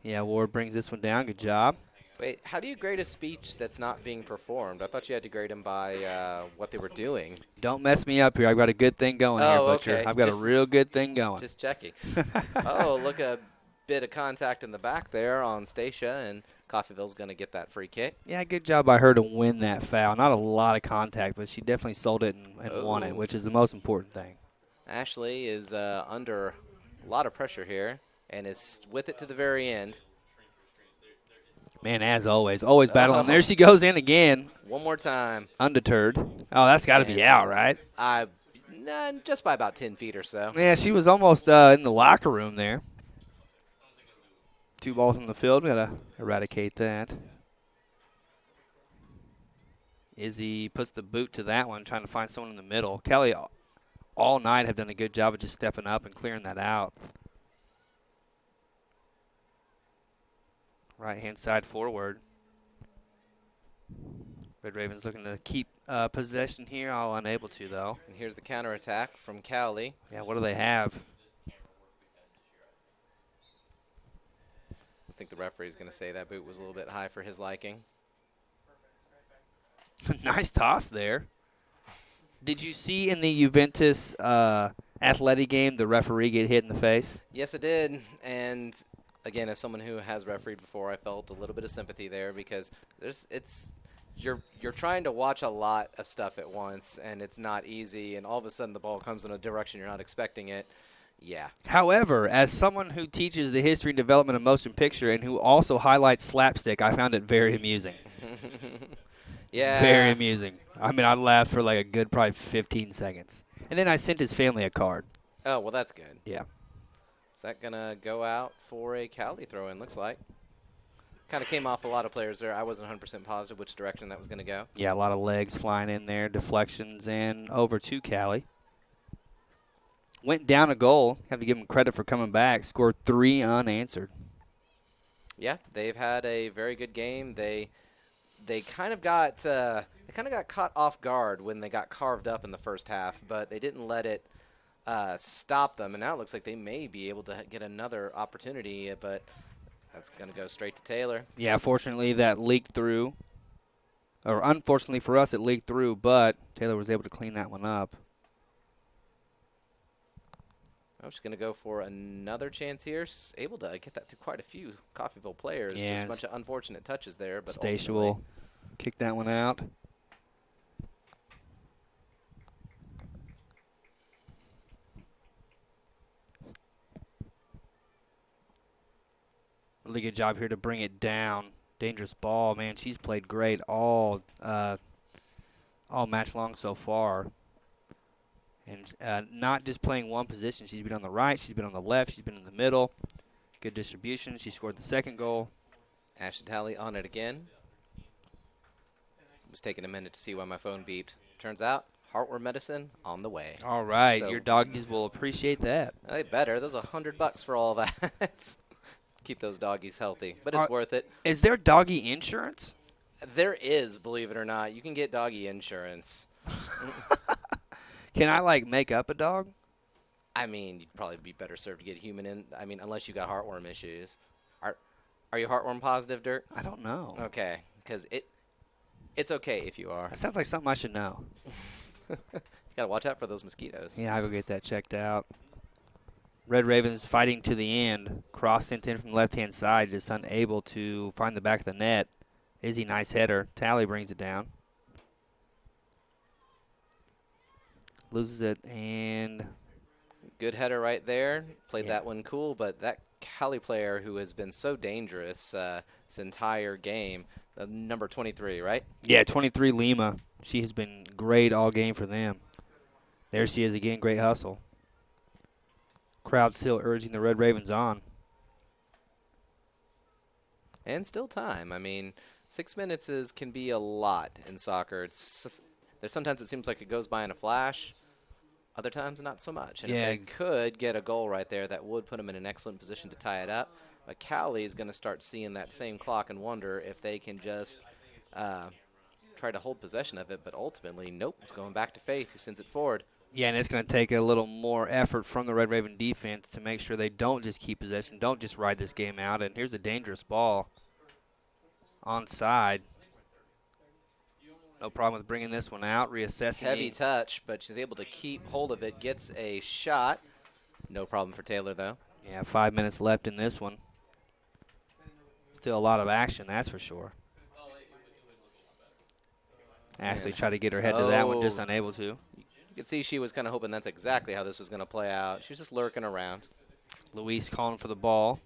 Speaker 3: Yeah, Ward brings this one down. Good job.
Speaker 2: Wait, how do you grade a speech that's not being performed? I thought you had to grade them by what they were doing.
Speaker 3: Don't mess me up here. I've got a good thing going here, Butcher.
Speaker 2: Okay.
Speaker 3: I've got a real good thing going.
Speaker 2: Just checking. Oh, look, a bit of contact in the back there on Stacia, and Coffeyville's going to get that free kick.
Speaker 3: Yeah, good job by her to win that foul. Not a lot of contact, but she definitely sold it and won it, which is the most important thing.
Speaker 2: Ashley is under a lot of pressure here and is with it to the very end.
Speaker 3: Man, as always battling. There she goes in again.
Speaker 2: One more time.
Speaker 3: Undeterred. Oh, that's got to be out, right?
Speaker 2: Just by about 10 feet or so.
Speaker 3: Yeah, she was almost in the locker room there. 2 balls in the field. We got to eradicate that. Izzy puts the boot to that one, trying to find someone in the middle. Kelly all night have done a good job of just stepping up and clearing that out. Right-hand side forward. Red Ravens looking to keep possession here, all unable to, though.
Speaker 2: And here's the counterattack from Cowley.
Speaker 3: Yeah, what do they have?
Speaker 2: I think the referee's going to say that boot was a little bit high for his liking.
Speaker 3: Nice toss there. Did you see in the Juventus Athletic game the referee get hit in the face?
Speaker 2: Yes, I did. And again, as someone who has refereed before, I felt a little bit of sympathy there because you're trying to watch a lot of stuff at once, and it's not easy. And all of a sudden, the ball comes in a direction you're not expecting it. Yeah.
Speaker 3: However, as someone who teaches the history and development of motion picture and who also highlights slapstick, I found it very amusing.
Speaker 2: Yeah.
Speaker 3: Very amusing. I mean, I laughed for like a good probably 15 seconds. And then I sent his family a card.
Speaker 2: Oh, well, that's good.
Speaker 3: Yeah.
Speaker 2: Is that going to go out for a Cowley throw-in, looks like? Kind of came off a lot of players there. I wasn't 100% positive which direction that was going to go.
Speaker 3: Yeah, a lot of legs flying in there, deflections, and over to Cowley. Went down a goal. Have to give him credit for coming back. Scored 3 unanswered.
Speaker 2: Yeah, they've had a very good game. They kind of got caught off guard when they got carved up in the first half, but they didn't let it stop them. And now it looks like they may be able to get another opportunity, but that's going to go straight to Taylor.
Speaker 3: Yeah, fortunately that leaked through. Or unfortunately for us, it leaked through, but Taylor was able to clean that one up.
Speaker 2: I'm just going to go for another chance here. Able to get that through quite a few Coffeyville players.
Speaker 3: Yeah,
Speaker 2: Just a bunch of unfortunate touches there. But
Speaker 3: Stacia
Speaker 2: ultimately,
Speaker 3: will kick that one out. Really good job here to bring it down. Dangerous ball, man. She's played great all match long so far. And not just playing one position. She's been on the right. She's been on the left. She's been in the middle. Good distribution. She scored the second goal.
Speaker 2: Ashton Talley on it again. It was taking a minute to see why my phone beeped. Turns out, heartworm medicine on the way.
Speaker 3: All right.
Speaker 2: So-
Speaker 3: Your doggies will appreciate that.
Speaker 2: They better. Those $100 for all that. Keep those doggies healthy, but it's worth it.
Speaker 3: Is there doggy insurance?
Speaker 2: There is, believe it or not. You can get doggy insurance.
Speaker 3: Can I, like, make up a dog?
Speaker 2: I mean, you'd probably be better served to get human in. I mean, unless you got heartworm issues. Are you heartworm positive, Dirt?
Speaker 3: I don't know.
Speaker 2: Okay, because it's okay if you are.
Speaker 3: That sounds like something I should know.
Speaker 2: You gotta watch out for those mosquitoes.
Speaker 3: Yeah, I'll go get that checked out. Red Ravens fighting to the end. Cross sent in from the left-hand side, just unable to find the back of the net. Izzy, nice header. Talley brings it down. Loses it, and
Speaker 2: Good header right there. Played that one cool, but that Cowley player who has been so dangerous this entire game, number 23, right?
Speaker 3: yeah, 23 Lima. She has been great all game for them. There she is again, great hustle. Crowd still urging the Red Ravens on.
Speaker 2: And still time. I mean, 6 minutes can be a lot in soccer. There's sometimes it seems like it goes by in a flash. Other times, not so much. And
Speaker 3: Yeah,
Speaker 2: if they could get a goal right there, that would put them in an excellent position to tie it up. But Cowley is going to start seeing that same clock and wonder if they can just try to hold possession of it. But ultimately, nope, it's going back to Faith, who sends it forward.
Speaker 3: Yeah, and it's going to take a little more effort from the Red Raven defense to make sure they don't just keep possession, don't just ride this game out. And here's a dangerous ball onside. No problem with bringing this one out, reassessing.
Speaker 2: Heavy touch, but she's able to keep hold of it, gets a shot. No problem for Taylor, though.
Speaker 3: Yeah, 5 minutes left in this one. Still a lot of action, that's for sure. Ashley tried to get her head to that one, just unable to.
Speaker 2: You could see she was kind of hoping that's exactly how this was going to play out. She was just lurking around.
Speaker 3: Luis calling for the ball.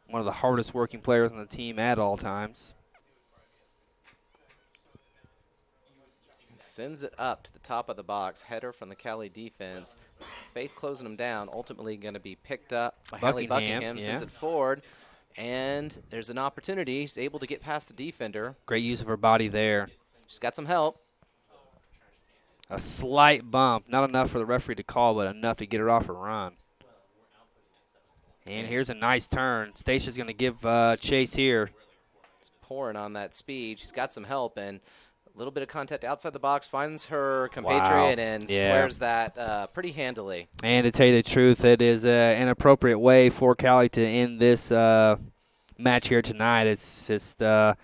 Speaker 3: One of the hardest working players on the team at all times.
Speaker 2: Sends it up to the top of the box. Header from the Cowley defense. Faith closing them down. Ultimately going to be picked up by Hallie Buckingham. Sends it forward. And there's an opportunity. She's able to get past the defender.
Speaker 3: Great use of her body there.
Speaker 2: She's got some help.
Speaker 3: A slight bump. Not enough for the referee to call, but enough to get her off her run. And here's a nice turn. Stacia's going to give chase here.
Speaker 2: It's pouring on that speed. She's got some help. And a little bit of contact outside the box. Finds her compatriot and squares that pretty handily. And
Speaker 3: to tell you the truth, it is an appropriate way for Cowley to end this match here tonight. It's just that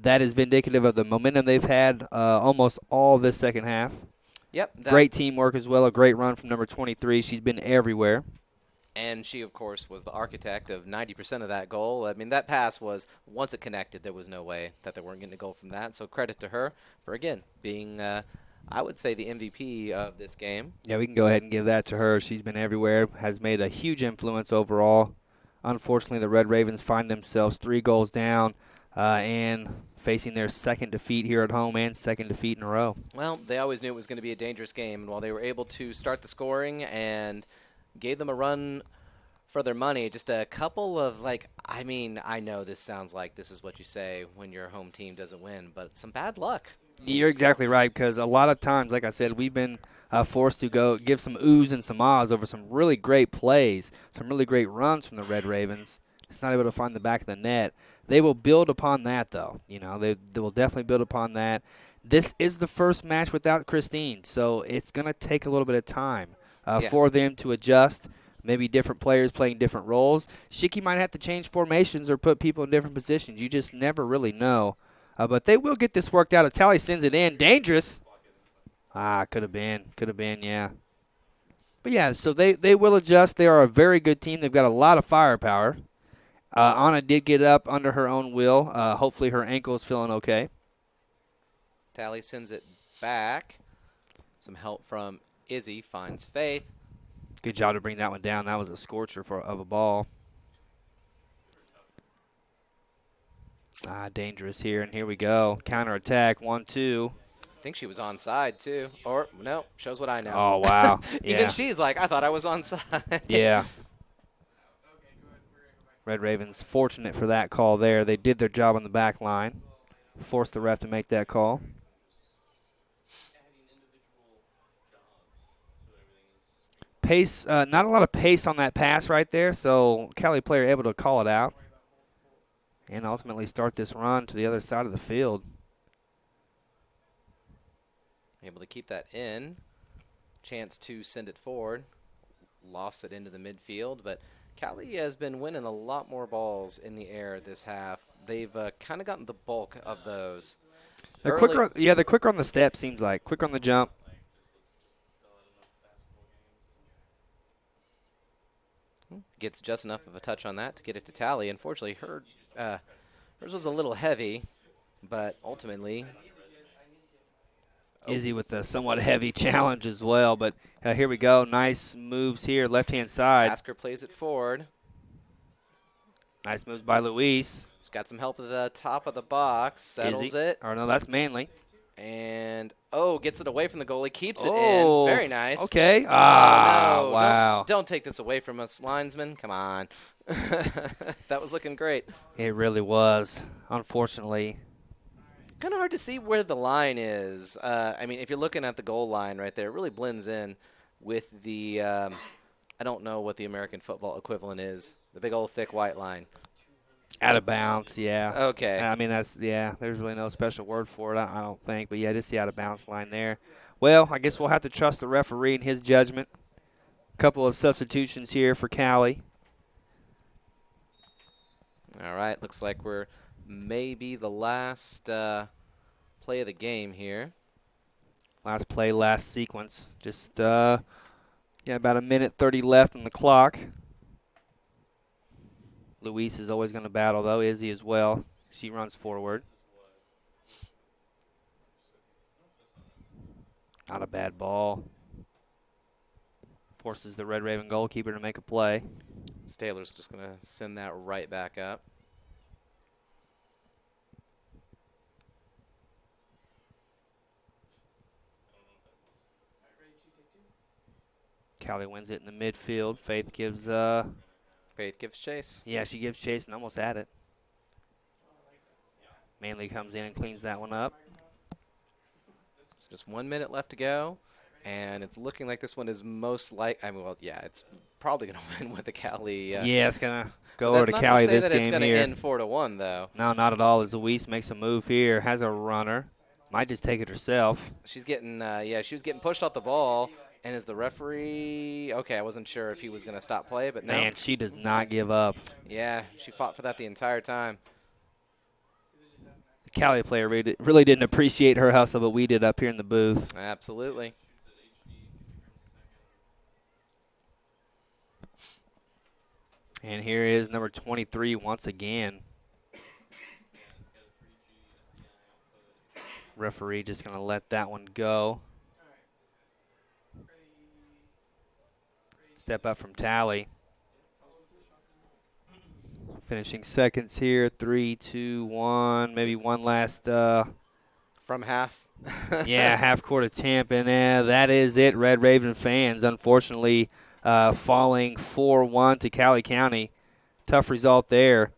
Speaker 3: is vindicative of the momentum they've had almost all this second half.
Speaker 2: Yep.
Speaker 3: Great teamwork as well. A great run from number 23. She's been everywhere.
Speaker 2: And she, of course, was the architect of 90% of that goal. I mean, that pass was, once it connected, there was no way that they weren't getting a goal from that. So credit to her for, again, being, I would say, the MVP of this game.
Speaker 3: Yeah, we can go ahead and give that to her. She's been everywhere, has made a huge influence overall. Unfortunately, the Red Ravens find themselves 3 goals down and facing their second defeat here at home and second defeat in a row.
Speaker 2: Well, they always knew it was going to be a dangerous game. And while they were able to start the scoring and gave them a run for their money, just a couple of, I mean, I know this sounds like this is what you say when your home team doesn't win, but some bad luck.
Speaker 3: You're exactly right, because a lot of times, like I said, we've been forced to go give some oohs and some ahs over some really great plays, some really great runs from the Red Ravens. It's not able to find the back of the net. They will build upon that, though. You know, they will definitely build upon that. This is the first match without Christine, so it's going to take a little bit of time for them to adjust. Maybe different players playing different roles. Shiki might have to change formations or put people in different positions. You just never really know. But they will get this worked out. As Talley sends it in. Dangerous. Could have been, yeah. But yeah, so they will adjust. They are a very good team. They've got a lot of firepower. Anna did get up under her own will. Hopefully her ankle is feeling okay.
Speaker 2: Tally sends it back. Some help from Izzy, finds Faith.
Speaker 3: Good job to bring that one down. That was a scorcher of a ball. Dangerous here, and here we go. Counterattack, 1-2.
Speaker 2: I think she was onside, too. Or, no, shows what I know.
Speaker 3: Oh, wow. Yeah.
Speaker 2: Even she's like, I thought I was onside.
Speaker 3: Yeah. Red Ravens fortunate for that call there. They did their job on the back line. Forced the ref to make that call. Pace, not a lot of pace on that pass right there, so Cowley player able to call it out and ultimately start this run to the other side of the field.
Speaker 2: Able to keep that in. Chance to send it forward. Lofts it into the midfield, but Cowley has been winning a lot more balls in the air this half. They've kind of gotten the bulk of those.
Speaker 3: They're quicker, they're quicker on the step, seems like. Quicker on the jump.
Speaker 2: Gets just enough of a touch on that to get it to Tally. Unfortunately, hers was a little heavy, but ultimately...
Speaker 3: Izzy with a somewhat heavy challenge as well, but here we go. Nice moves here, left-hand side.
Speaker 2: Asker plays it forward.
Speaker 3: Nice moves by Luis.
Speaker 2: She's got some help at the top of the box. Settles it.
Speaker 3: Or no, that's Manley.
Speaker 2: And, gets it away from the goalie. Keeps it
Speaker 3: Oh,
Speaker 2: in. Very nice.
Speaker 3: Okay.
Speaker 2: No,
Speaker 3: Wow.
Speaker 2: Don't take this away from us, linesman. Come on. That was looking great.
Speaker 3: It really was, unfortunately.
Speaker 2: Kind of hard to see where the line is. I mean, if you're looking at the goal line right there, it really blends in with the, I don't know what the American football equivalent is, the big old thick white line.
Speaker 3: Out of bounds, yeah.
Speaker 2: Okay.
Speaker 3: I mean, there's really no special word for it, I don't think. But, yeah, just the out of bounds line there. Well, I guess we'll have to trust the referee and his judgment. A couple of substitutions here for Cowley.
Speaker 2: All right, looks like we're maybe the last play of the game here.
Speaker 3: Last play, last sequence. Just, about a minute 30 left on the clock. Luis is always going to battle, though. Izzy as well. She runs forward. Not a bad ball. Forces the Red Raven goalkeeper to make a play.
Speaker 2: Staylor's just going to send that right back up.
Speaker 3: Cowley wins it in the midfield. Faith gives
Speaker 2: chase.
Speaker 3: Yeah, she gives chase and almost had it. Manley comes in and cleans that one up.
Speaker 2: So just 1 minute left to go, and it's looking like this one is most it's probably going to win with the Cowley.
Speaker 3: Yeah, it's going to go over to Cowley this game here. That's not to say that it's going to
Speaker 2: end 4-1, though.
Speaker 3: No, not at all. As Luis makes a move here, has a runner. Might just take it herself.
Speaker 2: She's getting, she was getting pushed off the ball. And is the referee okay? I wasn't sure if he was going to stop play, but no.
Speaker 3: Man, she does not give up.
Speaker 2: Yeah, she fought for that the entire time.
Speaker 3: The Cowley player really didn't appreciate her hustle, but we did up here in the booth.
Speaker 2: Absolutely.
Speaker 3: And here is number 23 once again. Referee just going to let that one go. Step up from Tally. Finishing seconds here. 3, 2, 1. Maybe one last.
Speaker 2: From half.
Speaker 3: Yeah, half-court attempt. And that is it, Red Raven fans. Unfortunately, falling 4-1 to Cowley County. Tough result there.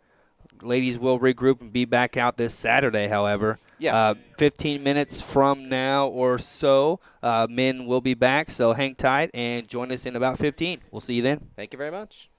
Speaker 3: Ladies will regroup and be back out this Saturday, however.
Speaker 2: Yeah.
Speaker 3: 15 minutes from now or so, men will be back, so hang tight and join us in about 15. We'll see you then.
Speaker 2: Thank you very much.